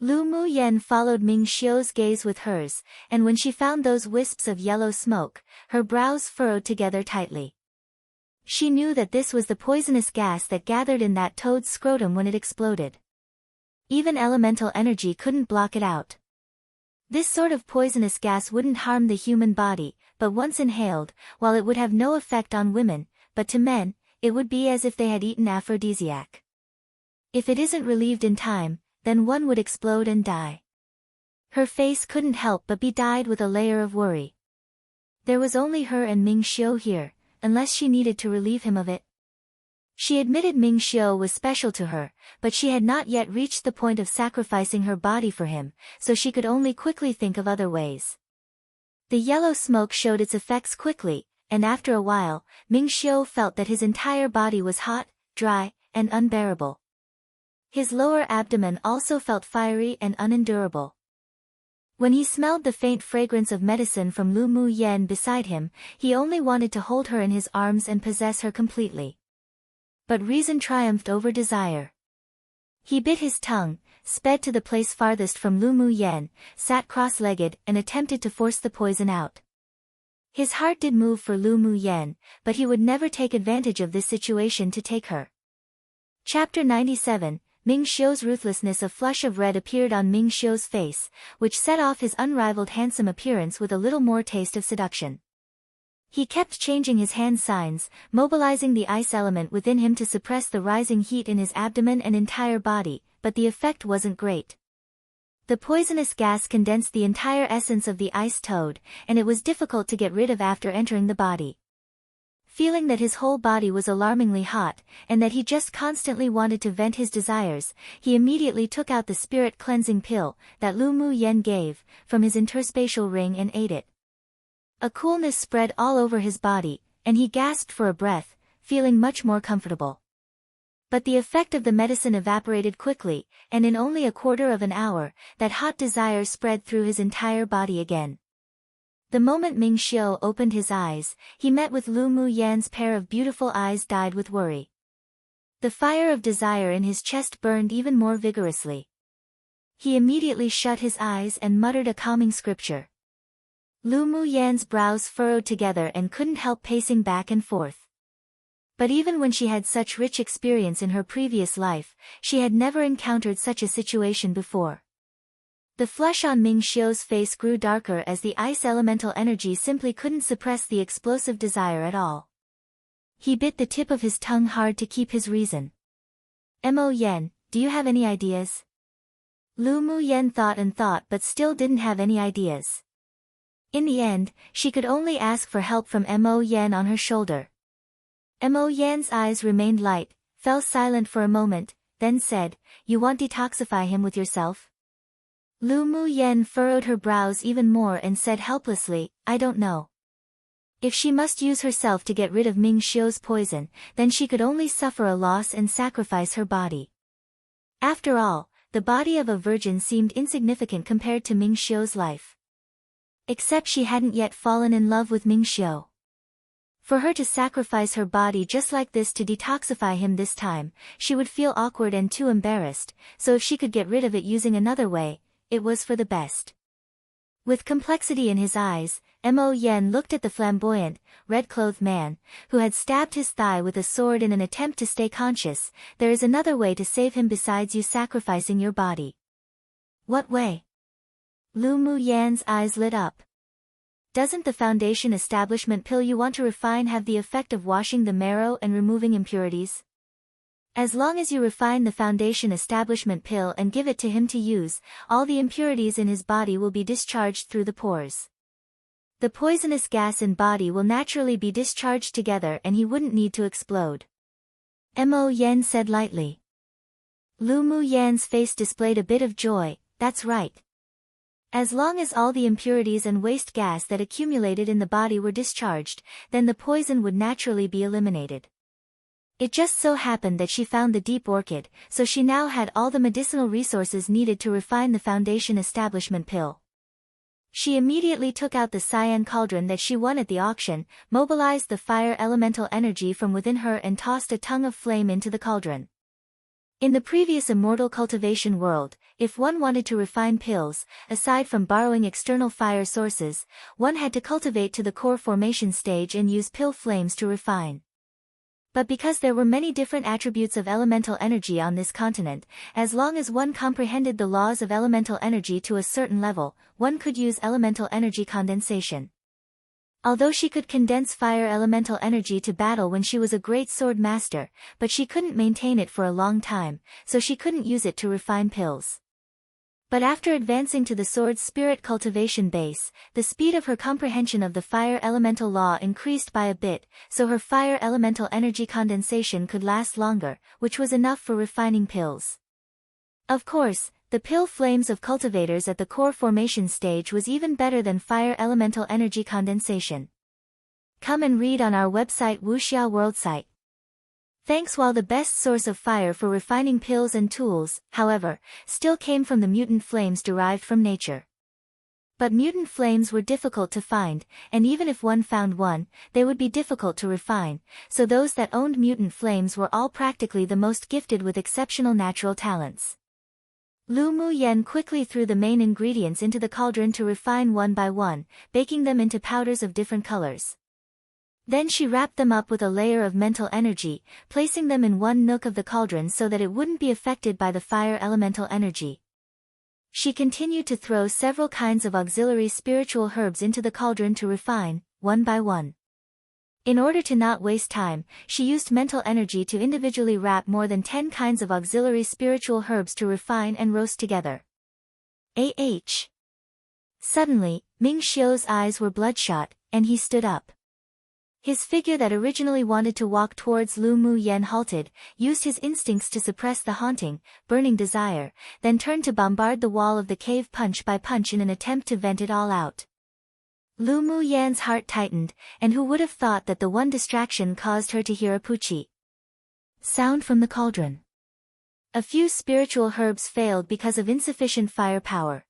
Lu Mu Yan followed Ming Xiu's gaze with hers, and when she found those wisps of yellow smoke, her brows furrowed together tightly. She knew that this was the poisonous gas that gathered in that toad's scrotum when it exploded. Even elemental energy couldn't block it out. This sort of poisonous gas wouldn't harm the human body, but once inhaled, while it would have no effect on women, but to men, it would be as if they had eaten aphrodisiac. If it isn't relieved in time, then one would explode and die. Her face couldn't help but be dyed with a layer of worry. There was only her and Ming Xiu here, unless she needed to relieve him of it. She admitted Ming Xiu was special to her, but she had not yet reached the point of sacrificing her body for him, so she could only quickly think of other ways. The yellow smoke showed its effects quickly, and after a while, Ming Xiu felt that his entire body was hot, dry, and unbearable. His lower abdomen also felt fiery and unendurable. When he smelled the faint fragrance of medicine from Lu Mu Yan beside him, he only wanted to hold her in his arms and possess her completely. But reason triumphed over desire. He bit his tongue, sped to the place farthest from Lu Mu Yan, sat cross-legged and attempted to force the poison out. His heart did move for Lu Mu Yan, but he would never take advantage of this situation to take her. Chapter 97, Ming Xiu's ruthlessness. A flush of red appeared on Ming Xiu's face, which set off his unrivaled handsome appearance with a little more taste of seduction. He kept changing his hand signs, mobilizing the ice element within him to suppress the rising heat in his abdomen and entire body, but the effect wasn't great. The poisonous gas condensed the entire essence of the ice toad, and it was difficult to get rid of after entering the body. Feeling that his whole body was alarmingly hot, and that he just constantly wanted to vent his desires, he immediately took out the spirit cleansing pill that Lu Mu Yan gave from his interspatial ring and ate it. A coolness spread all over his body, and he gasped for a breath, feeling much more comfortable. But the effect of the medicine evaporated quickly, and in only a quarter of an hour, that hot desire spread through his entire body again. The moment Ming Xiu opened his eyes, he met with Lu Mu Yan's pair of beautiful eyes dyed with worry. The fire of desire in his chest burned even more vigorously. He immediately shut his eyes and muttered a calming scripture. Lu Mu Yan's brows furrowed together and couldn't help pacing back and forth. But even when she had such rich experience in her previous life, she had never encountered such a situation before. The flush on Ming Xiu's face grew darker as the ice elemental energy simply couldn't suppress the explosive desire at all. He bit the tip of his tongue hard to keep his reason. Mo Yan, do you have any ideas? Lu Muyen thought and thought but still didn't have any ideas. In the end, she could only ask for help from Mo Yan on her shoulder. Mo Yan's eyes remained light, fell silent for a moment, then said, "You want detoxify him with yourself?" Lu Muyen furrowed her brows even more and said helplessly, "I don't know. If she must use herself to get rid of Ming Xiu's poison, then she could only suffer a loss and sacrifice her body. After all, the body of a virgin seemed insignificant compared to Ming Xiu's life. Except she hadn't yet fallen in love with Ming Xiu. For her to sacrifice her body just like this to detoxify him this time, she would feel awkward and too embarrassed, so if she could get rid of it using another way, it was for the best." With complexity in his eyes, Mo Yan looked at the flamboyant, red-clothed man, who had stabbed his thigh with a sword in an attempt to stay conscious. "There is another way to save him besides you sacrificing your body." "What way?" Lu Muyan's eyes lit up. "Doesn't the foundation establishment pill you want to refine have the effect of washing the marrow and removing impurities? As long as you refine the foundation establishment pill and give it to him to use, all the impurities in his body will be discharged through the pores. The poisonous gas in body will naturally be discharged together and he wouldn't need to explode." Mo Yan said lightly. Lu Muyan's face displayed a bit of joy. "That's right. As long as all the impurities and waste gas that accumulated in the body were discharged, then the poison would naturally be eliminated. It just so happened that she found the deep orchid, so she now had all the medicinal resources needed to refine the foundation establishment pill." She immediately took out the cyan cauldron that she won at the auction, mobilized the fire elemental energy from within her and tossed a tongue of flame into the cauldron. In the previous immortal cultivation world, if one wanted to refine pills, aside from borrowing external fire sources, one had to cultivate to the core formation stage and use pill flames to refine. But because there were many different attributes of elemental energy on this continent, as long as one comprehended the laws of elemental energy to a certain level, one could use elemental energy condensation. Although she could condense fire elemental energy to battle when she was a great sword master, but she couldn't maintain it for a long time, so she couldn't use it to refine pills. But after advancing to the sword's spirit cultivation base, the speed of her comprehension of the fire elemental law increased by a bit, so her fire elemental energy condensation could last longer, which was enough for refining pills. Of course, the pill flames of cultivators at the core formation stage was even better than fire elemental energy condensation. Come and read on our website Wuxia World site. Thanks. While the best source of fire for refining pills and tools, however, still came from the mutant flames derived from nature. But mutant flames were difficult to find, and even if one found one, they would be difficult to refine, so those that owned mutant flames were all practically the most gifted with exceptional natural talents. Lu Muyen quickly threw the main ingredients into the cauldron to refine one by one, baking them into powders of different colors. Then she wrapped them up with a layer of mental energy, placing them in one nook of the cauldron so that it wouldn't be affected by the fire elemental energy. She continued to throw several kinds of auxiliary spiritual herbs into the cauldron to refine, one by one. In order to not waste time, she used mental energy to individually wrap more than 10 kinds of auxiliary spiritual herbs to refine and roast together. Suddenly, Ming Xiu's eyes were bloodshot, and he stood up. His figure that originally wanted to walk towards Lu Muyen halted, used his instincts to suppress the haunting, burning desire, then turned to bombard the wall of the cave punch by punch in an attempt to vent it all out. Lu Muyen's heart tightened, and who would have thought that the one distraction caused her to hear a poochie sound from the cauldron. A few spiritual herbs failed because of insufficient firepower.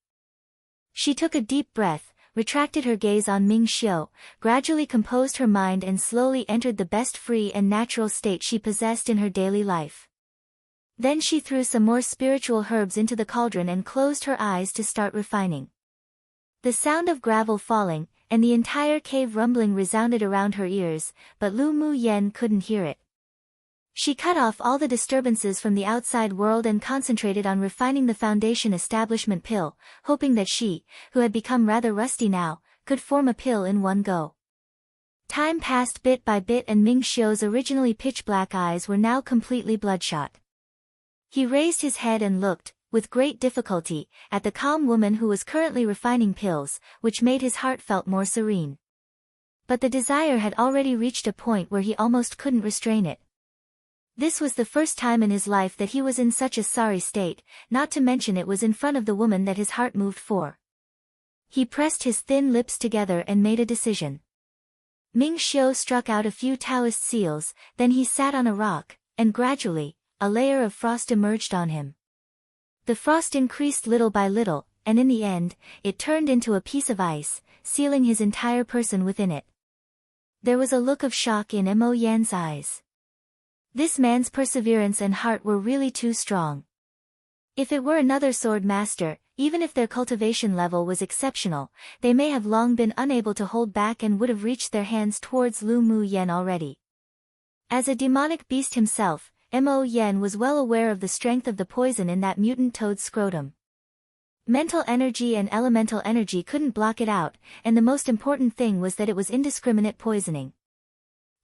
She took a deep breath, retracted her gaze on Ming Xiu, gradually composed her mind and slowly entered the best free and natural state she possessed in her daily life. Then she threw some more spiritual herbs into the cauldron and closed her eyes to start refining. The sound of gravel falling, and the entire cave rumbling resounded around her ears, but Lu Muyen couldn't hear it. She cut off all the disturbances from the outside world and concentrated on refining the foundation establishment pill, hoping that she, who had become rather rusty now, could form a pill in one go. Time passed bit by bit and Ming Xiu's originally pitch-black eyes were now completely bloodshot. He raised his head and looked, with great difficulty, at the calm woman who was currently refining pills, which made his heart felt more serene. But the desire had already reached a point where he almost couldn't restrain it. This was the first time in his life that he was in such a sorry state, not to mention it was in front of the woman that his heart moved for. He pressed his thin lips together and made a decision. Ming Xiu struck out a few Taoist seals, then he sat on a rock, and gradually, a layer of frost emerged on him. The frost increased little by little, and in the end, it turned into a piece of ice, sealing his entire person within it. There was a look of shock in Mo Yan's eyes. This man's perseverance and heart were really too strong. If it were another sword master, even if their cultivation level was exceptional, they may have long been unable to hold back and would have reached their hands towards Lu Mu Yan already. As a demonic beast himself, Mo Yan was well aware of the strength of the poison in that mutant toad's scrotum. Mental energy and elemental energy couldn't block it out, and the most important thing was that it was indiscriminate poisoning.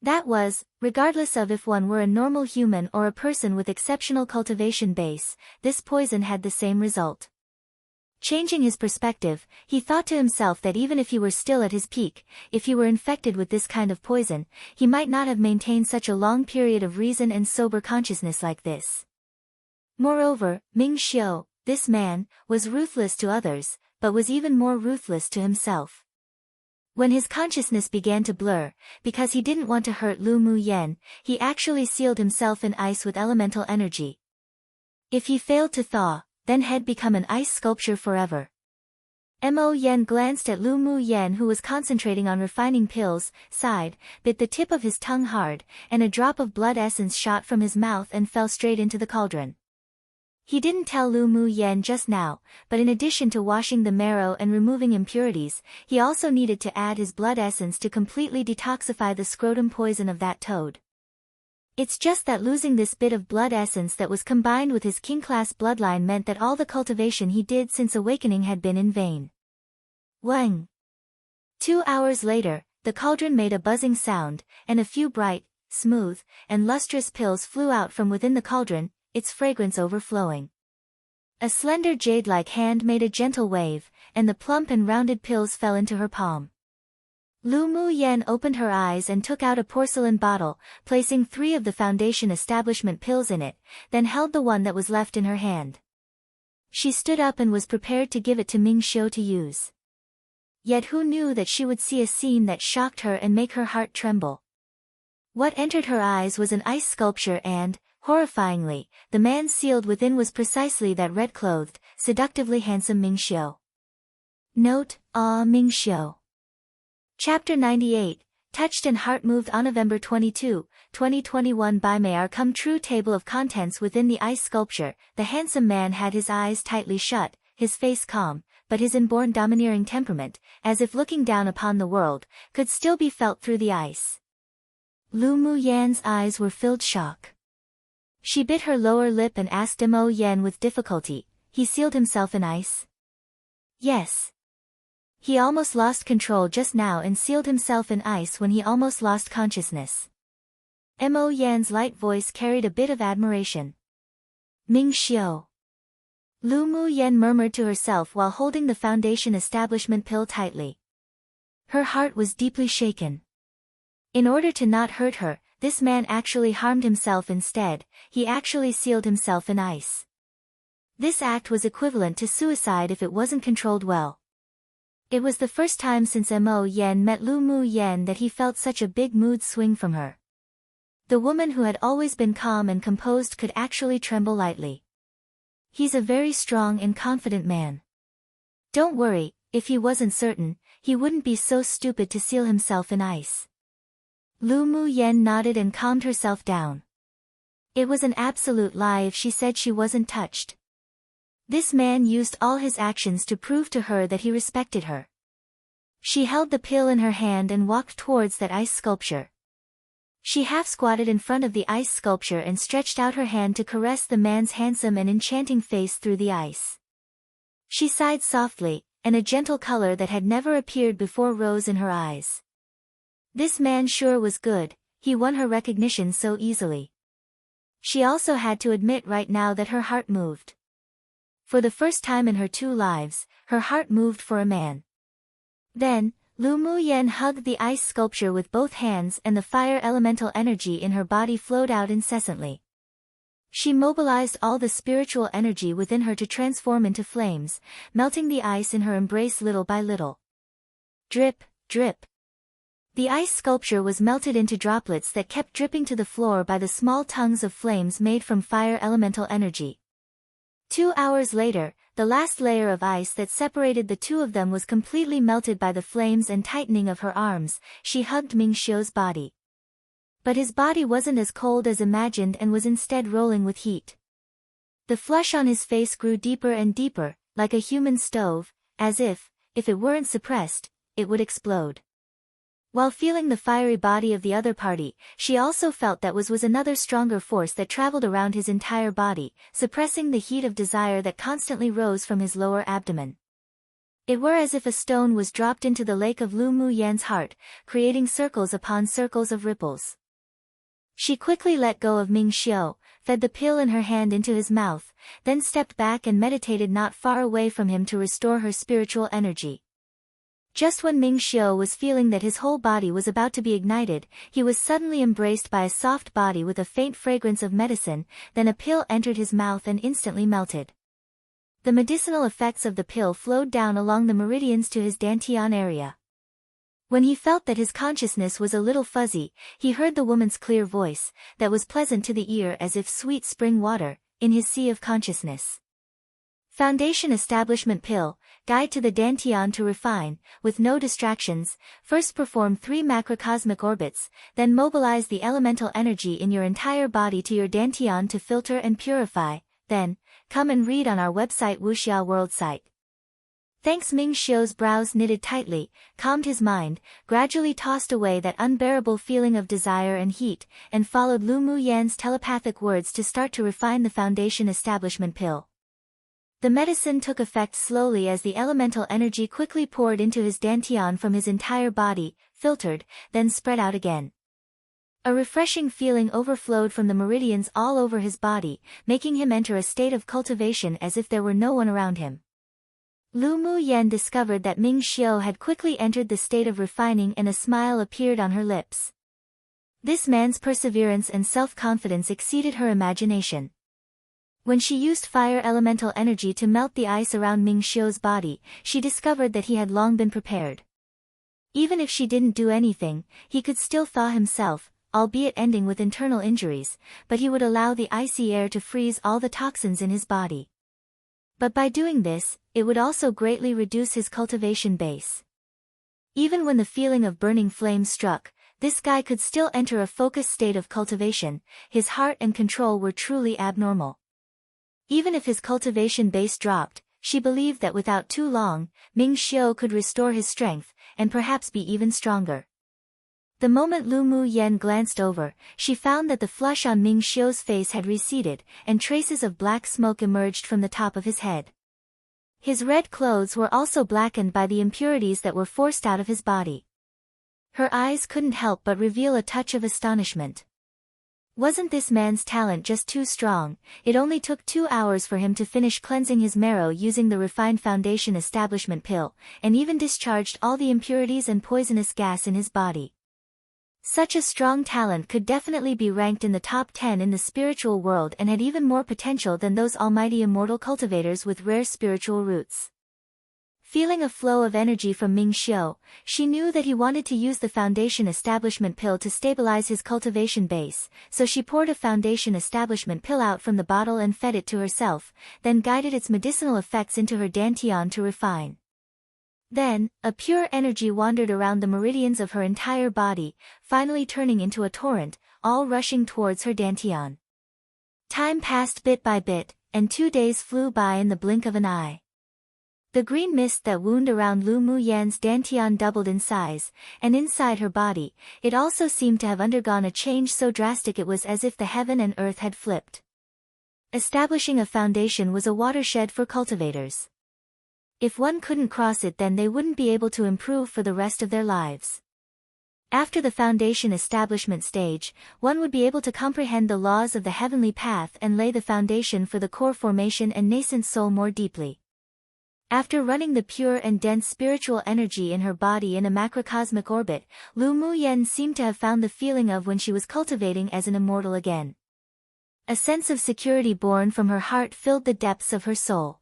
That was, regardless of if one were a normal human or a person with exceptional cultivation base, this poison had the same result. Changing his perspective, he thought to himself that even if he were still at his peak, if he were infected with this kind of poison, he might not have maintained such a long period of reason and sober consciousness like this. Moreover, Ming Xiu, this man, was ruthless to others, but was even more ruthless to himself. When his consciousness began to blur, because he didn't want to hurt Lu Mu Yan, he actually sealed himself in ice with elemental energy. If he failed to thaw, then had become an ice sculpture forever. Mo Yan glanced at Lu Mu Yan, who was concentrating on refining pills, sighed, bit the tip of his tongue hard, and a drop of blood essence shot from his mouth and fell straight into the cauldron. He didn't tell Lu Mu Yan just now, but in addition to washing the marrow and removing impurities, he also needed to add his blood essence to completely detoxify the scrotum poison of that toad. It's just that losing this bit of blood essence that was combined with his king-class bloodline meant that all the cultivation he did since awakening had been in vain. Wang! 2 hours later, the cauldron made a buzzing sound, and a few bright, smooth, and lustrous pills flew out from within the cauldron, its fragrance overflowing. A slender jade-like hand made a gentle wave, and the plump and rounded pills fell into her palm. Lu Mu Yan opened her eyes and took out a porcelain bottle, placing 3 of the foundation establishment pills in it, then held the one that was left in her hand. She stood up and was prepared to give it to Ming Xiu to use. Yet who knew that she would see a scene that shocked her and make her heart tremble? What entered her eyes was an ice sculpture and, horrifyingly, the man sealed within was precisely that red-clothed, seductively handsome Ming Xiu. Note, Ming Xiu. Chapter 98, Touched and Heart Moved. On November 22, 2021 by May our come true table of contents within the ice sculpture, the handsome man had his eyes tightly shut, his face calm, but his inborn domineering temperament, as if looking down upon the world, could still be felt through the ice. Lu Mu Yan's eyes were filled shock. She bit her lower lip and asked Mo Yan with difficulty, he sealed himself in ice? Yes. He almost lost control just now and sealed himself in ice when he almost lost consciousness. Mo Yan's light voice carried a bit of admiration. Ming Xiu. Lu Mu Yan murmured to herself while holding the foundation establishment pill tightly. Her heart was deeply shaken. In order to not hurt her, this man actually harmed himself instead, he actually sealed himself in ice. This act was equivalent to suicide if it wasn't controlled well. It was the first time since Mo Yan met Lu Mu Yan that he felt such a big mood swing from her. The woman who had always been calm and composed could actually tremble lightly. He's a very strong and confident man. Don't worry, if he wasn't certain, he wouldn't be so stupid to seal himself in ice. Lu Mu Yan nodded and calmed herself down. It was an absolute lie if she said she wasn't touched. This man used all his actions to prove to her that he respected her. She held the pill in her hand and walked towards that ice sculpture. She half-squatted in front of the ice sculpture and stretched out her hand to caress the man's handsome and enchanting face through the ice. She sighed softly, and a gentle color that had never appeared before rose in her eyes. This man sure was good, he won her recognition so easily. She also had to admit right now that her heart moved. For the first time in her 2 lives, her heart moved for a man. Then, Lu Mu Yan hugged the ice sculpture with both hands and the fire elemental energy in her body flowed out incessantly. She mobilized all the spiritual energy within her to transform into flames, melting the ice in her embrace little by little. Drip, drip. The ice sculpture was melted into droplets that kept dripping to the floor by the small tongues of flames made from fire elemental energy. 2 hours later, the last layer of ice that separated the two of them was completely melted by the flames and tightening of her arms. She hugged Ming Xiu's body. But his body wasn't as cold as imagined and was instead rolling with heat. The flush on his face grew deeper and deeper, like a human stove, as if it weren't suppressed, it would explode. While feeling the fiery body of the other party, she also felt that was another stronger force that traveled around his entire body, suppressing the heat of desire that constantly rose from his lower abdomen. It were as if a stone was dropped into the lake of Lu Mu Yan's heart, creating circles upon circles of ripples. She quickly let go of Ming Xiu, fed the pill in her hand into his mouth, then stepped back and meditated not far away from him to restore her spiritual energy. Just when Ming Xiu was feeling that his whole body was about to be ignited, he was suddenly embraced by a soft body with a faint fragrance of medicine, then a pill entered his mouth and instantly melted. The medicinal effects of the pill flowed down along the meridians to his dantian area. When he felt that his consciousness was a little fuzzy, he heard the woman's clear voice, that was pleasant to the ear as if sweet spring water, in his sea of consciousness. Foundation Establishment Pill, Guide to the Dantian to Refine, with no distractions. First perform 3 macrocosmic orbits, then mobilize the elemental energy in your entire body to your Dantian to filter and purify, then, come and read on our website Wuxia World site. Thanks. Ming Xiu's brows knitted tightly, calmed his mind, gradually tossed away that unbearable feeling of desire and heat, and followed Lu Mu Yan's telepathic words to start to refine the Foundation Establishment Pill. The medicine took effect slowly as the elemental energy quickly poured into his dantian from his entire body, filtered, then spread out again. A refreshing feeling overflowed from the meridians all over his body, making him enter a state of cultivation as if there were no one around him. Lu Mu Yan discovered that Ming Xiu had quickly entered the state of refining and a smile appeared on her lips. This man's perseverance and self-confidence exceeded her imagination. When she used fire elemental energy to melt the ice around Ming Xiu's body, she discovered that he had long been prepared. Even if she didn't do anything, he could still thaw himself, albeit ending with internal injuries, but he would allow the icy air to freeze all the toxins in his body. But by doing this, it would also greatly reduce his cultivation base. Even when the feeling of burning flames struck, this guy could still enter a focused state of cultivation. His heart and control were truly abnormal. Even if his cultivation base dropped, she believed that without too long, Ming Xiu could restore his strength, and perhaps be even stronger. The moment Lu Mu Yan glanced over, she found that the flush on Ming Xiu's face had receded, and traces of black smoke emerged from the top of his head. His red clothes were also blackened by the impurities that were forced out of his body. Her eyes couldn't help but reveal a touch of astonishment. Wasn't this man's talent just too strong? It only took 2 hours for him to finish cleansing his marrow using the refined Foundation Establishment Pill, and even discharged all the impurities and poisonous gas in his body. Such a strong talent could definitely be ranked in the top 10 in the spiritual world and had even more potential than those almighty immortal cultivators with rare spiritual roots. Feeling a flow of energy from Ming Xiu, she knew that he wanted to use the Foundation Establishment Pill to stabilize his cultivation base, so she poured a Foundation Establishment Pill out from the bottle and fed it to herself, then guided its medicinal effects into her dantian to refine. Then, a pure energy wandered around the meridians of her entire body, finally turning into a torrent, all rushing towards her dantian. Time passed bit by bit, and 2 days flew by in the blink of an eye. The green mist that wound around Lu Mu Yan's dantian doubled in size, and inside her body, it also seemed to have undergone a change so drastic it was as if the heaven and earth had flipped. Establishing a foundation was a watershed for cultivators. If one couldn't cross it, then they wouldn't be able to improve for the rest of their lives. After the foundation establishment stage, one would be able to comprehend the laws of the heavenly path and lay the foundation for the core formation and nascent soul more deeply. After running the pure and dense spiritual energy in her body in a macrocosmic orbit, Lu Muyen seemed to have found the feeling of when she was cultivating as an immortal again. A sense of security born from her heart filled the depths of her soul.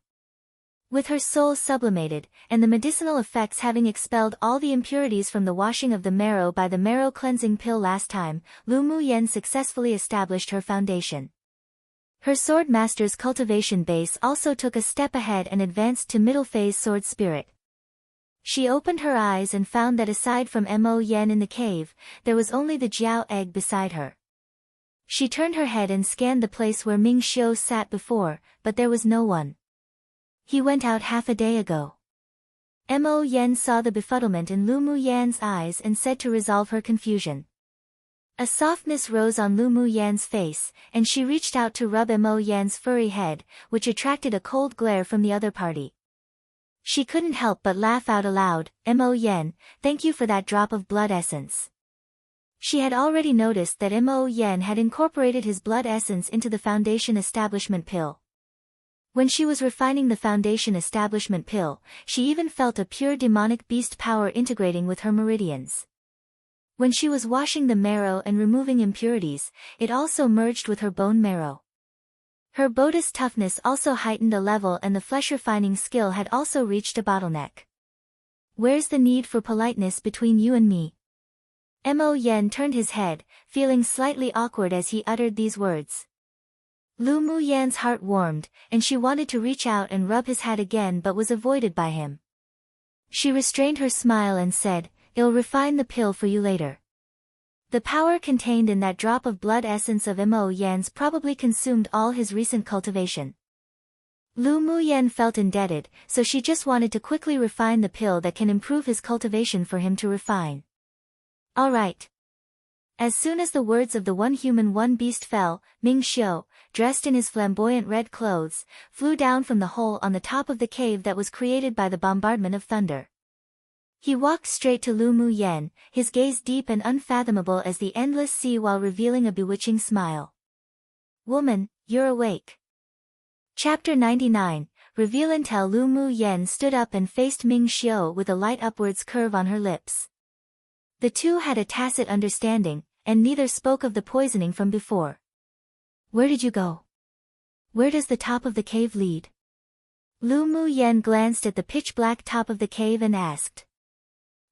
With her soul sublimated, and the medicinal effects having expelled all the impurities from the washing of the marrow by the marrow cleansing pill last time, Lu Muyen successfully established her foundation. Her sword master's cultivation base also took a step ahead and advanced to middle phase sword spirit. She opened her eyes and found that aside from Mo Yen in the cave, there was only the Jiao egg beside her. She turned her head and scanned the place where Ming Xiu sat before, but there was no one. He went out half a day ago. Mo Yen saw the befuddlement in Lu Muyen's eyes and said to resolve her confusion. A softness rose on Lu Muyen's face, and she reached out to rub Mo Yen's furry head, which attracted a cold glare from the other party. She couldn't help but laugh out aloud. Mo Yen, thank you for that drop of blood essence. She had already noticed that Mo Yen had incorporated his blood essence into the foundation establishment pill. When she was refining the foundation establishment pill, she even felt a pure demonic beast power integrating with her meridians. When she was washing the marrow and removing impurities, it also merged with her bone marrow. Her Bodhi's toughness also heightened a level, and the flesh refining skill had also reached a bottleneck. Where's the need for politeness between you and me? Mo Yen turned his head, feeling slightly awkward as he uttered these words. Lu Muyen's heart warmed, and she wanted to reach out and rub his hat again but was avoided by him. She restrained her smile and said, I'll refine the pill for you later. The power contained in that drop of blood essence of Mo Yen's probably consumed all his recent cultivation. Lu Muyen felt indebted, so she just wanted to quickly refine the pill that can improve his cultivation for him to refine. All right. As soon as the words of the one human one beast fell, Ming Xiu, dressed in his flamboyant red clothes, flew down from the hole on the top of the cave that was created by the bombardment of thunder. He walked straight to Lu Muyen, his gaze deep and unfathomable as the endless sea while revealing a bewitching smile. Woman, you're awake. Chapter 99, Reveal until Lu Muyen stood up and faced Ming Xiu with a light upwards curve on her lips. The two had a tacit understanding, and neither spoke of the poisoning from before. Where did you go? Where does the top of the cave lead? Lu Muyen glanced at the pitch-black top of the cave and asked.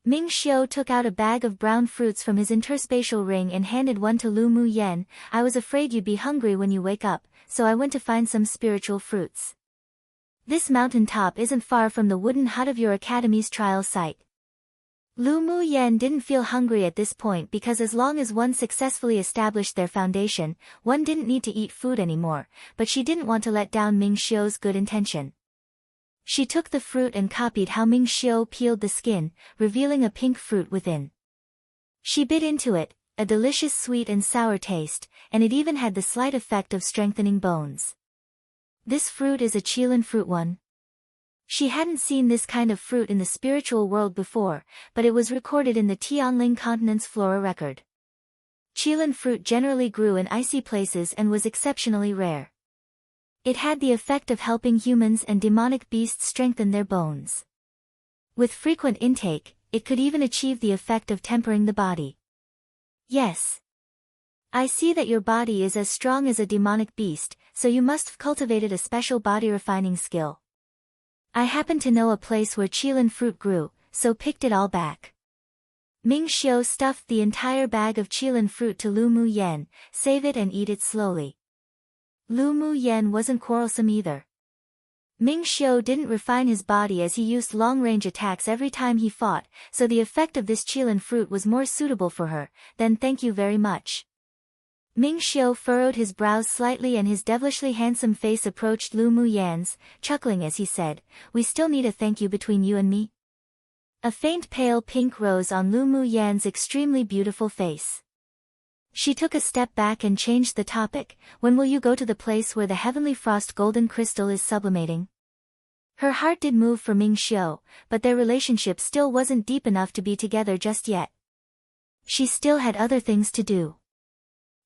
Ming Xiu took out a bag of brown fruits from his interspatial ring and handed one to Lu Muyen. I was afraid you'd be hungry when you wake up, so I went to find some spiritual fruits. This mountain top isn't far from the wooden hut of your academy's trial site. Lu Muyen didn't feel hungry at this point because as long as one successfully established their foundation, one didn't need to eat food anymore, but she didn't want to let down Ming Xiu's good intention. She took the fruit and copied how Ming Xiu peeled the skin, revealing a pink fruit within. She bit into it, a delicious sweet and sour taste, and it even had the slight effect of strengthening bones. This fruit is a Qilin fruit one. She hadn't seen this kind of fruit in the spiritual world before, but it was recorded in the Tianling continent's flora record. Qilin fruit generally grew in icy places and was exceptionally rare. It had the effect of helping humans and demonic beasts strengthen their bones. With frequent intake, it could even achieve the effect of tempering the body. Yes. I see that your body is as strong as a demonic beast, so you must have cultivated a special body refining skill. I happen to know a place where Qilin fruit grew, so picked it all back. Ming Xiu stuffed the entire bag of Qilin fruit to Lu Muyen, save it and eat it slowly. Lu Muyen wasn't quarrelsome either. Ming Xiu didn't refine his body as he used long-range attacks every time he fought, so the effect of this Qilin fruit was more suitable for her. Then thank you very much. Ming Xiu furrowed his brows slightly and his devilishly handsome face approached Lu Muyen's, chuckling as he said, we still need a thank you between you and me? A faint pale pink rose on Lu Muyen's extremely beautiful face. She took a step back and changed the topic, when will you go to the place where the heavenly frost golden crystal is sublimating? Her heart did move for Ming Xiu, but their relationship still wasn't deep enough to be together just yet. She still had other things to do.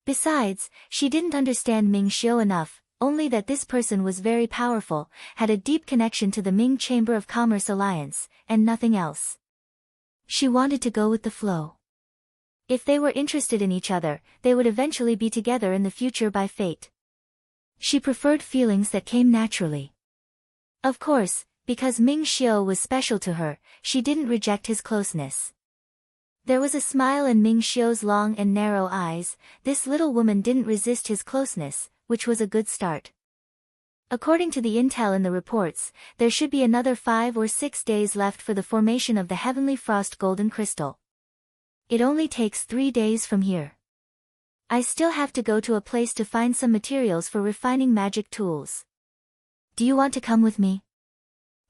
Besides, she didn't understand Ming Xiu enough, only that this person was very powerful, had a deep connection to the Ming Chamber of Commerce Alliance, and nothing else. She wanted to go with the flow. If they were interested in each other, they would eventually be together in the future by fate. She preferred feelings that came naturally. Of course, because Ming Xiu was special to her, she didn't reject his closeness. There was a smile in Ming Xiu's long and narrow eyes. This little woman didn't resist his closeness, which was a good start. According to the intel in the reports, there should be another 5 or 6 days left for the formation of the Heavenly Frost Golden Crystal. It only takes 3 days from here. I still have to go to a place to find some materials for refining magic tools. Do you want to come with me?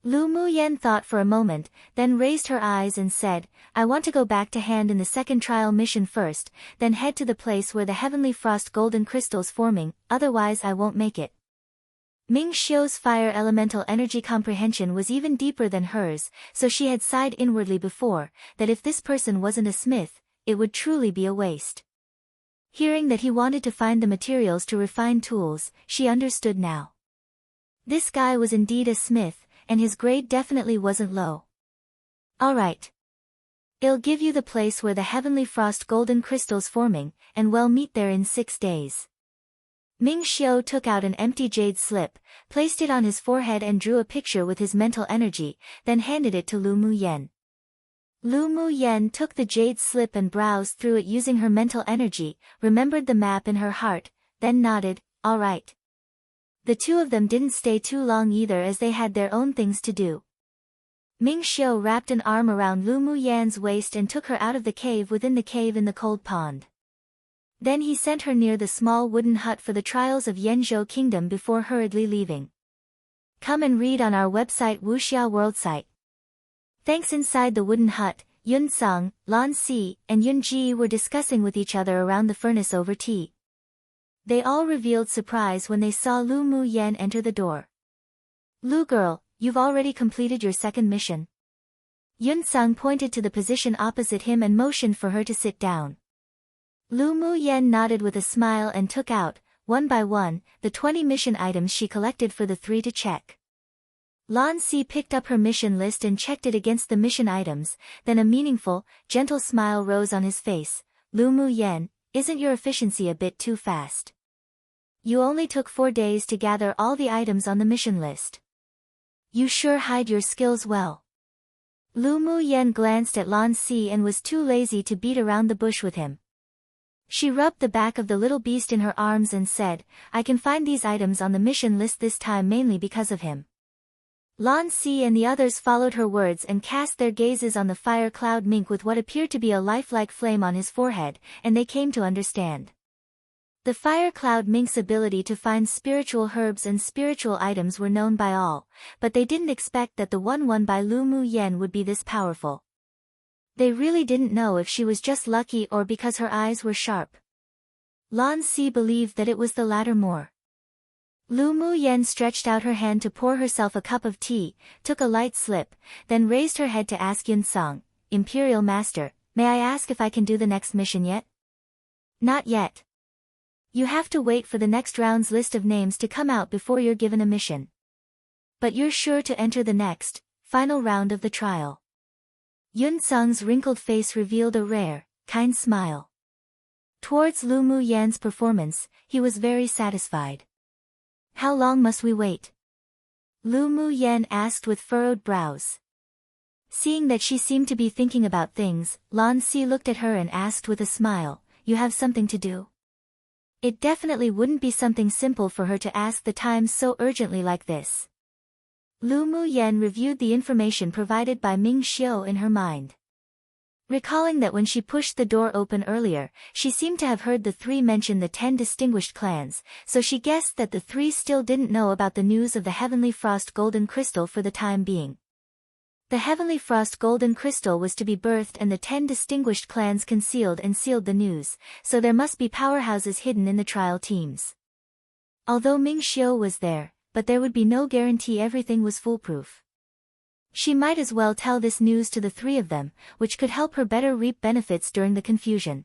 Lu Muyan thought for a moment, then raised her eyes and said, I want to go back to hand in the second trial mission first, then head to the place where the Heavenly Frost Golden Crystal's forming, otherwise I won't make it. Ming Xiu's fire elemental energy comprehension was even deeper than hers, so she had sighed inwardly before, that if this person wasn't a smith, it would truly be a waste. Hearing that he wanted to find the materials to refine tools, she understood now. This guy was indeed a smith, and his grade definitely wasn't low. Alright. I'll give you the place where the Heavenly Frost Golden Crystal's forming, and we'll meet there in 6 days. Ming Xiu took out an empty jade slip, placed it on his forehead and drew a picture with his mental energy, then handed it to Lu Muyan. Lu Muyan took the jade slip and browsed through it using her mental energy, remembered the map in her heart, then nodded, alright. The two of them didn't stay too long either as they had their own things to do. Ming Xiu wrapped an arm around Lu Muyan's waist and took her out of the cave within the cave in the cold pond. Then he sent her near the small wooden hut for the trials of Yanzhou Kingdom before hurriedly leaving. Come and read on our website Wuxia World site. Thanks. Inside the wooden hut, Yun Sung, Lan Si, and Yun Ji were discussing with each other around the furnace over tea. They all revealed surprise when they saw Lu Muyan enter the door. Lu girl, you've already completed your second mission. Yun Sung pointed to the position opposite him and motioned for her to sit down. Lu Muyan nodded with a smile and took out, one by one, the 20 mission items she collected for the 3 to check. Lan Si picked up her mission list and checked it against the mission items, then a meaningful, gentle smile rose on his face. Lu Muyan, isn't your efficiency a bit too fast? You only took 4 days to gather all the items on the mission list. You sure hide your skills well. Lu Muyan glanced at Lan Si and was too lazy to beat around the bush with him. She rubbed the back of the little beast in her arms and said, I can find these items on the mission list this time mainly because of him. Lan Si and the others followed her words and cast their gazes on the fire cloud mink with what appeared to be a lifelike flame on his forehead, and they came to understand. The fire cloud mink's ability to find spiritual herbs and spiritual items were known by all, but they didn't expect that the one won by Lu Muyan would be this powerful. They really didn't know if she was just lucky or because her eyes were sharp. Lan Si believed that it was the latter more. Lu Muyan stretched out her hand to pour herself a cup of tea, took a light slip, then raised her head to ask Yun Sung, Imperial Master, may I ask if I can do the next mission yet? Not yet. You have to wait for the next round's list of names to come out before you're given a mission. But you're sure to enter the next, final round of the trial. Yun Sung's wrinkled face revealed a rare, kind smile. Towards Lu Muyan's performance, he was very satisfied. How long must we wait? Lu Muyan asked with furrowed brows. Seeing that she seemed to be thinking about things, Lan Si looked at her and asked with a smile, you have something to do? It definitely wouldn't be something simple for her to ask the time so urgently like this. Lu Muyan reviewed the information provided by Ming Xiu in her mind. Recalling that when she pushed the door open earlier, she seemed to have heard the 3 mention the 10 distinguished clans, so she guessed that the 3 still didn't know about the news of the Heavenly Frost Golden Crystal for the time being. The Heavenly Frost Golden Crystal was to be birthed and the 10 distinguished clans concealed and sealed the news, so there must be powerhouses hidden in the trial teams. Although Ming Xiu was there, but there would be no guarantee everything was foolproof. She might as well tell this news to the three of them, which could help her better reap benefits during the confusion.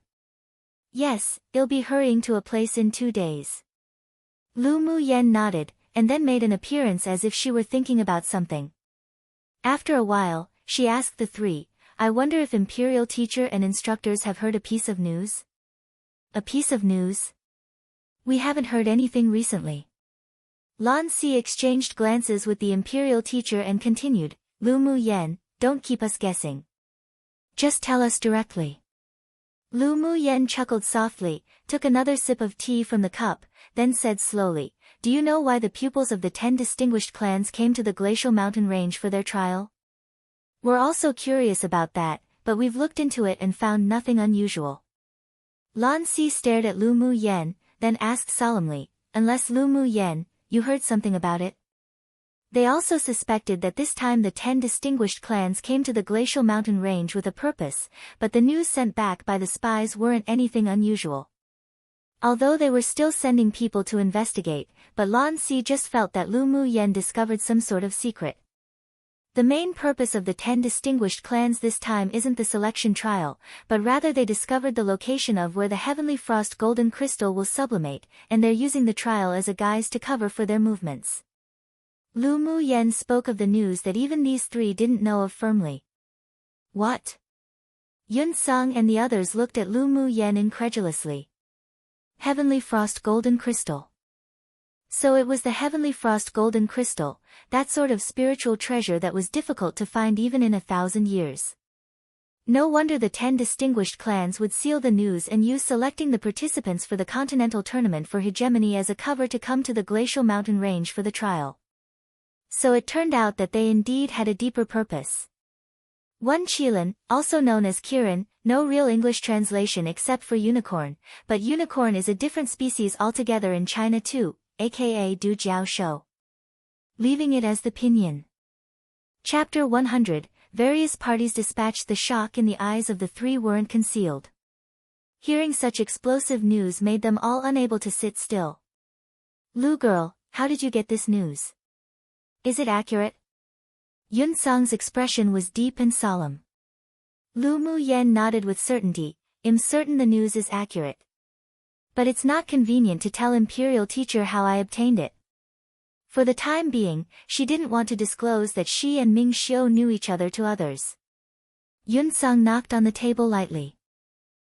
Yes, I'll be hurrying to a place in 2 days. Lu Mu Yen nodded, and then made an appearance as if she were thinking about something. After a while, she asked the three, I wonder if Imperial teacher and instructors have heard a piece of news? A piece of news? We haven't heard anything recently. Lan Si exchanged glances with the Imperial teacher and continued, Lu Mu Yen, don't keep us guessing. Just tell us directly. Lu Mu Yen chuckled softly, took another sip of tea from the cup, then said slowly, do you know why the pupils of the 10 distinguished clans came to the glacial mountain range for their trial? We're also curious about that, but we've looked into it and found nothing unusual. Lan Si stared at Lu Mu Yen, then asked solemnly, unless Lu Mu Yen, you heard something about it? They also suspected that this time the 10 distinguished clans came to the glacial mountain range with a purpose, but the news sent back by the spies weren't anything unusual. Although they were still sending people to investigate, but Lan Si just felt that Lu Mu Yen discovered some sort of secret. The main purpose of the 10 distinguished clans this time isn't the selection trial, but rather they discovered the location of where the Heavenly Frost Golden Crystal will sublimate, and they're using the trial as a guise to cover for their movements. Lu Mu Yen spoke of the news that even these three didn't know of firmly. What? Yun Sung and the others looked at Lu Mu Yen incredulously. Heavenly Frost Golden Crystal. So it was the Heavenly Frost Golden Crystal, that sort of spiritual treasure that was difficult to find even in 1,000 years. No wonder the 10 distinguished clans would seal the news and use selecting the participants for the continental tournament for hegemony as a cover to come to the glacial mountain range for the trial. So it turned out that they indeed had a deeper purpose. One Qilin, also known as Kirin, no real English translation except for unicorn, but unicorn is a different species altogether in China too, aka Du Jiao Shou. Leaving it as the pinyin. Chapter 100, various parties dispatched. The shock in the eyes of the three weren't concealed. Hearing such explosive news made them all unable to sit still. Lu girl, how did you get this news? Is it accurate? Yun Song's expression was deep and solemn. Lu Mu Yen nodded with certainty, I'm certain the news is accurate. But it's not convenient to tell Imperial teacher how I obtained it. For the time being, she didn't want to disclose that she and Ming Xiu knew each other to others. Yun Song knocked on the table lightly.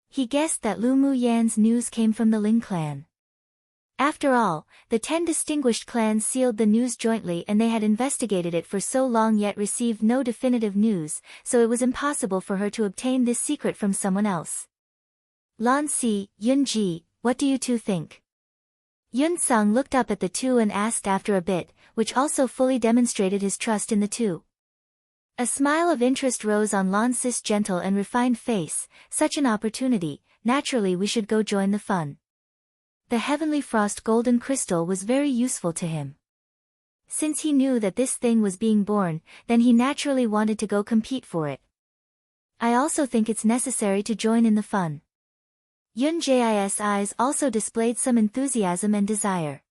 He guessed that Lu Mu Yan's news came from the Ling clan. After all, the 10 distinguished clans sealed the news jointly and they had investigated it for so long yet received no definitive news, so it was impossible for her to obtain this secret from someone else. Lan Si, Yun Ji, what do you two think? Yun Sung looked up at the two and asked after a bit, which also fully demonstrated his trust in the two. A smile of interest rose on Lan Si's gentle and refined face, such an opportunity, naturally we should go join the fun. The Heavenly Frost Golden Crystal was very useful to him. Since he knew that this thing was being born, then he naturally wanted to go compete for it. I also think it's necessary to join in the fun. Yun Ji's eyes also displayed some enthusiasm and desire.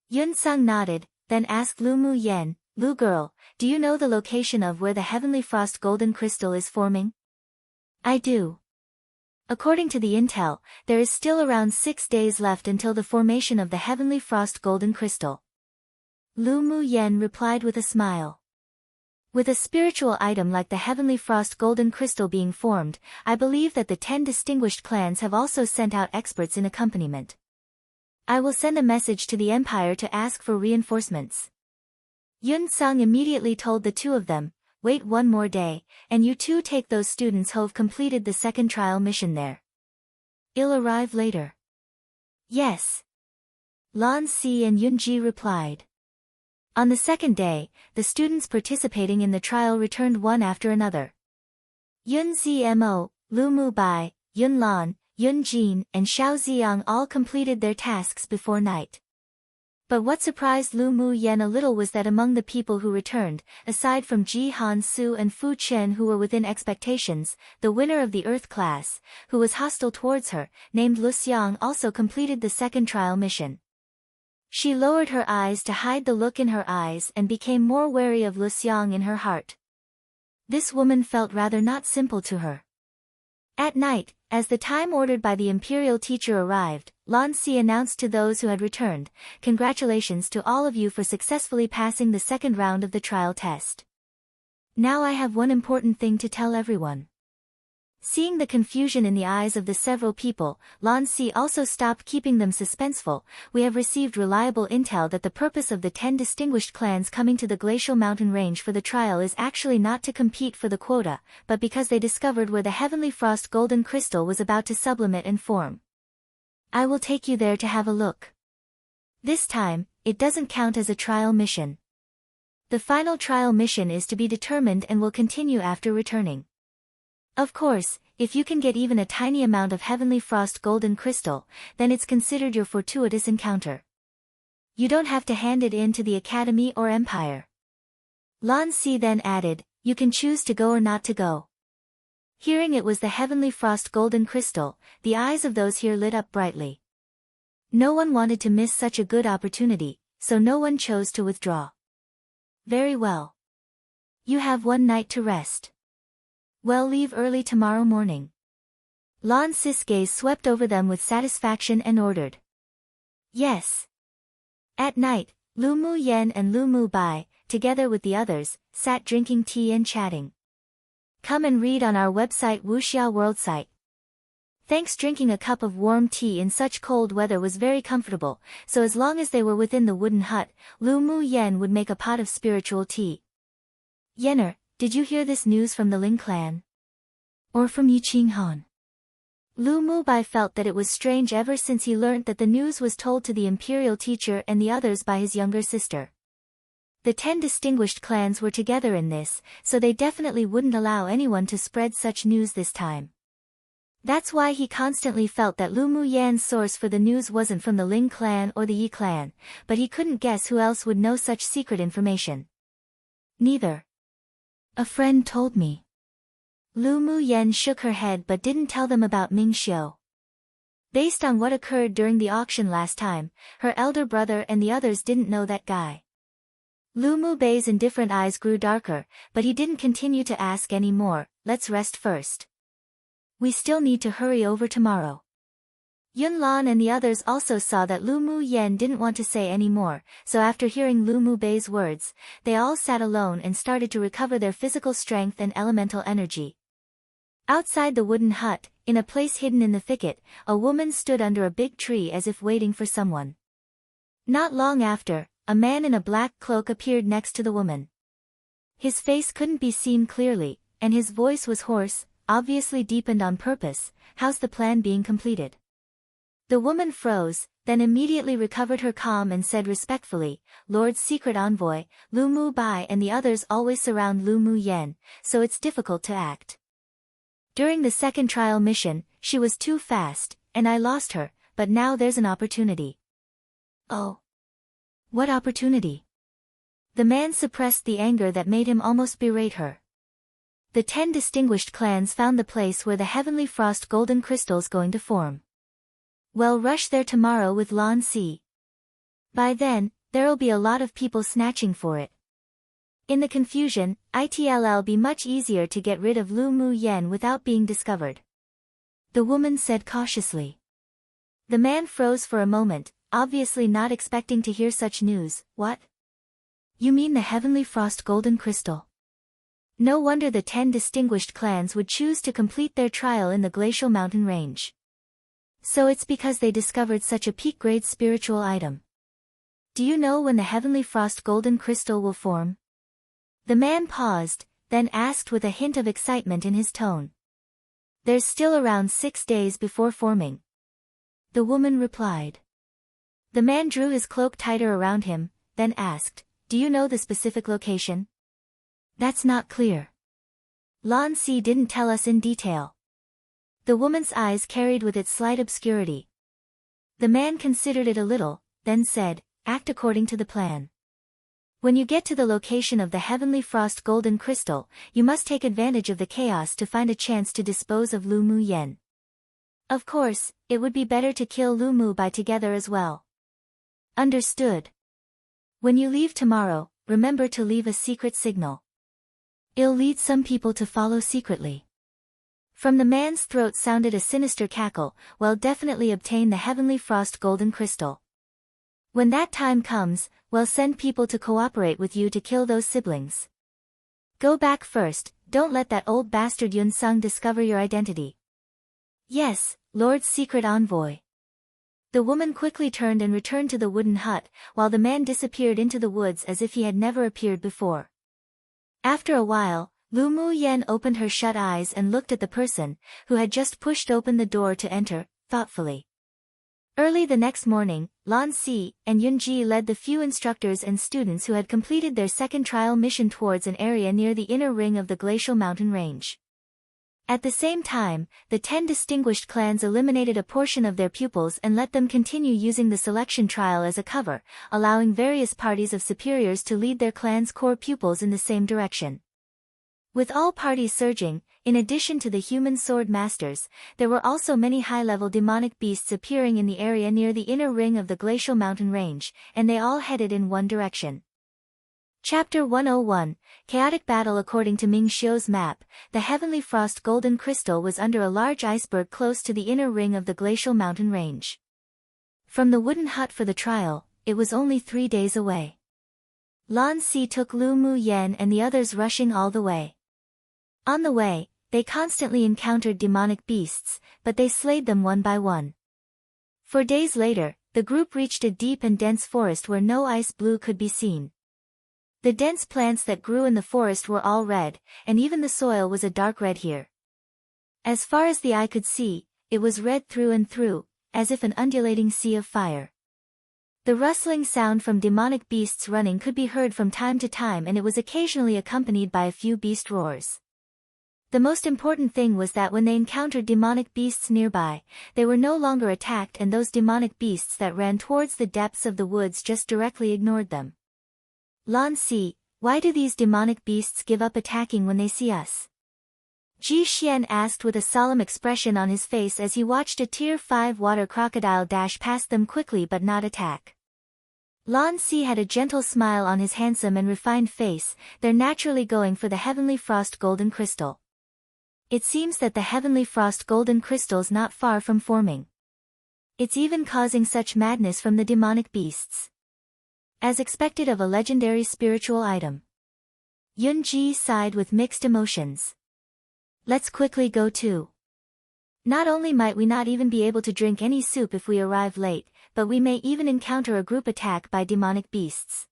Yun Sung nodded, then asked Lu Mu Yen, Lu girl, do you know the location of where the Heavenly Frost Golden Crystal is forming? I do. According to the intel, there is still around 6 days left until the formation of the Heavenly Frost Golden Crystal. Lu Mu Yen replied with a smile. With a spiritual item like the Heavenly Frost Golden Crystal being formed, I believe that the 10 distinguished clans have also sent out experts in accompaniment. I will send a message to the Empire to ask for reinforcements. Yun Sung immediately told the two of them, wait one more day, and you two take those students who've completed the second trial mission there. I'll arrive later. Yes. Lan Si and Yun Ji replied. On the second day, the students participating in the trial returned one after another. Yun Zmo, Lu Mu Bai, Yun Lan, Yun Jin, and Xiao Ziyang all completed their tasks before night. But what surprised Lu Mu Yen a little was that among the people who returned, aside from Ji Han Su and Fu Chen who were within expectations, the winner of the Earth class, who was hostile towards her, named Lu Xiang also completed the second trial mission. She lowered her eyes to hide the look in her eyes and became more wary of Luxiang in her heart. This woman felt rather not simple to her. At night, as the time ordered by the imperial teacher arrived, Lan Si announced to those who had returned, "Congratulations to all of you for successfully passing the second round of the trial test. Now I have one important thing to tell everyone." Seeing the confusion in the eyes of the several people, Lan Si also stopped keeping them suspenseful. "We have received reliable intel that the purpose of the 10 distinguished clans coming to the glacial mountain range for the trial is actually not to compete for the quota, but because they discovered where the heavenly frost golden crystal was about to sublimate and form. I will take you there to have a look. This time, it doesn't count as a trial mission. The final trial mission is to be determined and will continue after returning. Of course, if you can get even a tiny amount of heavenly frost golden crystal, then it's considered your fortuitous encounter. You don't have to hand it in to the academy or empire." Lan Si then added, "You can choose to go or not to go." Hearing it was the heavenly frost golden crystal, the eyes of those here lit up brightly. No one wanted to miss such a good opportunity, so no one chose to withdraw. "Very well. You have one night to rest. Well, leave early tomorrow morning." Lan Si's gaze swept over them with satisfaction and ordered, "Yes." At night, Lu Mu Yen and Lu Mu Bai, together with the others, sat drinking tea and chatting. Come and read on our website Wuxia World site. Thanks. Drinking a cup of warm tea in such cold weather was very comfortable, so as long as they were within the wooden hut, Lu Mu Yen would make a pot of spiritual tea. "Yenner, did you hear this news from the Ling clan? Or from Yiqing Han?" Lu Mu Bai felt that it was strange ever since he learnt that the news was told to the imperial teacher and the others by his younger sister. The 10 distinguished clans were together in this, so they definitely wouldn't allow anyone to spread such news this time. That's why he constantly felt that Lu Mu Yan's source for the news wasn't from the Ling clan or the Yi clan, but he couldn't guess who else would know such secret information. "Neither. A friend told me." Lu Mu Yen shook her head but didn't tell them about Ming Xiu. Based on what occurred during the auction last time, her elder brother and the others didn't know that guy. Lu Mu Bai's indifferent eyes grew darker, but he didn't continue to ask any more. "Let's rest first. We still need to hurry over tomorrow." Yun Lan and the others also saw that Lu Mu Yen didn't want to say any more, so after hearing Lu Mu Bai's words, they all sat alone and started to recover their physical strength and elemental energy. Outside the wooden hut, in a place hidden in the thicket, a woman stood under a big tree as if waiting for someone. Not long after, a man in a black cloak appeared next to the woman. His face couldn't be seen clearly, and his voice was hoarse, obviously deepened on purpose. "How's the plan being completed?" The woman froze, then immediately recovered her calm and said respectfully, "Lord's secret envoy, Lu Mu Bai and the others always surround Lu Mu Yen, so it's difficult to act. During the second trial mission, she was too fast, and I lost her, but now there's an opportunity." "Oh. What opportunity?" The man suppressed the anger that made him almost berate her. "The 10 distinguished clans found the place where the heavenly frost golden crystal's going to form. Well, rush there tomorrow with Lan Si. By then, there'll be a lot of people snatching for it. In the confusion, it'll be much easier to get rid of Lu Mu Yen without being discovered," the woman said cautiously. The man froze for a moment, obviously not expecting to hear such news. "What? You mean the heavenly frost golden crystal?" No wonder the 10 distinguished clans would choose to complete their trial in the glacial mountain range. So it's because they discovered such a peak-grade spiritual item. "Do you know when the heavenly frost golden crystal will form?" The man paused, then asked with a hint of excitement in his tone. "There's still around 6 days before forming," the woman replied. The man drew his cloak tighter around him, then asked, "Do you know the specific location?" "That's not clear. Lan Si didn't tell us in detail." The woman's eyes carried with it slight obscurity. The man considered it a little, then said, "Act according to the plan. When you get to the location of the heavenly frost golden crystal, you must take advantage of the chaos to find a chance to dispose of Lu Mu Yen. Of course, it would be better to kill Lu Mu Bai together as well." Understood. When you leave tomorrow, remember to leave a secret signal. It'll lead some people to follow secretly. From the man's throat sounded a sinister cackle. Well, definitely obtain the heavenly frost golden crystal. When that time comes, well, send people to cooperate with you to kill those siblings. Go back first, don't let that old bastard Yun Sung discover your identity. Yes, Lord's secret envoy. The woman quickly turned and returned to the wooden hut, while the man disappeared into the woods as if he had never appeared before. After a while, Lu Mu Yen opened her shut eyes and looked at the person, who had just pushed open the door to enter, thoughtfully. Early the next morning, Lan Si and Yun Ji led the few instructors and students who had completed their second trial mission towards an area near the inner ring of the glacial mountain range. At the same time, the 10 distinguished clans eliminated a portion of their pupils and let them continue using the selection trial as a cover, allowing various parties of superiors to lead their clan's core pupils in the same direction. With all parties surging, in addition to the human sword masters, there were also many high-level demonic beasts appearing in the area near the inner ring of the glacial mountain range, and they all headed in one direction. Chapter 101, Chaotic Battle. According to Ming Xiu's map, the Heavenly Frost Golden Crystal was under a large iceberg close to the inner ring of the glacial mountain range. From the wooden hut for the trial, it was only 3 days away. Lan Si took Lu Mu Yen and the others rushing all the way. On the way, they constantly encountered demonic beasts, but they slayed them one by one. 4 days later, the group reached a deep and dense forest where no ice blue could be seen. The dense plants that grew in the forest were all red, and even the soil was a dark red here. As far as the eye could see, it was red through and through, as if an undulating sea of fire. The rustling sound from demonic beasts running could be heard from time to time, and it was occasionally accompanied by a few beast roars. The most important thing was that when they encountered demonic beasts nearby, they were no longer attacked, and those demonic beasts that ran towards the depths of the woods just directly ignored them. Lan Si, why do these demonic beasts give up attacking when they see us? Ji Xian asked with a solemn expression on his face as he watched a Tier 5 water crocodile dash past them quickly but not attack. Lan Si had a gentle smile on his handsome and refined face. They're naturally going for the Heavenly Frost Golden Crystal. It seems that the Heavenly Frost Golden Crystal's not far from forming. It's even causing such madness from the demonic beasts. As expected of a legendary spiritual item. Yun Ji sighed with mixed emotions. Let's quickly go too. Not only might we not even be able to drink any soup if we arrive late, but we may even encounter a group attack by demonic beasts.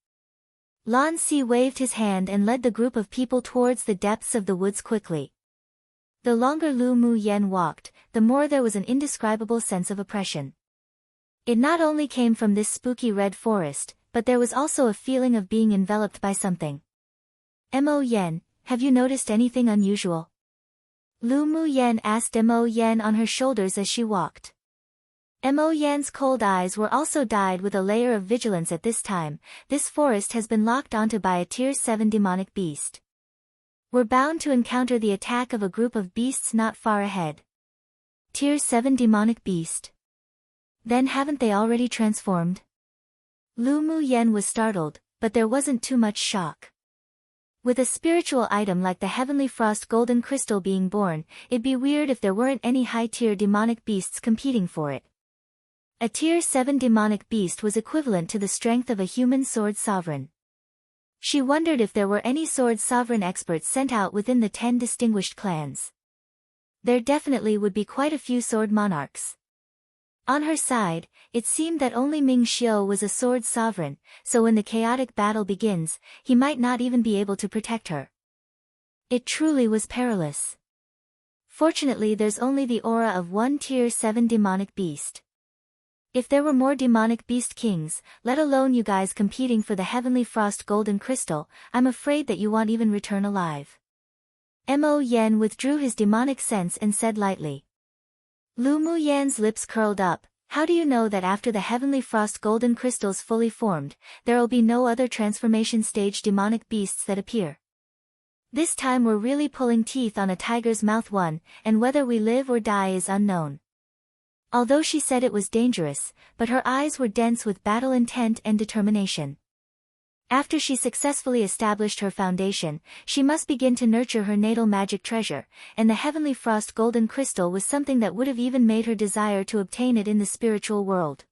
Lan Si waved his hand and led the group of people towards the depths of the woods quickly. The longer Lu Mu Yen walked, the more there was an indescribable sense of oppression. It not only came from this spooky red forest, but there was also a feeling of being enveloped by something. Mo Yen, have you noticed anything unusual? Lu Mu Yen asked Mo Yen on her shoulders as she walked. Mo Yan's cold eyes were also dyed with a layer of vigilance at this time. This forest has been locked onto by a Tier 7 demonic beast. We're bound to encounter the attack of a group of beasts not far ahead. Tier 7 demonic beast. Then haven't they already transformed? Lu Mu Yen was startled, but there wasn't too much shock. With a spiritual item like the Heavenly Frost Golden Crystal being born, it'd be weird if there weren't any high-tier demonic beasts competing for it. A Tier 7 demonic beast was equivalent to the strength of a human sword sovereign. She wondered if there were any sword sovereign experts sent out within the 10 distinguished clans. There definitely would be quite a few sword monarchs. On her side, it seemed that only Ming Xiu was a sword sovereign, so when the chaotic battle begins, he might not even be able to protect her. It truly was perilous. Fortunately, there's only the aura of one Tier 7 demonic beast. If there were more demonic beast kings, let alone you guys competing for the Heavenly Frost Golden Crystal, I'm afraid that you won't even return alive. Mo Yen withdrew his demonic sense and said lightly. Lu Mu Yan's lips curled up. How do you know that after the Heavenly Frost Golden Crystal's fully formed, there'll be no other transformation stage demonic beasts that appear? This time we're really pulling teeth on a tiger's mouth, and whether we live or die is unknown. Although she said it was dangerous, but her eyes were dense with battle intent and determination. After she successfully established her foundation, she must begin to nurture her natal magic treasure, and the heavenly frost golden crystal was something that would have even made her desire to obtain it in the spiritual world.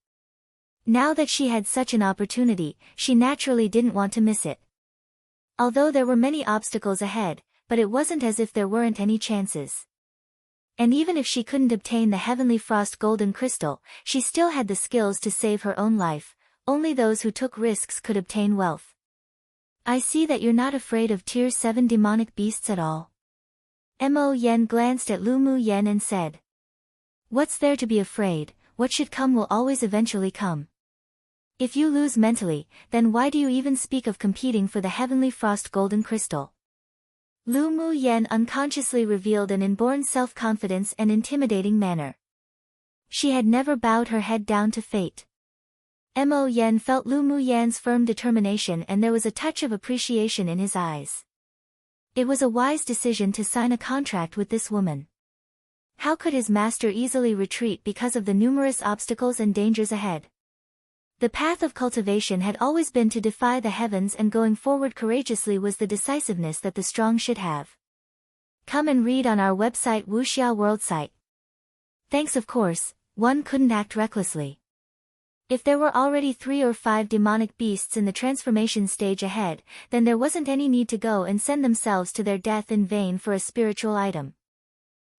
Now that she had such an opportunity, she naturally didn't want to miss it. Although there were many obstacles ahead, but it wasn't as if there weren't any chances. And even if she couldn't obtain the heavenly frost golden crystal, she still had the skills to save her own life. Only those who took risks could obtain wealth. I see that you're not afraid of Tier 7 demonic beasts at all. Mo Yen glanced at Lu Mu Yen and said. What's there to be afraid? What should come will always eventually come. If you lose mentally, then why do you even speak of competing for the heavenly frost golden crystal? Lu Mu Yen unconsciously revealed an inborn self-confidence and intimidating manner. She had never bowed her head down to fate. Mo Yen felt Lu Mu Yan's firm determination and there was a touch of appreciation in his eyes. It was a wise decision to sign a contract with this woman. How could his master easily retreat because of the numerous obstacles and dangers ahead? The path of cultivation had always been to defy the heavens, and going forward courageously was the decisiveness that the strong should have. Come and read on our website Wuxia World site. Thanks, of course, one couldn't act recklessly. If there were already 3 or 5 demonic beasts in the transformation stage ahead, then there wasn't any need to go and send themselves to their death in vain for a spiritual item.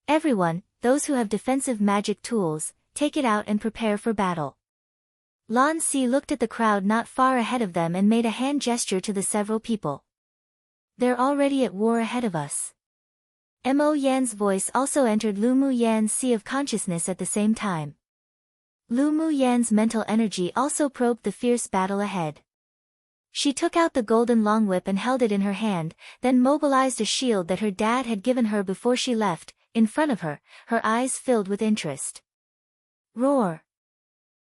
Everyone, those who have defensive magic tools, take it out and prepare for battle. Lan Si looked at the crowd not far ahead of them and made a hand gesture to the several people. They're already at war ahead of us. Mo Yan's voice also entered Lu Mu Yan's sea of consciousness at the same time. Lu Mu Yan's mental energy also probed the fierce battle ahead. She took out the golden long whip and held it in her hand, then mobilized a shield that her dad had given her before she left, in front of her, her eyes filled with interest. Roar!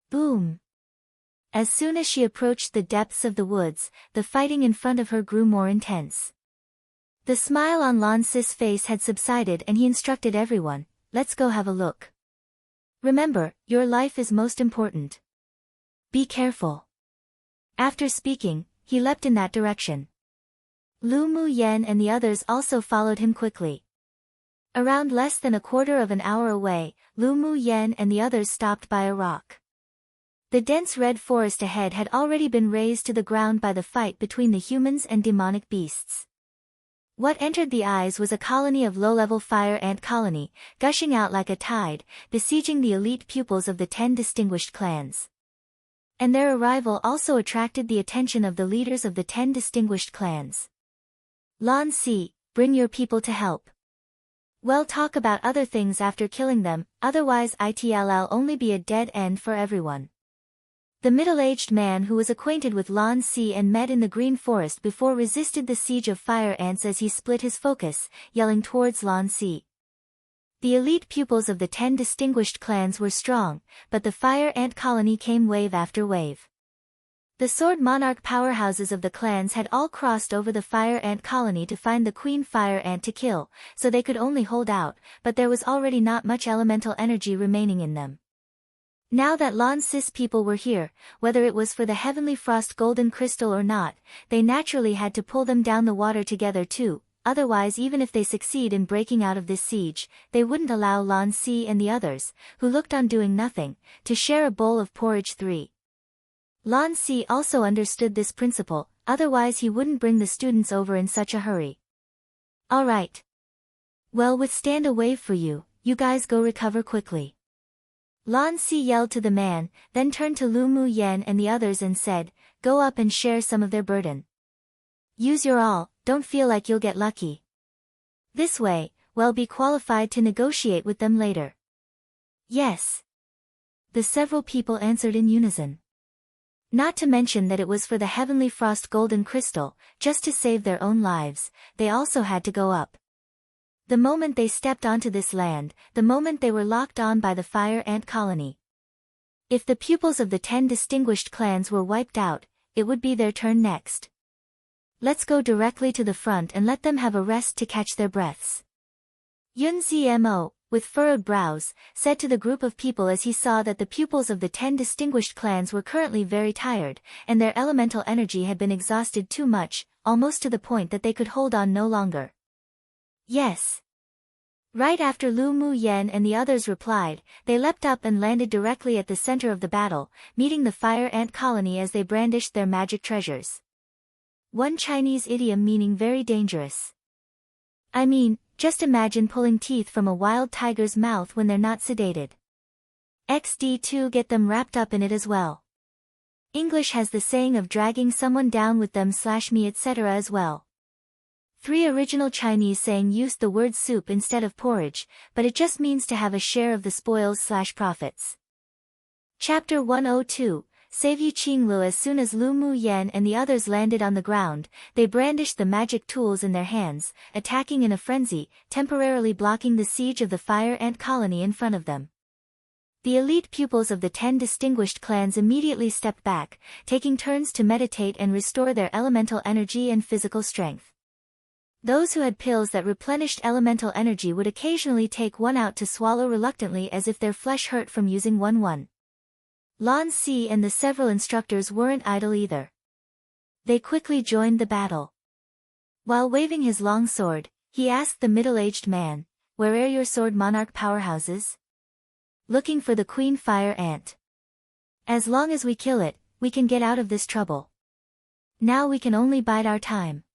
Boom! As soon as she approached the depths of the woods, the fighting in front of her grew more intense. The smile on Lan Si's face had subsided and he instructed everyone, let's go have a look. Remember, your life is most important. Be careful. After speaking, he leapt in that direction. Lu Mu Yen and the others also followed him quickly. Around less than a quarter of an hour away, Lu Mu Yen and the others stopped by a rock. The dense red forest ahead had already been razed to the ground by the fight between the humans and demonic beasts. What entered the eyes was a colony of low-level fire ant colony, gushing out like a tide, besieging the elite pupils of the 10 distinguished clans. And their arrival also attracted the attention of the leaders of the 10 distinguished clans. Lan Si, bring your people to help. We'll talk about other things after killing them, otherwise it'll only be a dead end for everyone. The middle-aged man who was acquainted with Lan Si and met in the green forest before resisted the siege of fire ants as he split his focus, yelling towards Lan Si. The elite pupils of the 10 distinguished clans were strong, but the fire ant colony came wave after wave. The sword monarch powerhouses of the clans had all crossed over the fire ant colony to find the queen fire ant to kill, so they could only hold out, but there was already not much elemental energy remaining in them. Now that Lan Si's people were here, whether it was for the heavenly frost golden crystal or not, they naturally had to pull them down the water together too, otherwise even if they succeed in breaking out of this siege, they wouldn't allow Lan Si and the others, who looked on doing nothing, to share a bowl of porridge 3. Lan Si also understood this principle, otherwise he wouldn't bring the students over in such a hurry. Alright. Well, withstand a wave for you, you guys go recover quickly. Lan Si yelled to the man, then turned to Lu Mu Yen and the others and said, go up and share some of their burden. Use your all, don't feel like you'll get lucky. This way, we'll be qualified to negotiate with them later. Yes. The several people answered in unison. Not to mention that it was for the heavenly frost golden crystal, just to save their own lives, they also had to go up. The moment they stepped onto this land, the moment they were locked on by the fire ant colony. If the pupils of the 10 distinguished clans were wiped out, it would be their turn next. Let's go directly to the front and let them have a rest to catch their breaths. Yun Zmo, with furrowed brows, said to the group of people as he saw that the pupils of the 10 distinguished clans were currently very tired, and their elemental energy had been exhausted too much, almost to the point that they could hold on no longer. Yes. Right after Lu Mu Yen and the others replied, they leapt up and landed directly at the center of the battle, meeting the fire ant colony as they brandished their magic treasures. One Chinese idiom meaning very dangerous. I mean, just imagine pulling teeth from a wild tiger's mouth when they're not sedated. XD2 get them wrapped up in it as well. English has the saying of dragging someone down with them / me etc. as well. 3 original Chinese saying used the word soup instead of porridge, but it just means to have a share of the spoils / profits. Chapter 102, Save Yi Qinglu. As soon as Lu Mu Yen and the others landed on the ground, they brandished the magic tools in their hands, attacking in a frenzy, temporarily blocking the siege of the fire ant colony in front of them. The elite pupils of the 10 distinguished clans immediately stepped back, taking turns to meditate and restore their elemental energy and physical strength. Those who had pills that replenished elemental energy would occasionally take one out to swallow reluctantly as if their flesh hurt from using one. Lan Si and the several instructors weren't idle either. They quickly joined the battle. While waving his long sword, he asked the middle-aged man, "Where are your sword monarch powerhouses?" "Looking for the queen fire ant. As long as we kill it, we can get out of this trouble. Now we can only bide our time."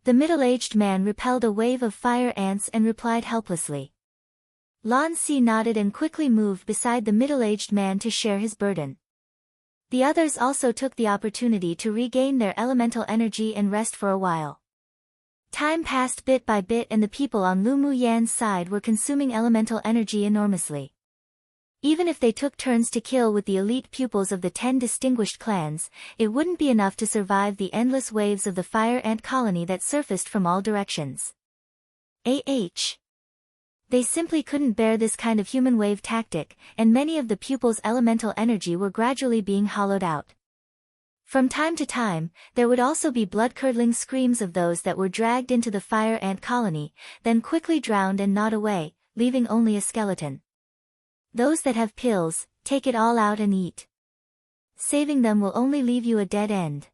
The middle-aged man repelled a wave of fire ants and replied helplessly. Lan Si nodded and quickly moved beside the middle-aged man to share his burden. The others also took the opportunity to regain their elemental energy and rest for a while. Time passed bit by bit and the people on Lu Mu Yan's side were consuming elemental energy enormously. Even if they took turns to kill with the elite pupils of the 10 distinguished clans, it wouldn't be enough to survive the endless waves of the fire ant colony that surfaced from all directions. They simply couldn't bear this kind of human wave tactic, and many of the pupils' elemental energy were gradually being hollowed out. From time to time, there would also be blood-curdling screams of those that were dragged into the fire ant colony, then quickly drowned and gnawed away, leaving only a skeleton. Those that have pills, take it all out and eat. Saving them will only leave you a dead end.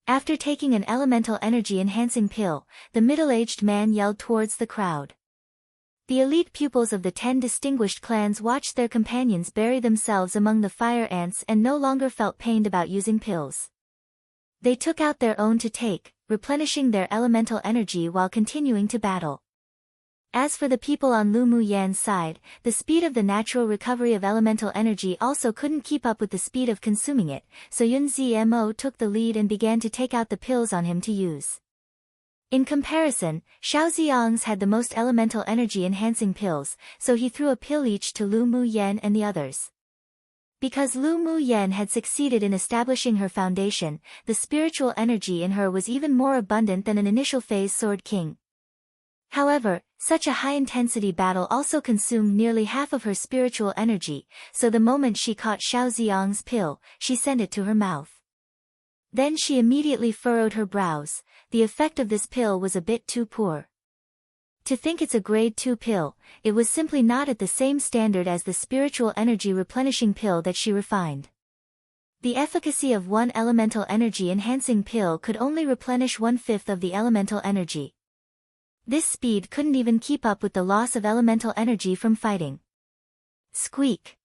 After taking an elemental energy-enhancing pill, the middle-aged man yelled towards the crowd. The elite pupils of the 10 distinguished clans watched their companions bury themselves among the fire ants and no longer felt pained about using pills. They took out their own to take, replenishing their elemental energy while continuing to battle. As for the people on Lu Mu Yan's side, the speed of the natural recovery of elemental energy also couldn't keep up with the speed of consuming it, so Yun Zmo took the lead and began to take out the pills on him to use. In comparison, Xiao Xiang's had the most elemental energy-enhancing pills, so he threw a pill each to Lu Mu Yan and the others. Because Lu Mu Yan had succeeded in establishing her foundation, the spiritual energy in her was even more abundant than an initial phase Sword King. However, such a high-intensity battle also consumed nearly half of her spiritual energy, so the moment she caught Xiao Xiang's pill, she sent it to her mouth. Then she immediately furrowed her brows. The effect of this pill was a bit too poor. To think it's a grade 2 pill, it was simply not at the same standard as the spiritual energy replenishing pill that she refined. The efficacy of one elemental energy enhancing pill could only replenish 1/5 of the elemental energy. This speed couldn't even keep up with the loss of elemental energy from fighting. Squeak!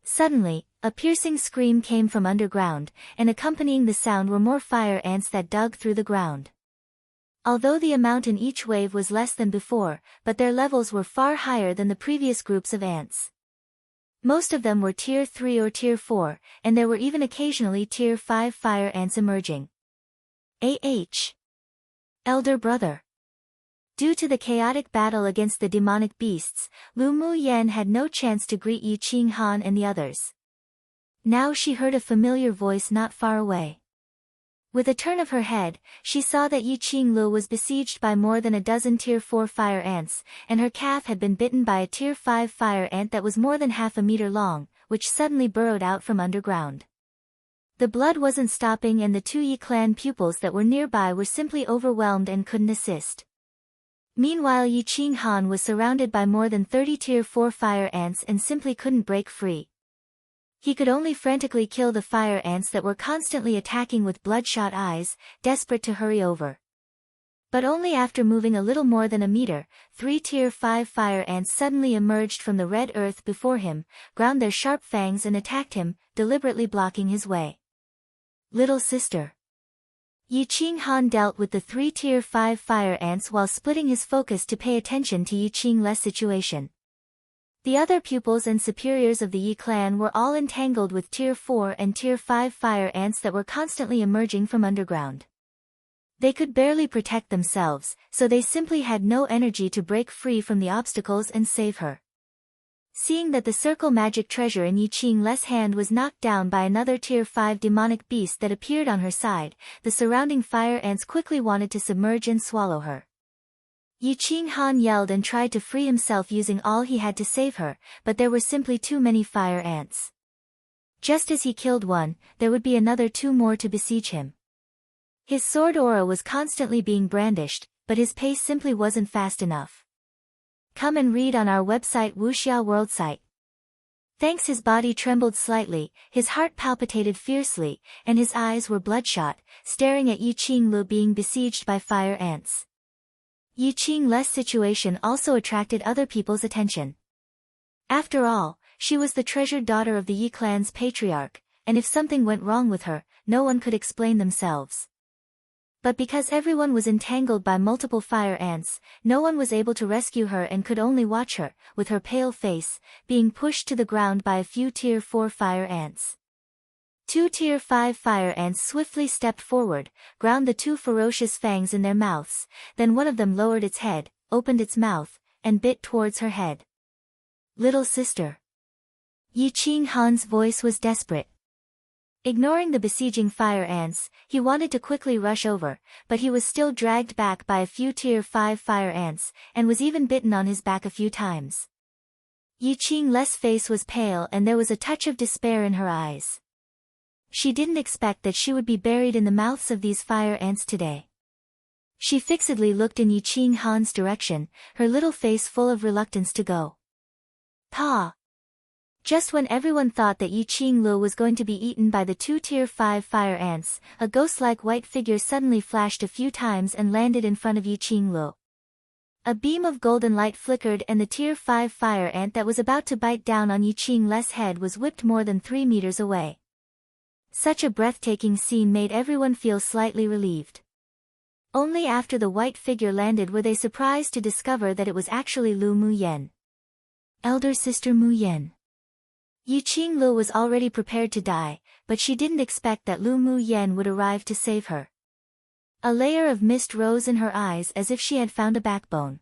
Suddenly, a piercing scream came from underground, and accompanying the sound were more fire ants that dug through the ground. Although the amount in each wave was less than before, but their levels were far higher than the previous groups of ants. Most of them were Tier 3 or Tier 4, and there were even occasionally Tier 5 fire ants emerging. Elder brother. Due to the chaotic battle against the demonic beasts, Lu Mu Yan had no chance to greet Yi Qing Han and the others. Now she heard a familiar voice not far away. With a turn of her head, she saw that Yi Qinglu was besieged by more than a dozen Tier 4 fire ants, and her calf had been bitten by a Tier 5 fire ant that was more than half a meter long, which suddenly burrowed out from underground. The blood wasn't stopping and the 2 Yi clan pupils that were nearby were simply overwhelmed and couldn't assist. Meanwhile, Yi Qing Han was surrounded by more than 30 Tier 4 fire ants and simply couldn't break free. He could only frantically kill the fire ants that were constantly attacking with bloodshot eyes, desperate to hurry over. But only after moving a little more than a meter, 3 Tier 5 fire ants suddenly emerged from the red earth before him, ground their sharp fangs and attacked him, deliberately blocking his way. Little sister. Yi Qing Han dealt with the 3 Tier 5 fire ants while splitting his focus to pay attention to Yi Qing Le's situation. The other pupils and superiors of the Yi clan were all entangled with Tier 4 and Tier 5 fire ants that were constantly emerging from underground. They could barely protect themselves, so they simply had no energy to break free from the obstacles and save her. Seeing that the circle magic treasure in Yi Qing Le's hand was knocked down by another Tier 5 demonic beast that appeared on her side, the surrounding fire ants quickly wanted to submerge and swallow her. Yi Qing Han yelled and tried to free himself using all he had to save her, but there were simply too many fire ants. Just as he killed one, there would be another 2 more to besiege him. His sword aura was constantly being brandished, but his pace simply wasn't fast enough. Come and read on our website Wuxia World site. Thanks. His body trembled slightly, his heart palpitated fiercely, and his eyes were bloodshot, staring at Yi Qing Lu being besieged by fire ants. Yi Qing Le's situation also attracted other people's attention. After all, she was the treasured daughter of the Yi clan's patriarch, and if something went wrong with her, no one could explain themselves. But because everyone was entangled by multiple fire ants, no one was able to rescue her and could only watch her, with her pale face, being pushed to the ground by a few Tier 4 fire ants. 2 Tier 5 fire ants swiftly stepped forward, ground the 2 ferocious fangs in their mouths, then one of them lowered its head, opened its mouth, and bit towards her head. Little sister. Yi Qing Han's voice was desperate. Ignoring the besieging fire ants, he wanted to quickly rush over, but he was still dragged back by a few Tier 5 fire ants, and was even bitten on his back a few times. Yi Qing Le's face was pale and there was a touch of despair in her eyes. She didn't expect that she would be buried in the mouths of these fire ants today. She fixedly looked in Yi Qing Han's direction, her little face full of reluctance to go. Pa! Just when everyone thought that Yi Qing Lu was going to be eaten by the 2 Tier 5 fire ants, a ghost-like white figure suddenly flashed a few times and landed in front of Yi Qing Lu. A beam of golden light flickered and the Tier 5 fire ant that was about to bite down on Yi Qing Le's head was whipped more than 3 meters away. Such a breathtaking scene made everyone feel slightly relieved. Only after the white figure landed were they surprised to discover that it was actually Lu Muyen. Elder sister Muyen. Yi Qing Lu was already prepared to die, but she didn't expect that Lu Muyen would arrive to save her. A layer of mist rose in her eyes as if she had found a backbone.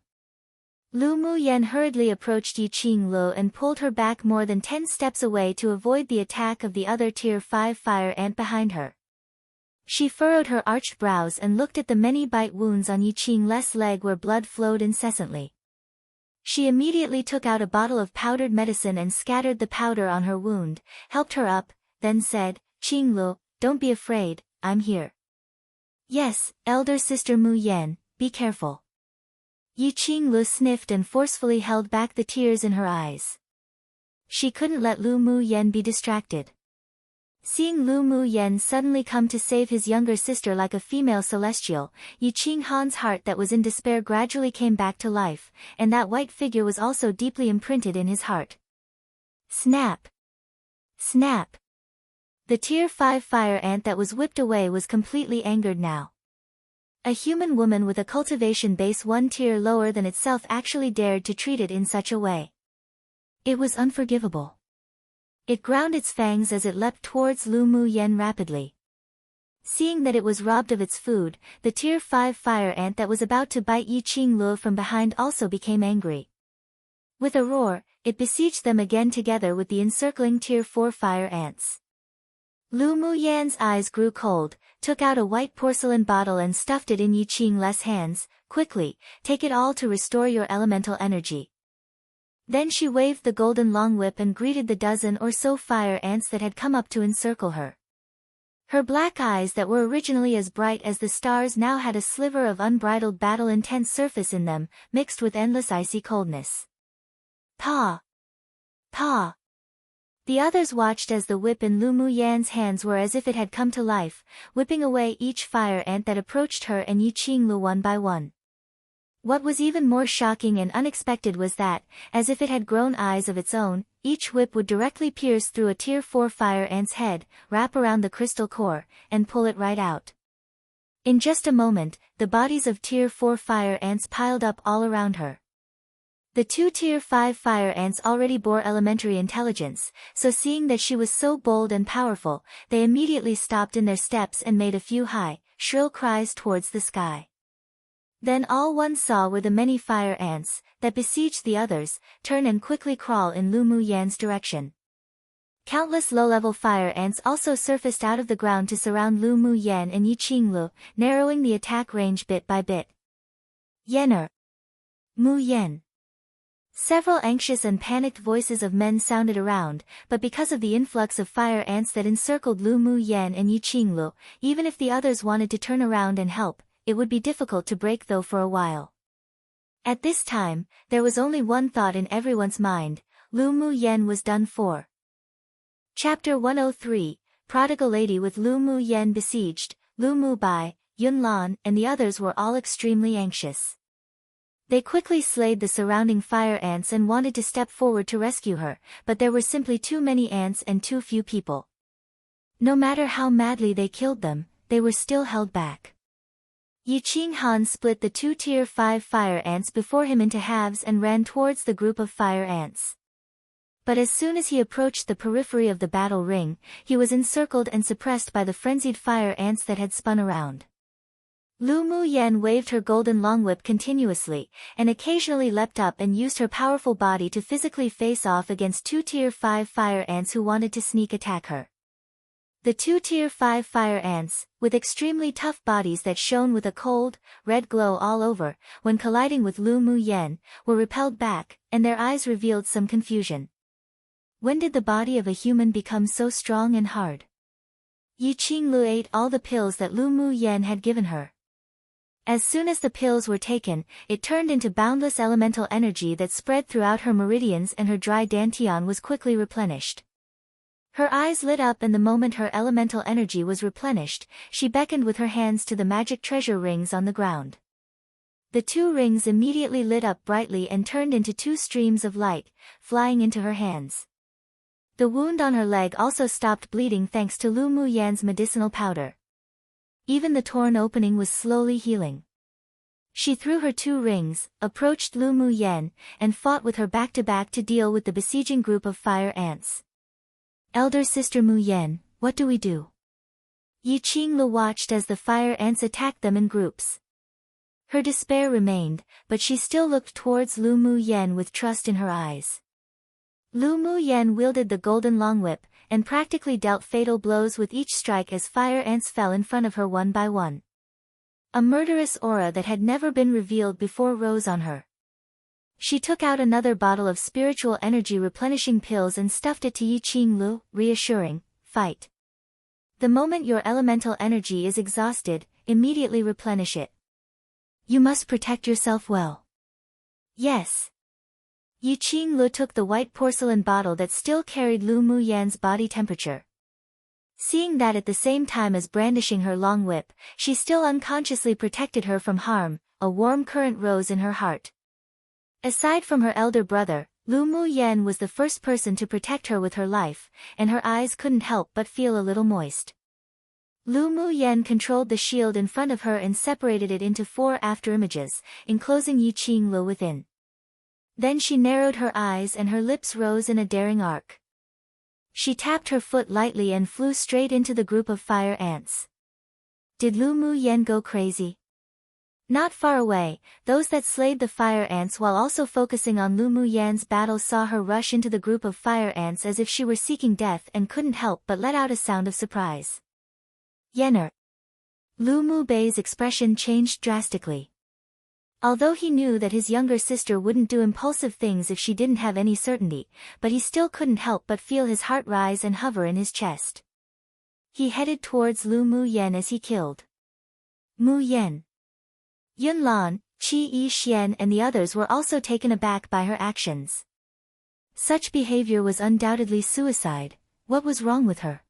Lu Muyen hurriedly approached Yi Qing Lu and pulled her back more than 10 steps away to avoid the attack of the other Tier 5 fire ant behind her. She furrowed her arched brows and looked at the many bite wounds on Yi Qing Le's leg where blood flowed incessantly. She immediately took out a bottle of powdered medicine and scattered the powder on her wound, helped her up, then said, "Qing Lu, don't be afraid, I'm here." "Yes, elder sister Muyen, be careful." Yi Qing Lu sniffed and forcefully held back the tears in her eyes. She couldn't let Lu Muyen be distracted. Seeing Lu Muyen suddenly come to save his younger sister like a female celestial, Yi Qing Han's heart that was in despair gradually came back to life, and that white figure was also deeply imprinted in his heart. Snap! Snap! The Tier 5 fire ant that was whipped away was completely angered now. A human woman with a cultivation base 1 tier lower than itself actually dared to treat it in such a way. It was unforgivable. It ground its fangs as it leapt towards Lu Muyen rapidly. Seeing that it was robbed of its food, the Tier 5 fire ant that was about to bite Yi Qing Lu from behind also became angry. With a roar, it besieged them again together with the encircling Tier 4 fire ants. Lu Muyen's eyes grew cold, took out a white porcelain bottle and stuffed it in Yi Qing Le's hands. "Quickly, take it all to restore your elemental energy." Then she waved the golden long whip and greeted the dozen or so fire ants that had come up to encircle her. Her black eyes that were originally as bright as the stars now had a sliver of unbridled battle-intense surface in them, mixed with endless icy coldness. "Pa! Pa!" The others watched as the whip in Lu Mu Yan's hands were as if it had come to life, whipping away each fire ant that approached her and Yi Qinglu one by one. What was even more shocking and unexpected was that, as if it had grown eyes of its own, each whip would directly pierce through a Tier 4 fire ant's head, wrap around the crystal core, and pull it right out. In just a moment, the bodies of Tier 4 fire ants piled up all around her. The 2 Tier 5 fire ants already bore elementary intelligence, so seeing that she was so bold and powerful, they immediately stopped in their steps and made a few high, shrill cries towards the sky. Then all one saw were the many fire ants, that besieged the others, turn and quickly crawl in Lu Mu Yan's direction. Countless low-level fire ants also surfaced out of the ground to surround Lu Mu Yan and Yi Qinglu, narrowing the attack range bit by bit. "Yener! Mu Yan!" Several anxious and panicked voices of men sounded around, but because of the influx of fire ants that encircled Lu Mu Yan and Yi Qinglu, even if the others wanted to turn around and help, it would be difficult to break through for a while. At this time, there was only one thought in everyone's mind: Lu Mu Yan was done for. Chapter 103, Prodigal Lady. With Lu Mu Yan besieged, Lu Mu Bai, Yun Lan, and the others were all extremely anxious. They quickly slayed the surrounding fire ants and wanted to step forward to rescue her, but there were simply too many ants and too few people. No matter how madly they killed them, they were still held back. Yi Qinghan split the 2 Tier 5 fire ants before him into halves and ran towards the group of fire ants. But as soon as he approached the periphery of the battle ring, he was encircled and suppressed by the frenzied fire ants that had spun around. Lu Mu Yan waved her golden long whip continuously, and occasionally leapt up and used her powerful body to physically face off against 2 Tier 5 fire ants who wanted to sneak attack her. The 2 Tier 5 fire ants, with extremely tough bodies that shone with a cold, red glow all over, when colliding with Lu Mu Yan, were repelled back, and their eyes revealed some confusion. When did the body of a human become so strong and hard? Yi Qinglu ate all the pills that Lu Mu Yan had given her. As soon as the pills were taken, it turned into boundless elemental energy that spread throughout her meridians, and her dry dantian was quickly replenished. Her eyes lit up, and the moment her elemental energy was replenished, she beckoned with her hands to the magic treasure rings on the ground. The 2 rings immediately lit up brightly and turned into 2 streams of light, flying into her hands. The wound on her leg also stopped bleeding thanks to Lu Mu Yan's medicinal powder. Even the torn opening was slowly healing. She threw her 2 rings, approached Lu Mu Yan, and fought with her back-to-back to deal with the besieging group of fire ants. "Elder Sister Mu Yan, what do we do?" Yi Qinglu watched as the fire ants attacked them in groups. Her despair remained, but she still looked towards Lu Mu Yan with trust in her eyes. Lu Mu Yan wielded the golden long whip, and practically dealt fatal blows with each strike as fire ants fell in front of her one by one. A murderous aura that had never been revealed before rose on her. She took out another bottle of spiritual energy replenishing pills and stuffed it to Yi Qinglu, reassuring, "Fight. The moment your elemental energy is exhausted, immediately replenish it. You must protect yourself well." "Yes." Yi Qinglu took the white porcelain bottle that still carried Lu Mu Yan's body temperature. Seeing that at the same time as brandishing her long whip, she still unconsciously protected her from harm, a warm current rose in her heart. Aside from her elder brother, Lu Mu Yan was the first person to protect her with her life, and her eyes couldn't help but feel a little moist. Lu Mu Yan controlled the shield in front of her and separated it into 4 afterimages, enclosing Yi Qinglu within. Then she narrowed her eyes and her lips rose in a daring arc. She tapped her foot lightly and flew straight into the group of fire ants. Did Lu Mu Yan go crazy? Not far away, those that slayed the fire ants while also focusing on Lu Mu Yan's battle saw her rush into the group of fire ants as if she were seeking death and couldn't help but let out a sound of surprise. "Yener." Lu Mu Bei's expression changed drastically. Although he knew that his younger sister wouldn't do impulsive things if she didn't have any certainty, but he still couldn't help but feel his heart rise and hover in his chest. He headed towards Lu Mu Yan as he killed Mu Yan. Yun Lan, Qi Yi Xian and the others were also taken aback by her actions. Such behavior was undoubtedly suicide. What was wrong with her?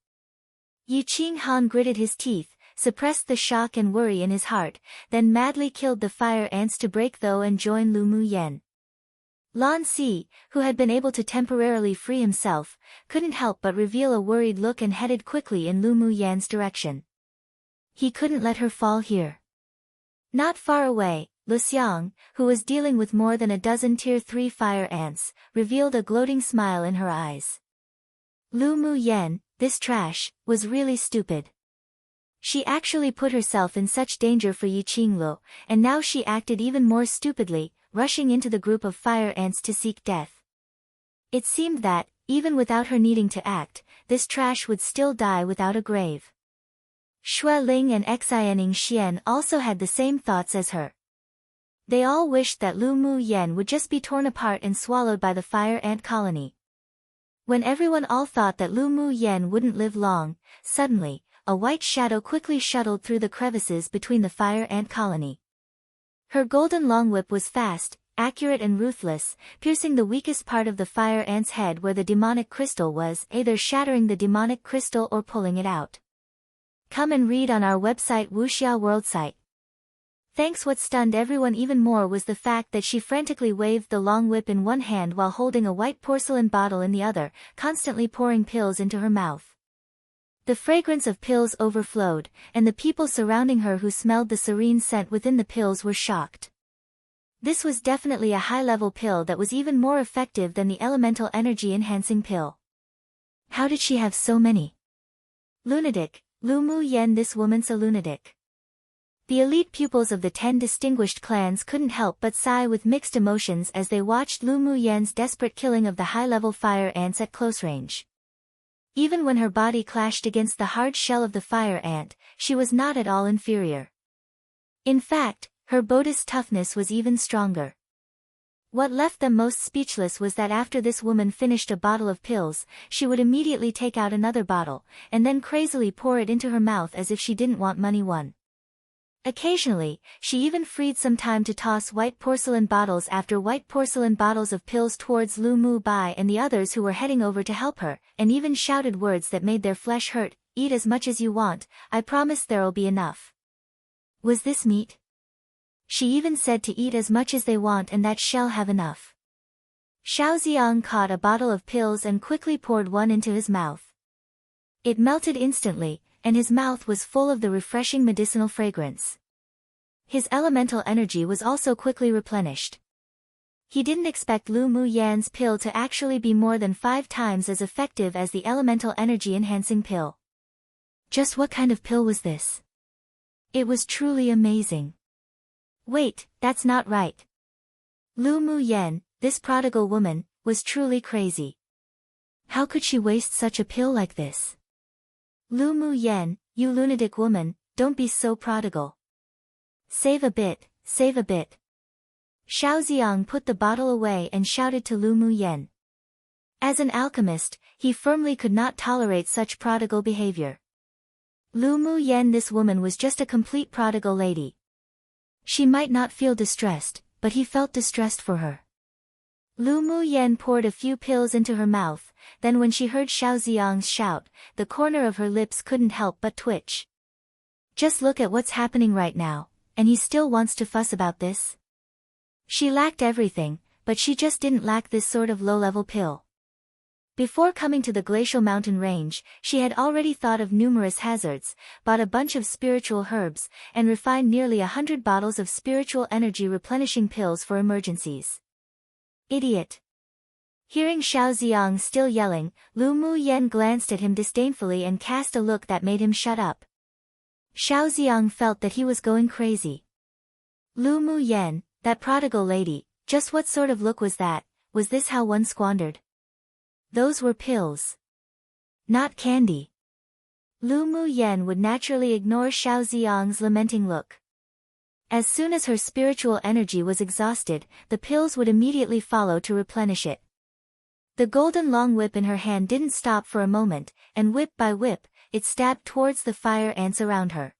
Yu Qinghan gritted his teeth, suppressed the shock and worry in his heart, then madly killed the fire ants to break through and join Lu Mu Yan. Lan Si, who had been able to temporarily free himself, couldn't help but reveal a worried look and headed quickly in Lu Mu Yan's direction. He couldn't let her fall here. Not far away, Lu Xiang, who was dealing with more than a dozen Tier 3 fire ants, revealed a gloating smile in her eyes. Lu Mu Yan, this trash, was really stupid. She actually put herself in such danger for Yu Qinglu, and now she acted even more stupidly, rushing into the group of fire ants to seek death. It seemed that, even without her needing to act, this trash would still die without a grave. Xue Ling and Xianing Xian also had the same thoughts as her. They all wished that Lu Mu Yan would just be torn apart and swallowed by the fire ant colony. When everyone all thought that Lu Mu Yan wouldn't live long, suddenly, a white shadow quickly shuttled through the crevices between the fire ant colony. Her golden long whip was fast, accurate and ruthless, piercing the weakest part of the fire ant's head where the demonic crystal was, either shattering the demonic crystal or pulling it out. Come and read on our website Wuxia World site. Thanks. What stunned everyone even more was the fact that she frantically waved the long whip in one hand while holding a white porcelain bottle in the other, constantly pouring pills into her mouth. The fragrance of pills overflowed, and the people surrounding her who smelled the serene scent within the pills were shocked. This was definitely a high-level pill that was even more effective than the elemental energy-enhancing pill. How did she have so many? Lunatic, Lu Mu Yan. This woman's a lunatic. The elite pupils of the 10 distinguished clans couldn't help but sigh with mixed emotions as they watched Lu Mu Yan's desperate killing of the high-level fire ants at close range. Even when her body clashed against the hard shell of the fire ant, she was not at all inferior. In fact, her bodice toughness was even stronger. What left them most speechless was that after this woman finished a bottle of pills, she would immediately take out another bottle, and then crazily pour it into her mouth as if she didn't want money won. Occasionally, she even freed some time to toss white porcelain bottles after white porcelain bottles of pills towards Lu Mu Bai and the others who were heading over to help her, and even shouted words that made their flesh hurt, "Eat as much as you want, I promise there'll be enough." Was this meat? She even said to eat as much as they want and that shall have enough. Xiaoxiang caught a bottle of pills and quickly poured one into his mouth. It melted instantly, and his mouth was full of the refreshing medicinal fragrance. His elemental energy was also quickly replenished. He didn't expect Lu Mu Yan's pill to actually be more than 5 times as effective as the elemental energy-enhancing pill. Just what kind of pill was this? It was truly amazing. Wait, that's not right. Lu Mu Yan, this prodigal woman, was truly crazy. How could she waste such a pill like this? Lu Mu Yan, you lunatic woman, don't be so prodigal. Save a bit, save a bit. Xiaoxiang put the bottle away and shouted to Lu Mu Yan. As an alchemist, he firmly could not tolerate such prodigal behavior. Lu Mu Yan, this woman was just a complete prodigal lady. She might not feel distressed, but he felt distressed for her. Lu Mu Yan poured a few pills into her mouth, then when she heard Xiaoxiang's shout, the corner of her lips couldn't help but twitch. Just look at what's happening right now, and he still wants to fuss about this? She lacked everything, but she just didn't lack this sort of low-level pill. Before coming to the glacial mountain range, she had already thought of numerous hazards, bought a bunch of spiritual herbs, and refined nearly 100 bottles of spiritual energy replenishing pills for emergencies. Idiot! Hearing Xiaoxiang still yelling, Lu Mu Yan glanced at him disdainfully and cast a look that made him shut up. Xiaoxiang felt that he was going crazy. Lu Mu Yan, that prodigal lady, just what sort of look was that? Was this how one squandered? Those were pills. Not candy. Lu Mu Yan would naturally ignore Xiaoxiang's lamenting look. As soon as her spiritual energy was exhausted, the pills would immediately follow to replenish it. The golden long whip in her hand didn't stop for a moment, and whip by whip, it stabbed towards the fire ants around her.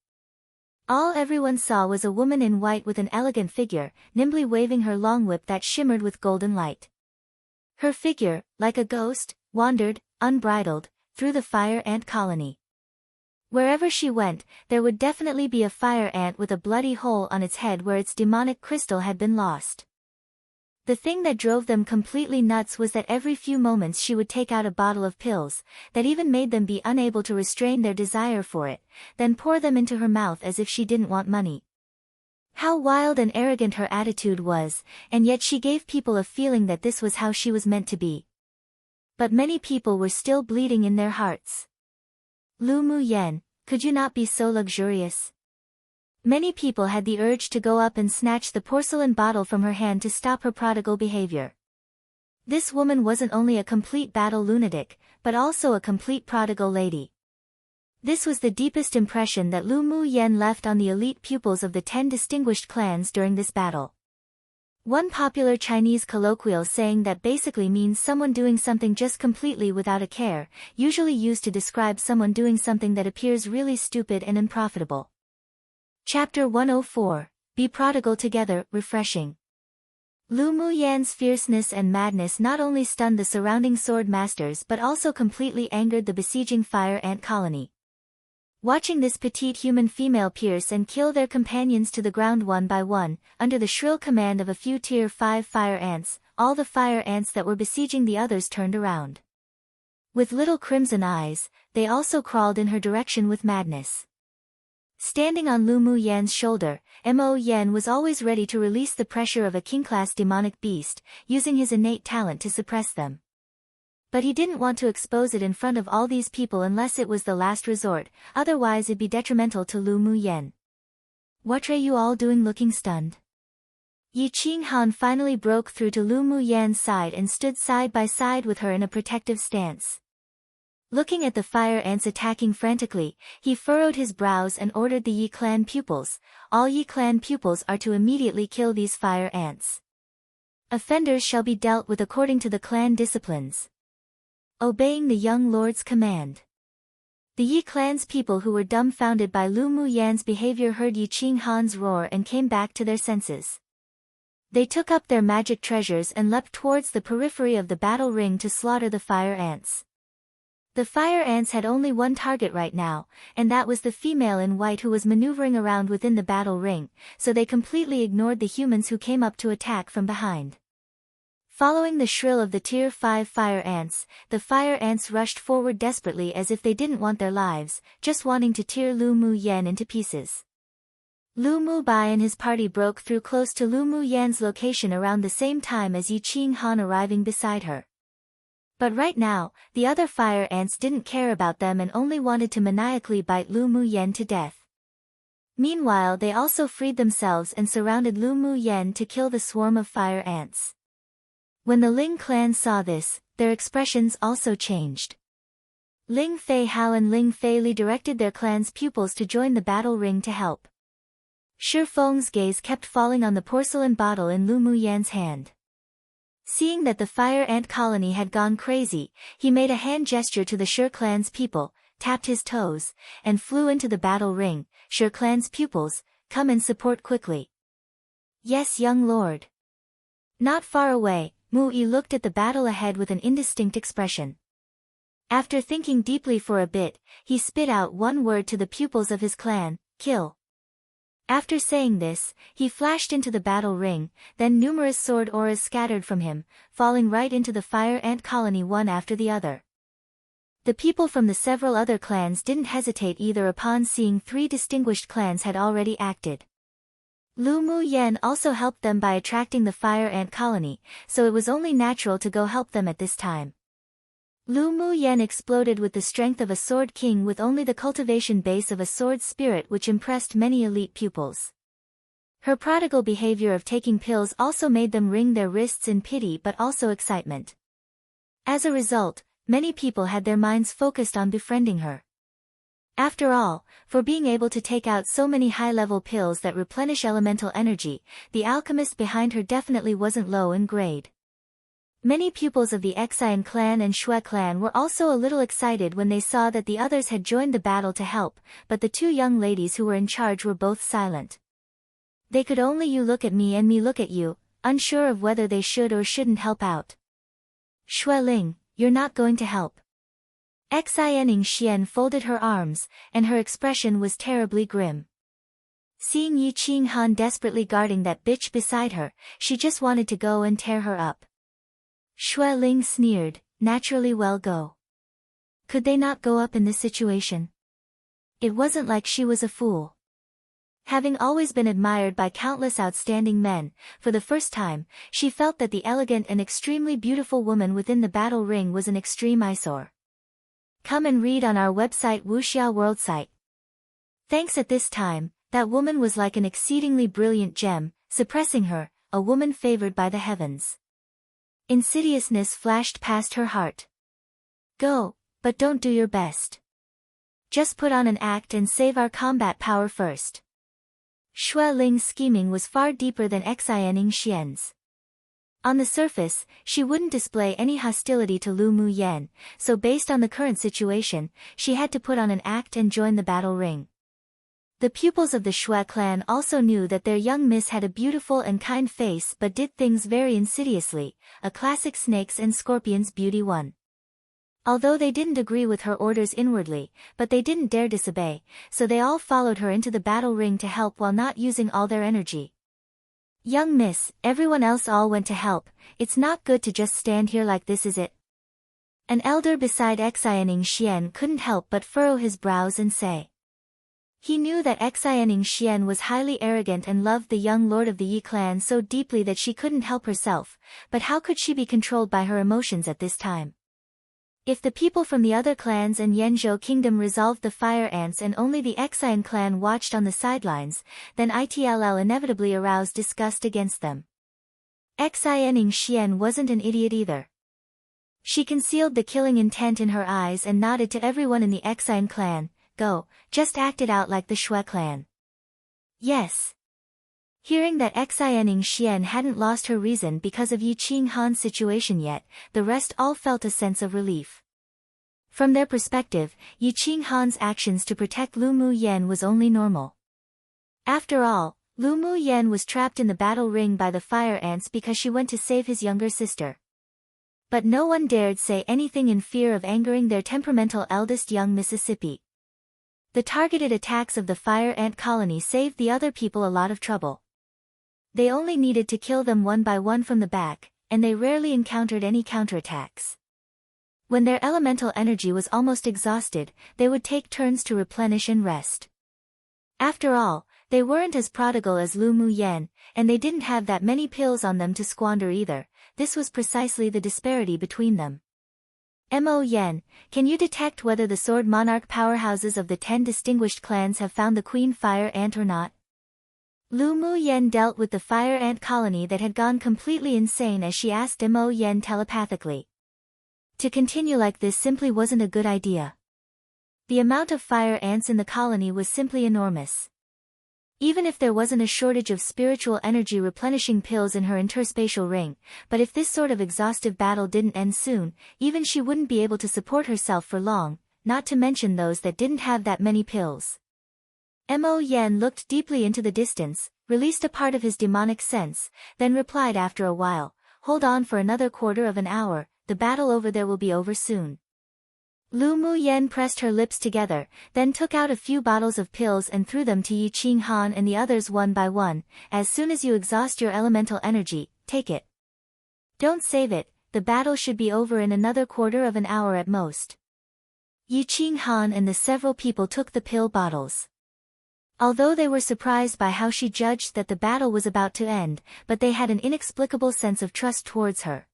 All everyone saw was a woman in white with an elegant figure, nimbly waving her long whip that shimmered with golden light. Her figure, like a ghost, wandered, unbridled, through the fire ant colony. Wherever she went, there would definitely be a fire ant with a bloody hole on its head where its demonic crystal had been lost. The thing that drove them completely nuts was that every few moments she would take out a bottle of pills, that even made them be unable to restrain their desire for it, then pour them into her mouth as if she didn't want money. How wild and arrogant her attitude was, and yet she gave people a feeling that this was how she was meant to be. But many people were still bleeding in their hearts. Lu Mu Yen, could you not be so luxurious? Many people had the urge to go up and snatch the porcelain bottle from her hand to stop her prodigal behavior. This woman wasn't only a complete battle lunatic, but also a complete prodigal lady. This was the deepest impression that Lu Mu Yen left on the elite pupils of the 10 distinguished clans during this battle. One popular Chinese colloquial saying that basically means someone doing something just completely without a care, usually used to describe someone doing something that appears really stupid and unprofitable. Chapter 104, Be Prodigal Together, Refreshing. Lu Mu Yan's fierceness and madness not only stunned the surrounding sword masters but also completely angered the besieging fire ant colony. Watching this petite human female pierce and kill their companions to the ground one by one, under the shrill command of a few tier 5 fire ants, all the fire ants that were besieging the others turned around. With little crimson eyes, they also crawled in her direction with madness. Standing on Lu Mu Yan's shoulder, Mo Yan was always ready to release the pressure of a king-class demonic beast, using his innate talent to suppress them. But he didn't want to expose it in front of all these people unless it was the last resort, otherwise it'd be detrimental to Lu Mu Yan. What are you all doing looking stunned? Yi Qing Han finally broke through to Lu Mu Yan's side and stood side by side with her in a protective stance. Looking at the fire ants attacking frantically, he furrowed his brows and ordered the Yi clan pupils, all Yi clan pupils are to immediately kill these fire ants. Offenders shall be dealt with according to the clan disciplines. Obeying the young lord's command. The Yi clan's people who were dumbfounded by Lu Mu Yan's behavior heard Yi Qing Han's roar and came back to their senses. They took up their magic treasures and leapt towards the periphery of the battle ring to slaughter the fire ants. The fire ants had only one target right now, and that was the female in white who was maneuvering around within the battle ring, so they completely ignored the humans who came up to attack from behind. Following the shrill of the tier 5 fire ants, the fire ants rushed forward desperately as if they didn't want their lives, just wanting to tear Lu Mu Yan into pieces. Lu Mu Bai and his party broke through close to Lu Mu Yan's location around the same time as Yi Qing Han arriving beside her. But right now, the other fire ants didn't care about them and only wanted to maniacally bite Lu Mu Yan to death. Meanwhile, they also freed themselves and surrounded Lu Mu Yan to kill the swarm of fire ants. When the Ling clan saw this, their expressions also changed. Ling Fei Hao and Ling Fei Li directed their clan's pupils to join the battle ring to help. Shi Feng's gaze kept falling on the porcelain bottle in Lu Mu Yan's hand. Seeing that the fire ant colony had gone crazy, he made a hand gesture to the Shi clan's people, tapped his toes, and flew into the battle ring. Shi clan's pupils, come and support quickly. Yes, young lord. Not far away, Mu Yi looked at the battle ahead with an indistinct expression. After thinking deeply for a bit, he spit out one word to the pupils of his clan, kill. After saying this, he flashed into the battle ring, then numerous sword auras scattered from him, falling right into the fire ant colony one after the other. The people from the several other clans didn't hesitate either upon seeing 3 distinguished clans had already acted. Lu Mu Yan also helped them by attracting the fire ant colony, so it was only natural to go help them at this time. Lu Mu Yan exploded with the strength of a sword king with only the cultivation base of a sword spirit, which impressed many elite pupils. Her prodigal behavior of taking pills also made them wring their wrists in pity but also excitement. As a result, many people had their minds focused on befriending her. After all, for being able to take out so many high-level pills that replenish elemental energy, the alchemist behind her definitely wasn't low in grade. Many pupils of the Xian clan and Shui clan were also a little excited when they saw that the others had joined the battle to help, but the two young ladies who were in charge were both silent. They could only you look at me and me look at you, unsure of whether they should or shouldn't help out. Shui Ling, you're not going to help. Xian Xian folded her arms, and her expression was terribly grim. Seeing Yi Qinghan desperately guarding that bitch beside her, she just wanted to go and tear her up. Shui Ling sneered, naturally well go. Could they not go up in this situation? It wasn't like she was a fool. Having always been admired by countless outstanding men, for the first time, she felt that the elegant and extremely beautiful woman within the battle ring was an extreme eyesore. Come and read on our website Wuxia World site. Thanks at this time, that woman was like an exceedingly brilliant gem, suppressing her, a woman favored by the heavens. Insidiousness flashed past her heart. Go, but don't do your best. Just put on an act and save our combat power first. Shui Ling's scheming was far deeper than Xian Xian's. On the surface, she wouldn't display any hostility to Lu Mu Yan, so based on the current situation, she had to put on an act and join the battle ring. The pupils of the Shui clan also knew that their young miss had a beautiful and kind face but did things very insidiously, a classic snakes and scorpions beauty one. Although they didn't agree with her orders inwardly, but they didn't dare disobey, so they all followed her into the battle ring to help while not using all their energy. Young miss, everyone else all went to help, it's not good to just stand here like this, is it? An elder beside Xian Xian couldn't help but furrow his brows and say. He knew that Xian Xian was highly arrogant and loved the young lord of the Yi clan so deeply that she couldn't help herself, but how could she be controlled by her emotions at this time? If the people from the other clans and Yanzhou kingdom resolved the fire ants and only the Xian clan watched on the sidelines, then it'll inevitably arouse disgust against them. Xian Xian wasn't an idiot either. She concealed the killing intent in her eyes and nodded to everyone in the Xian clan, go, just act it out like the Shui clan. Yes. Hearing that Xian Xian hadn't lost her reason because of Yi Qinghan's situation yet, the rest all felt a sense of relief. From their perspective, Yi Qinghan's actions to protect Lu Mu Yan was only normal. After all, Lu Mu Yan was trapped in the battle ring by the fire ants because she went to save his younger sister. But no one dared say anything in fear of angering their temperamental eldest young Mississippi. The targeted attacks of the fire ant colony saved the other people a lot of trouble. They only needed to kill them one by one from the back, and they rarely encountered any counterattacks. When their elemental energy was almost exhausted, they would take turns to replenish and rest. After all, they weren't as prodigal as Lu Mu Yan, and they didn't have that many pills on them to squander either. This was precisely the disparity between them. Mo Yan, can you detect whether the Sword Monarch powerhouses of the 10 distinguished clans have found the Queen Fire Ant or not? Lu Mu Yan dealt with the fire ant colony that had gone completely insane as she asked Mo Yan telepathically. To continue like this simply wasn't a good idea. The amount of fire ants in the colony was simply enormous. Even if there wasn't a shortage of spiritual energy replenishing pills in her interspatial ring, but if this sort of exhaustive battle didn't end soon, even she wouldn't be able to support herself for long, not to mention those that didn't have that many pills. Mo Yan looked deeply into the distance, released a part of his demonic sense, then replied after a while, hold on for another quarter of an hour, the battle over there will be over soon. Lu Mu Yan pressed her lips together, then took out a few bottles of pills and threw them to Yi Qinghan and the others one by one. As soon as you exhaust your elemental energy, take it. Don't save it, the battle should be over in another quarter of an hour at most. Yi Qinghan and the several people took the pill bottles. Although they were surprised by how she judged that the battle was about to end, but they had an inexplicable sense of trust towards her.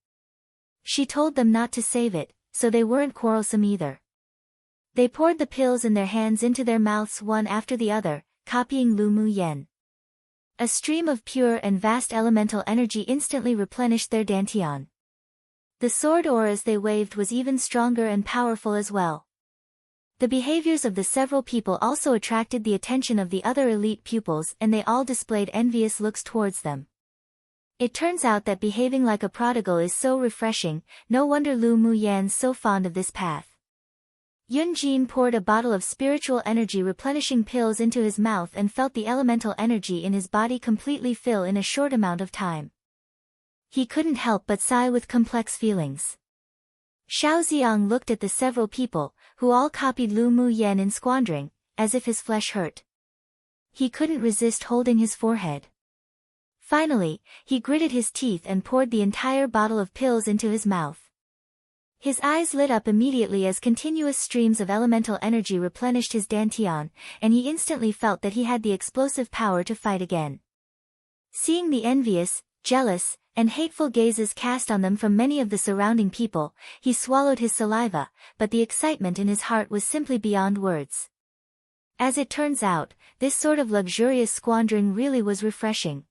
She told them not to save it, so they weren't quarrelsome either. They poured the pills in their hands into their mouths one after the other, copying Lu Mu Yan. A stream of pure and vast elemental energy instantly replenished their dantian. The sword auras they waved was even stronger and powerful as well. The behaviors of the several people also attracted the attention of the other elite pupils and they all displayed envious looks towards them. It turns out that behaving like a prodigal is so refreshing, no wonder Lu Muyan's so fond of this path. Yun Jin poured a bottle of spiritual energy replenishing pills into his mouth and felt the elemental energy in his body completely fill in a short amount of time. He couldn't help but sigh with complex feelings. Xiao Xiang looked at the several people, who all copied Lu Muyan in squandering, as if his flesh hurt. He couldn't resist holding his forehead. Finally, he gritted his teeth and poured the entire bottle of pills into his mouth. His eyes lit up immediately as continuous streams of elemental energy replenished his dantian, and he instantly felt that he had the explosive power to fight again. Seeing the envious, jealous, and hateful gazes cast on them from many of the surrounding people, he swallowed his saliva, but the excitement in his heart was simply beyond words. As it turns out, this sort of luxurious squandering really was refreshing.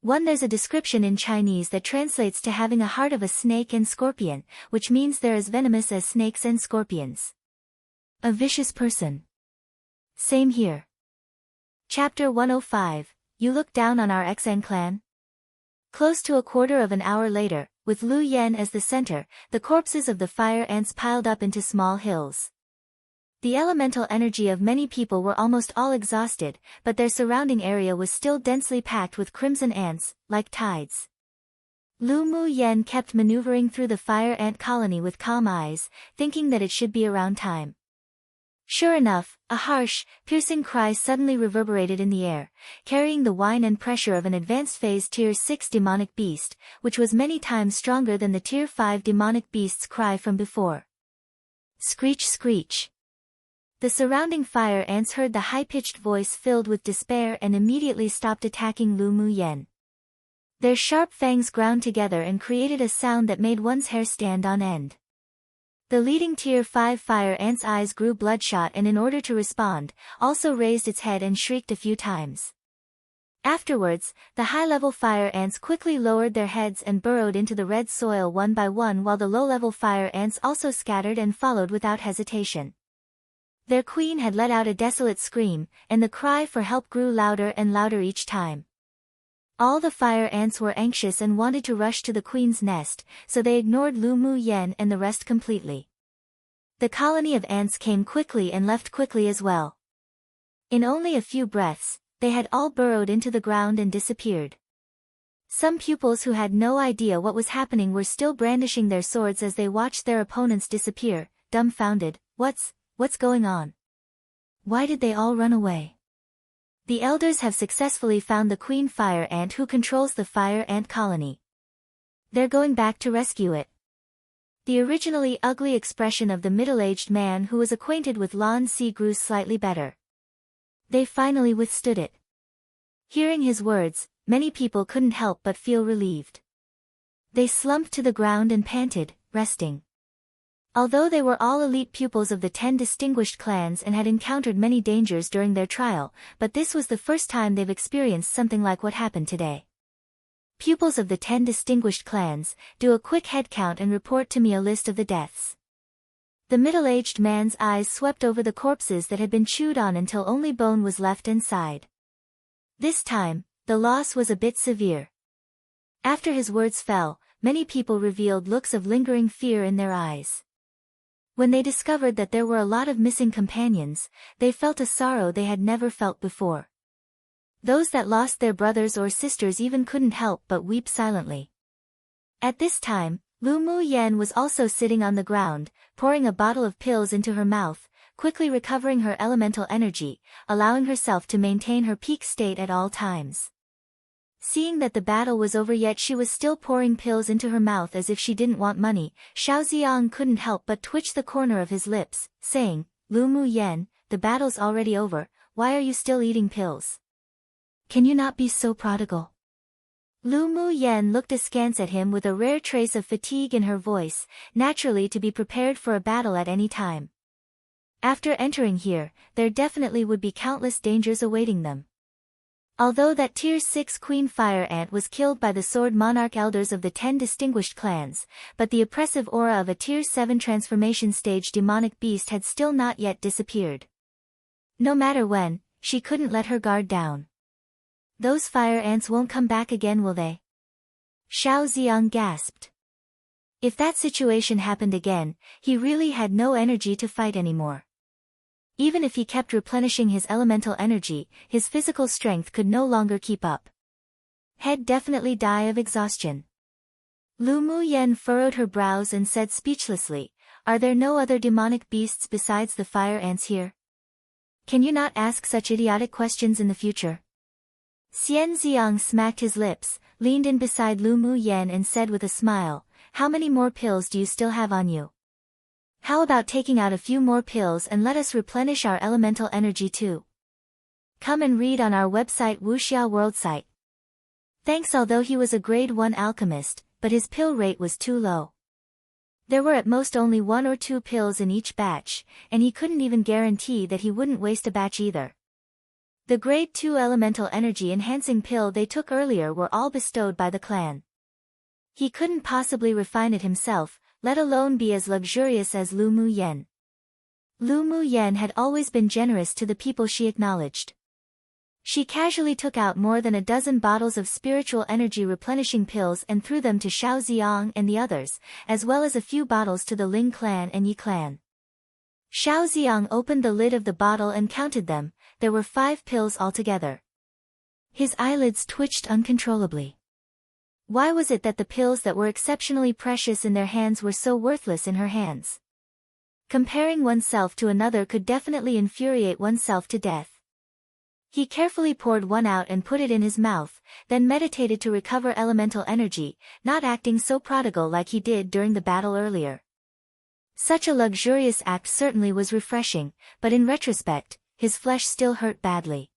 There's a description in Chinese that translates to having a heart of a snake and scorpion, which means they're as venomous as snakes and scorpions. A vicious person. Same here. Chapter 105, You Look Down on Our XN Clan? Close to a quarter of an hour later, with Lu Yan as the center, the corpses of the fire ants piled up into small hills. The elemental energy of many people were almost all exhausted, but their surrounding area was still densely packed with crimson ants, like tides. Lu Muyan kept maneuvering through the fire ant colony with calm eyes, thinking that it should be around time. Sure enough, a harsh, piercing cry suddenly reverberated in the air, carrying the whine and pressure of an advanced phase Tier 6 demonic beast, which was many times stronger than the Tier 5 demonic beast's cry from before. Screech screech. The surrounding fire ants heard the high-pitched voice filled with despair and immediately stopped attacking Lu Muyan. Their sharp fangs ground together and created a sound that made one's hair stand on end. The leading Tier 5 fire ant's eyes grew bloodshot and in order to respond, also raised its head and shrieked a few times. Afterwards, the high-level fire ants quickly lowered their heads and burrowed into the red soil one by one while the low-level fire ants also scattered and followed without hesitation. Their queen had let out a desolate scream, and the cry for help grew louder and louder each time. All the fire ants were anxious and wanted to rush to the queen's nest, so they ignored Lu Muyan and the rest completely. The colony of ants came quickly and left quickly as well. In only a few breaths, they had all burrowed into the ground and disappeared. Some pupils who had no idea what was happening were still brandishing their swords as they watched their opponents disappear, dumbfounded. What's going on? Why did they all run away? The elders have successfully found the queen fire ant who controls the fire ant colony. They're going back to rescue it. The originally ugly expression of the middle-aged man who was acquainted with Lan Si grew slightly better. They finally withstood it. Hearing his words, many people couldn't help but feel relieved. They slumped to the ground and panted, resting. Although they were all elite pupils of the 10 distinguished clans and had encountered many dangers during their trial, but this was the first time they've experienced something like what happened today. Pupils of the 10 distinguished clans, do a quick head count and report to me a list of the deaths. The middle-aged man's eyes swept over the corpses that had been chewed on until only bone was left and sighed. This time, the loss was a bit severe. After his words fell, many people revealed looks of lingering fear in their eyes. When they discovered that there were a lot of missing companions, they felt a sorrow they had never felt before. Those that lost their brothers or sisters even couldn't help but weep silently. At this time, Lu Muyan was also sitting on the ground, pouring a bottle of pills into her mouth, quickly recovering her elemental energy, allowing herself to maintain her peak state at all times. Seeing that the battle was over yet she was still pouring pills into her mouth as if she didn't want money, Xiao Xiang couldn't help but twitch the corner of his lips, saying, Lu Muyan, the battle's already over, why are you still eating pills? Can you not be so prodigal? Lu Muyan looked askance at him with a rare trace of fatigue in her voice, naturally to be prepared for a battle at any time. After entering here, there definitely would be countless dangers awaiting them. Although that Tier 6 Queen Fire Ant was killed by the Sword Monarch elders of the 10 distinguished clans, but the oppressive aura of a Tier 7 transformation stage demonic beast had still not yet disappeared. No matter when, she couldn't let her guard down. Those fire ants won't come back again, will they? Xiao Ziang gasped. If that situation happened again, he really had no energy to fight anymore. Even if he kept replenishing his elemental energy, his physical strength could no longer keep up. He'd definitely die of exhaustion. Lu Mu Yen furrowed her brows and said speechlessly, "Are there no other demonic beasts besides the fire ants here? Can you not ask such idiotic questions in the future?" Xian Ziang smacked his lips, leaned in beside Lu Mu Yen and said with a smile, "How many more pills do you still have on you? How about taking out a few more pills and let us replenish our elemental energy too? Come and read on our website Wuxia World site." Thanks. Although he was a grade 1 alchemist, but his pill rate was too low. There were at most only 1 or 2 pills in each batch, and he couldn't even guarantee that he wouldn't waste a batch either. The grade 2 elemental energy enhancing pill they took earlier were all bestowed by the clan. He couldn't possibly refine it himself, let alone be as luxurious as Lu Mu Yen. Lu Mu Yen had always been generous to the people she acknowledged. She casually took out more than a dozen bottles of spiritual energy replenishing pills and threw them to Xiao Ziang and the others, as well as a few bottles to the Ling clan and Yi clan. Xiao Ziang opened the lid of the bottle and counted them. There were 5 pills altogether. His eyelids twitched uncontrollably. Why was it that the pills that were exceptionally precious in their hands were so worthless in her hands? Comparing oneself to another could definitely infuriate oneself to death. He carefully poured one out and put it in his mouth, then meditated to recover elemental energy, not acting so prodigal like he did during the battle earlier. Such a luxurious act certainly was refreshing, but in retrospect, his flesh still hurt badly.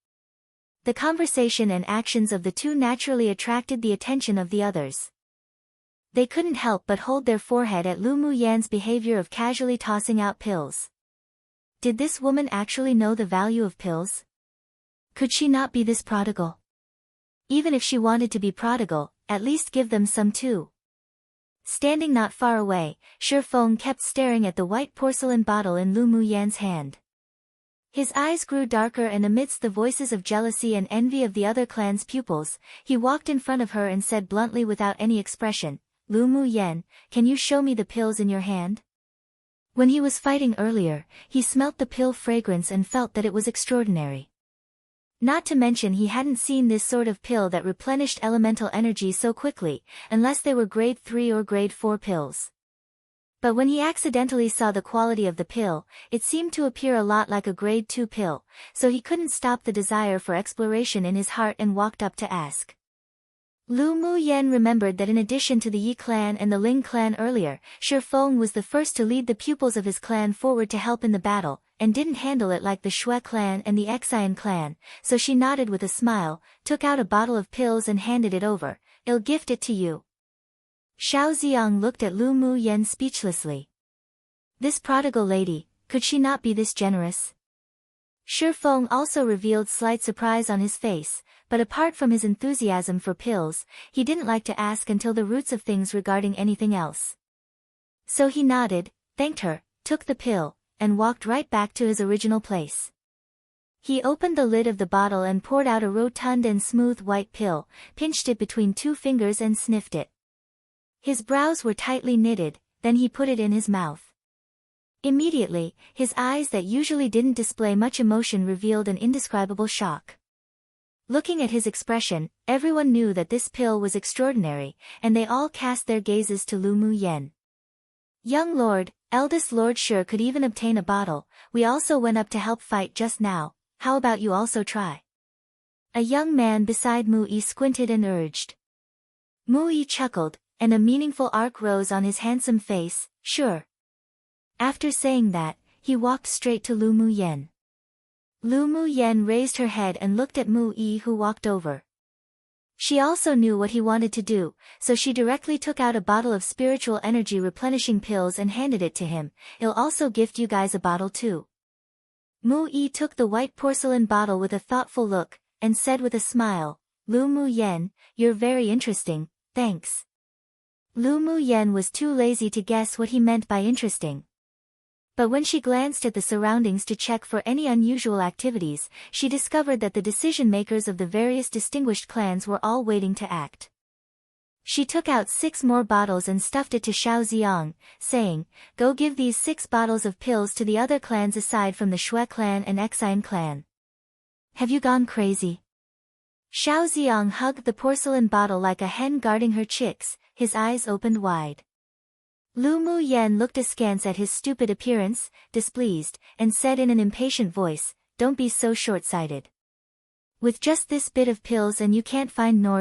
The conversation and actions of the two naturally attracted the attention of the others. They couldn't help but hold their forehead at Lu Mu Yan's behavior of casually tossing out pills. Did this woman actually know the value of pills? Could she not be this prodigal? Even if she wanted to be prodigal, at least give them some too. Standing not far away, Shi Feng kept staring at the white porcelain bottle in Lu Mu Yan's hand. His eyes grew darker, and amidst the voices of jealousy and envy of the other clan's pupils, he walked in front of her and said bluntly without any expression, "Lu Mu Yan, can you show me the pills in your hand?" When he was fighting earlier, he smelt the pill fragrance and felt that it was extraordinary. Not to mention he hadn't seen this sort of pill that replenished elemental energy so quickly, unless they were grade 3 or grade 4 pills. But when he accidentally saw the quality of the pill, it seemed to appear a lot like a grade 2 pill, so he couldn't stop the desire for exploration in his heart and walked up to ask. Lu Mu Yen remembered that in addition to the Yi clan and the Ling clan earlier, Shi Feng was the first to lead the pupils of his clan forward to help in the battle, and didn't handle it like the Shui clan and the Xian clan, so she nodded with a smile, took out a bottle of pills and handed it over. "I'll gift it to you." Xiao Ziang looked at Lu Mu Yen speechlessly. This prodigal lady, could she not be this generous? Shi Feng also revealed slight surprise on his face, but apart from his enthusiasm for pills, he didn't like to ask until the roots of things regarding anything else. So he nodded, thanked her, took the pill, and walked right back to his original place. He opened the lid of the bottle and poured out a rotund and smooth white pill, pinched it between 2 fingers and sniffed it. His brows were tightly knitted, then he put it in his mouth. Immediately, his eyes that usually didn't display much emotion revealed an indescribable shock. Looking at his expression, everyone knew that this pill was extraordinary, and they all cast their gazes to Lu Mu Yen. "Young lord, eldest Lord Shi could even obtain a bottle. We also went up to help fight just now. How about you also try?" A young man beside Mu Yi squinted and urged. Mu Yi chuckled, and a meaningful arc rose on his handsome face. "Sure." After saying that, he walked straight to Lu Mu Yen. Lu Mu Yen raised her head and looked at Mu Yi, who walked over. She also knew what he wanted to do, so she directly took out a bottle of spiritual energy replenishing pills and handed it to him. "I'll also gift you guys a bottle too." Mu Yi took the white porcelain bottle with a thoughtful look, and said with a smile, "Lu Mu Yen, you're very interesting, thanks." Lu Mu Yen was too lazy to guess what he meant by interesting. But when she glanced at the surroundings to check for any unusual activities, she discovered that the decision-makers of the various distinguished clans were all waiting to act. She took out 6 more bottles and stuffed it to Xiao Ziong, saying, "Go give these 6 bottles of pills to the other clans aside from the Shui clan and Exine clan." "Have you gone crazy?" Xiao Ziong hugged the porcelain bottle like a hen guarding her chicks, his eyes opened wide. Lu Mu Yen looked askance at his stupid appearance, displeased, and said in an impatient voice, "Don't be so short-sighted. With just this bit of pills and you can't find north,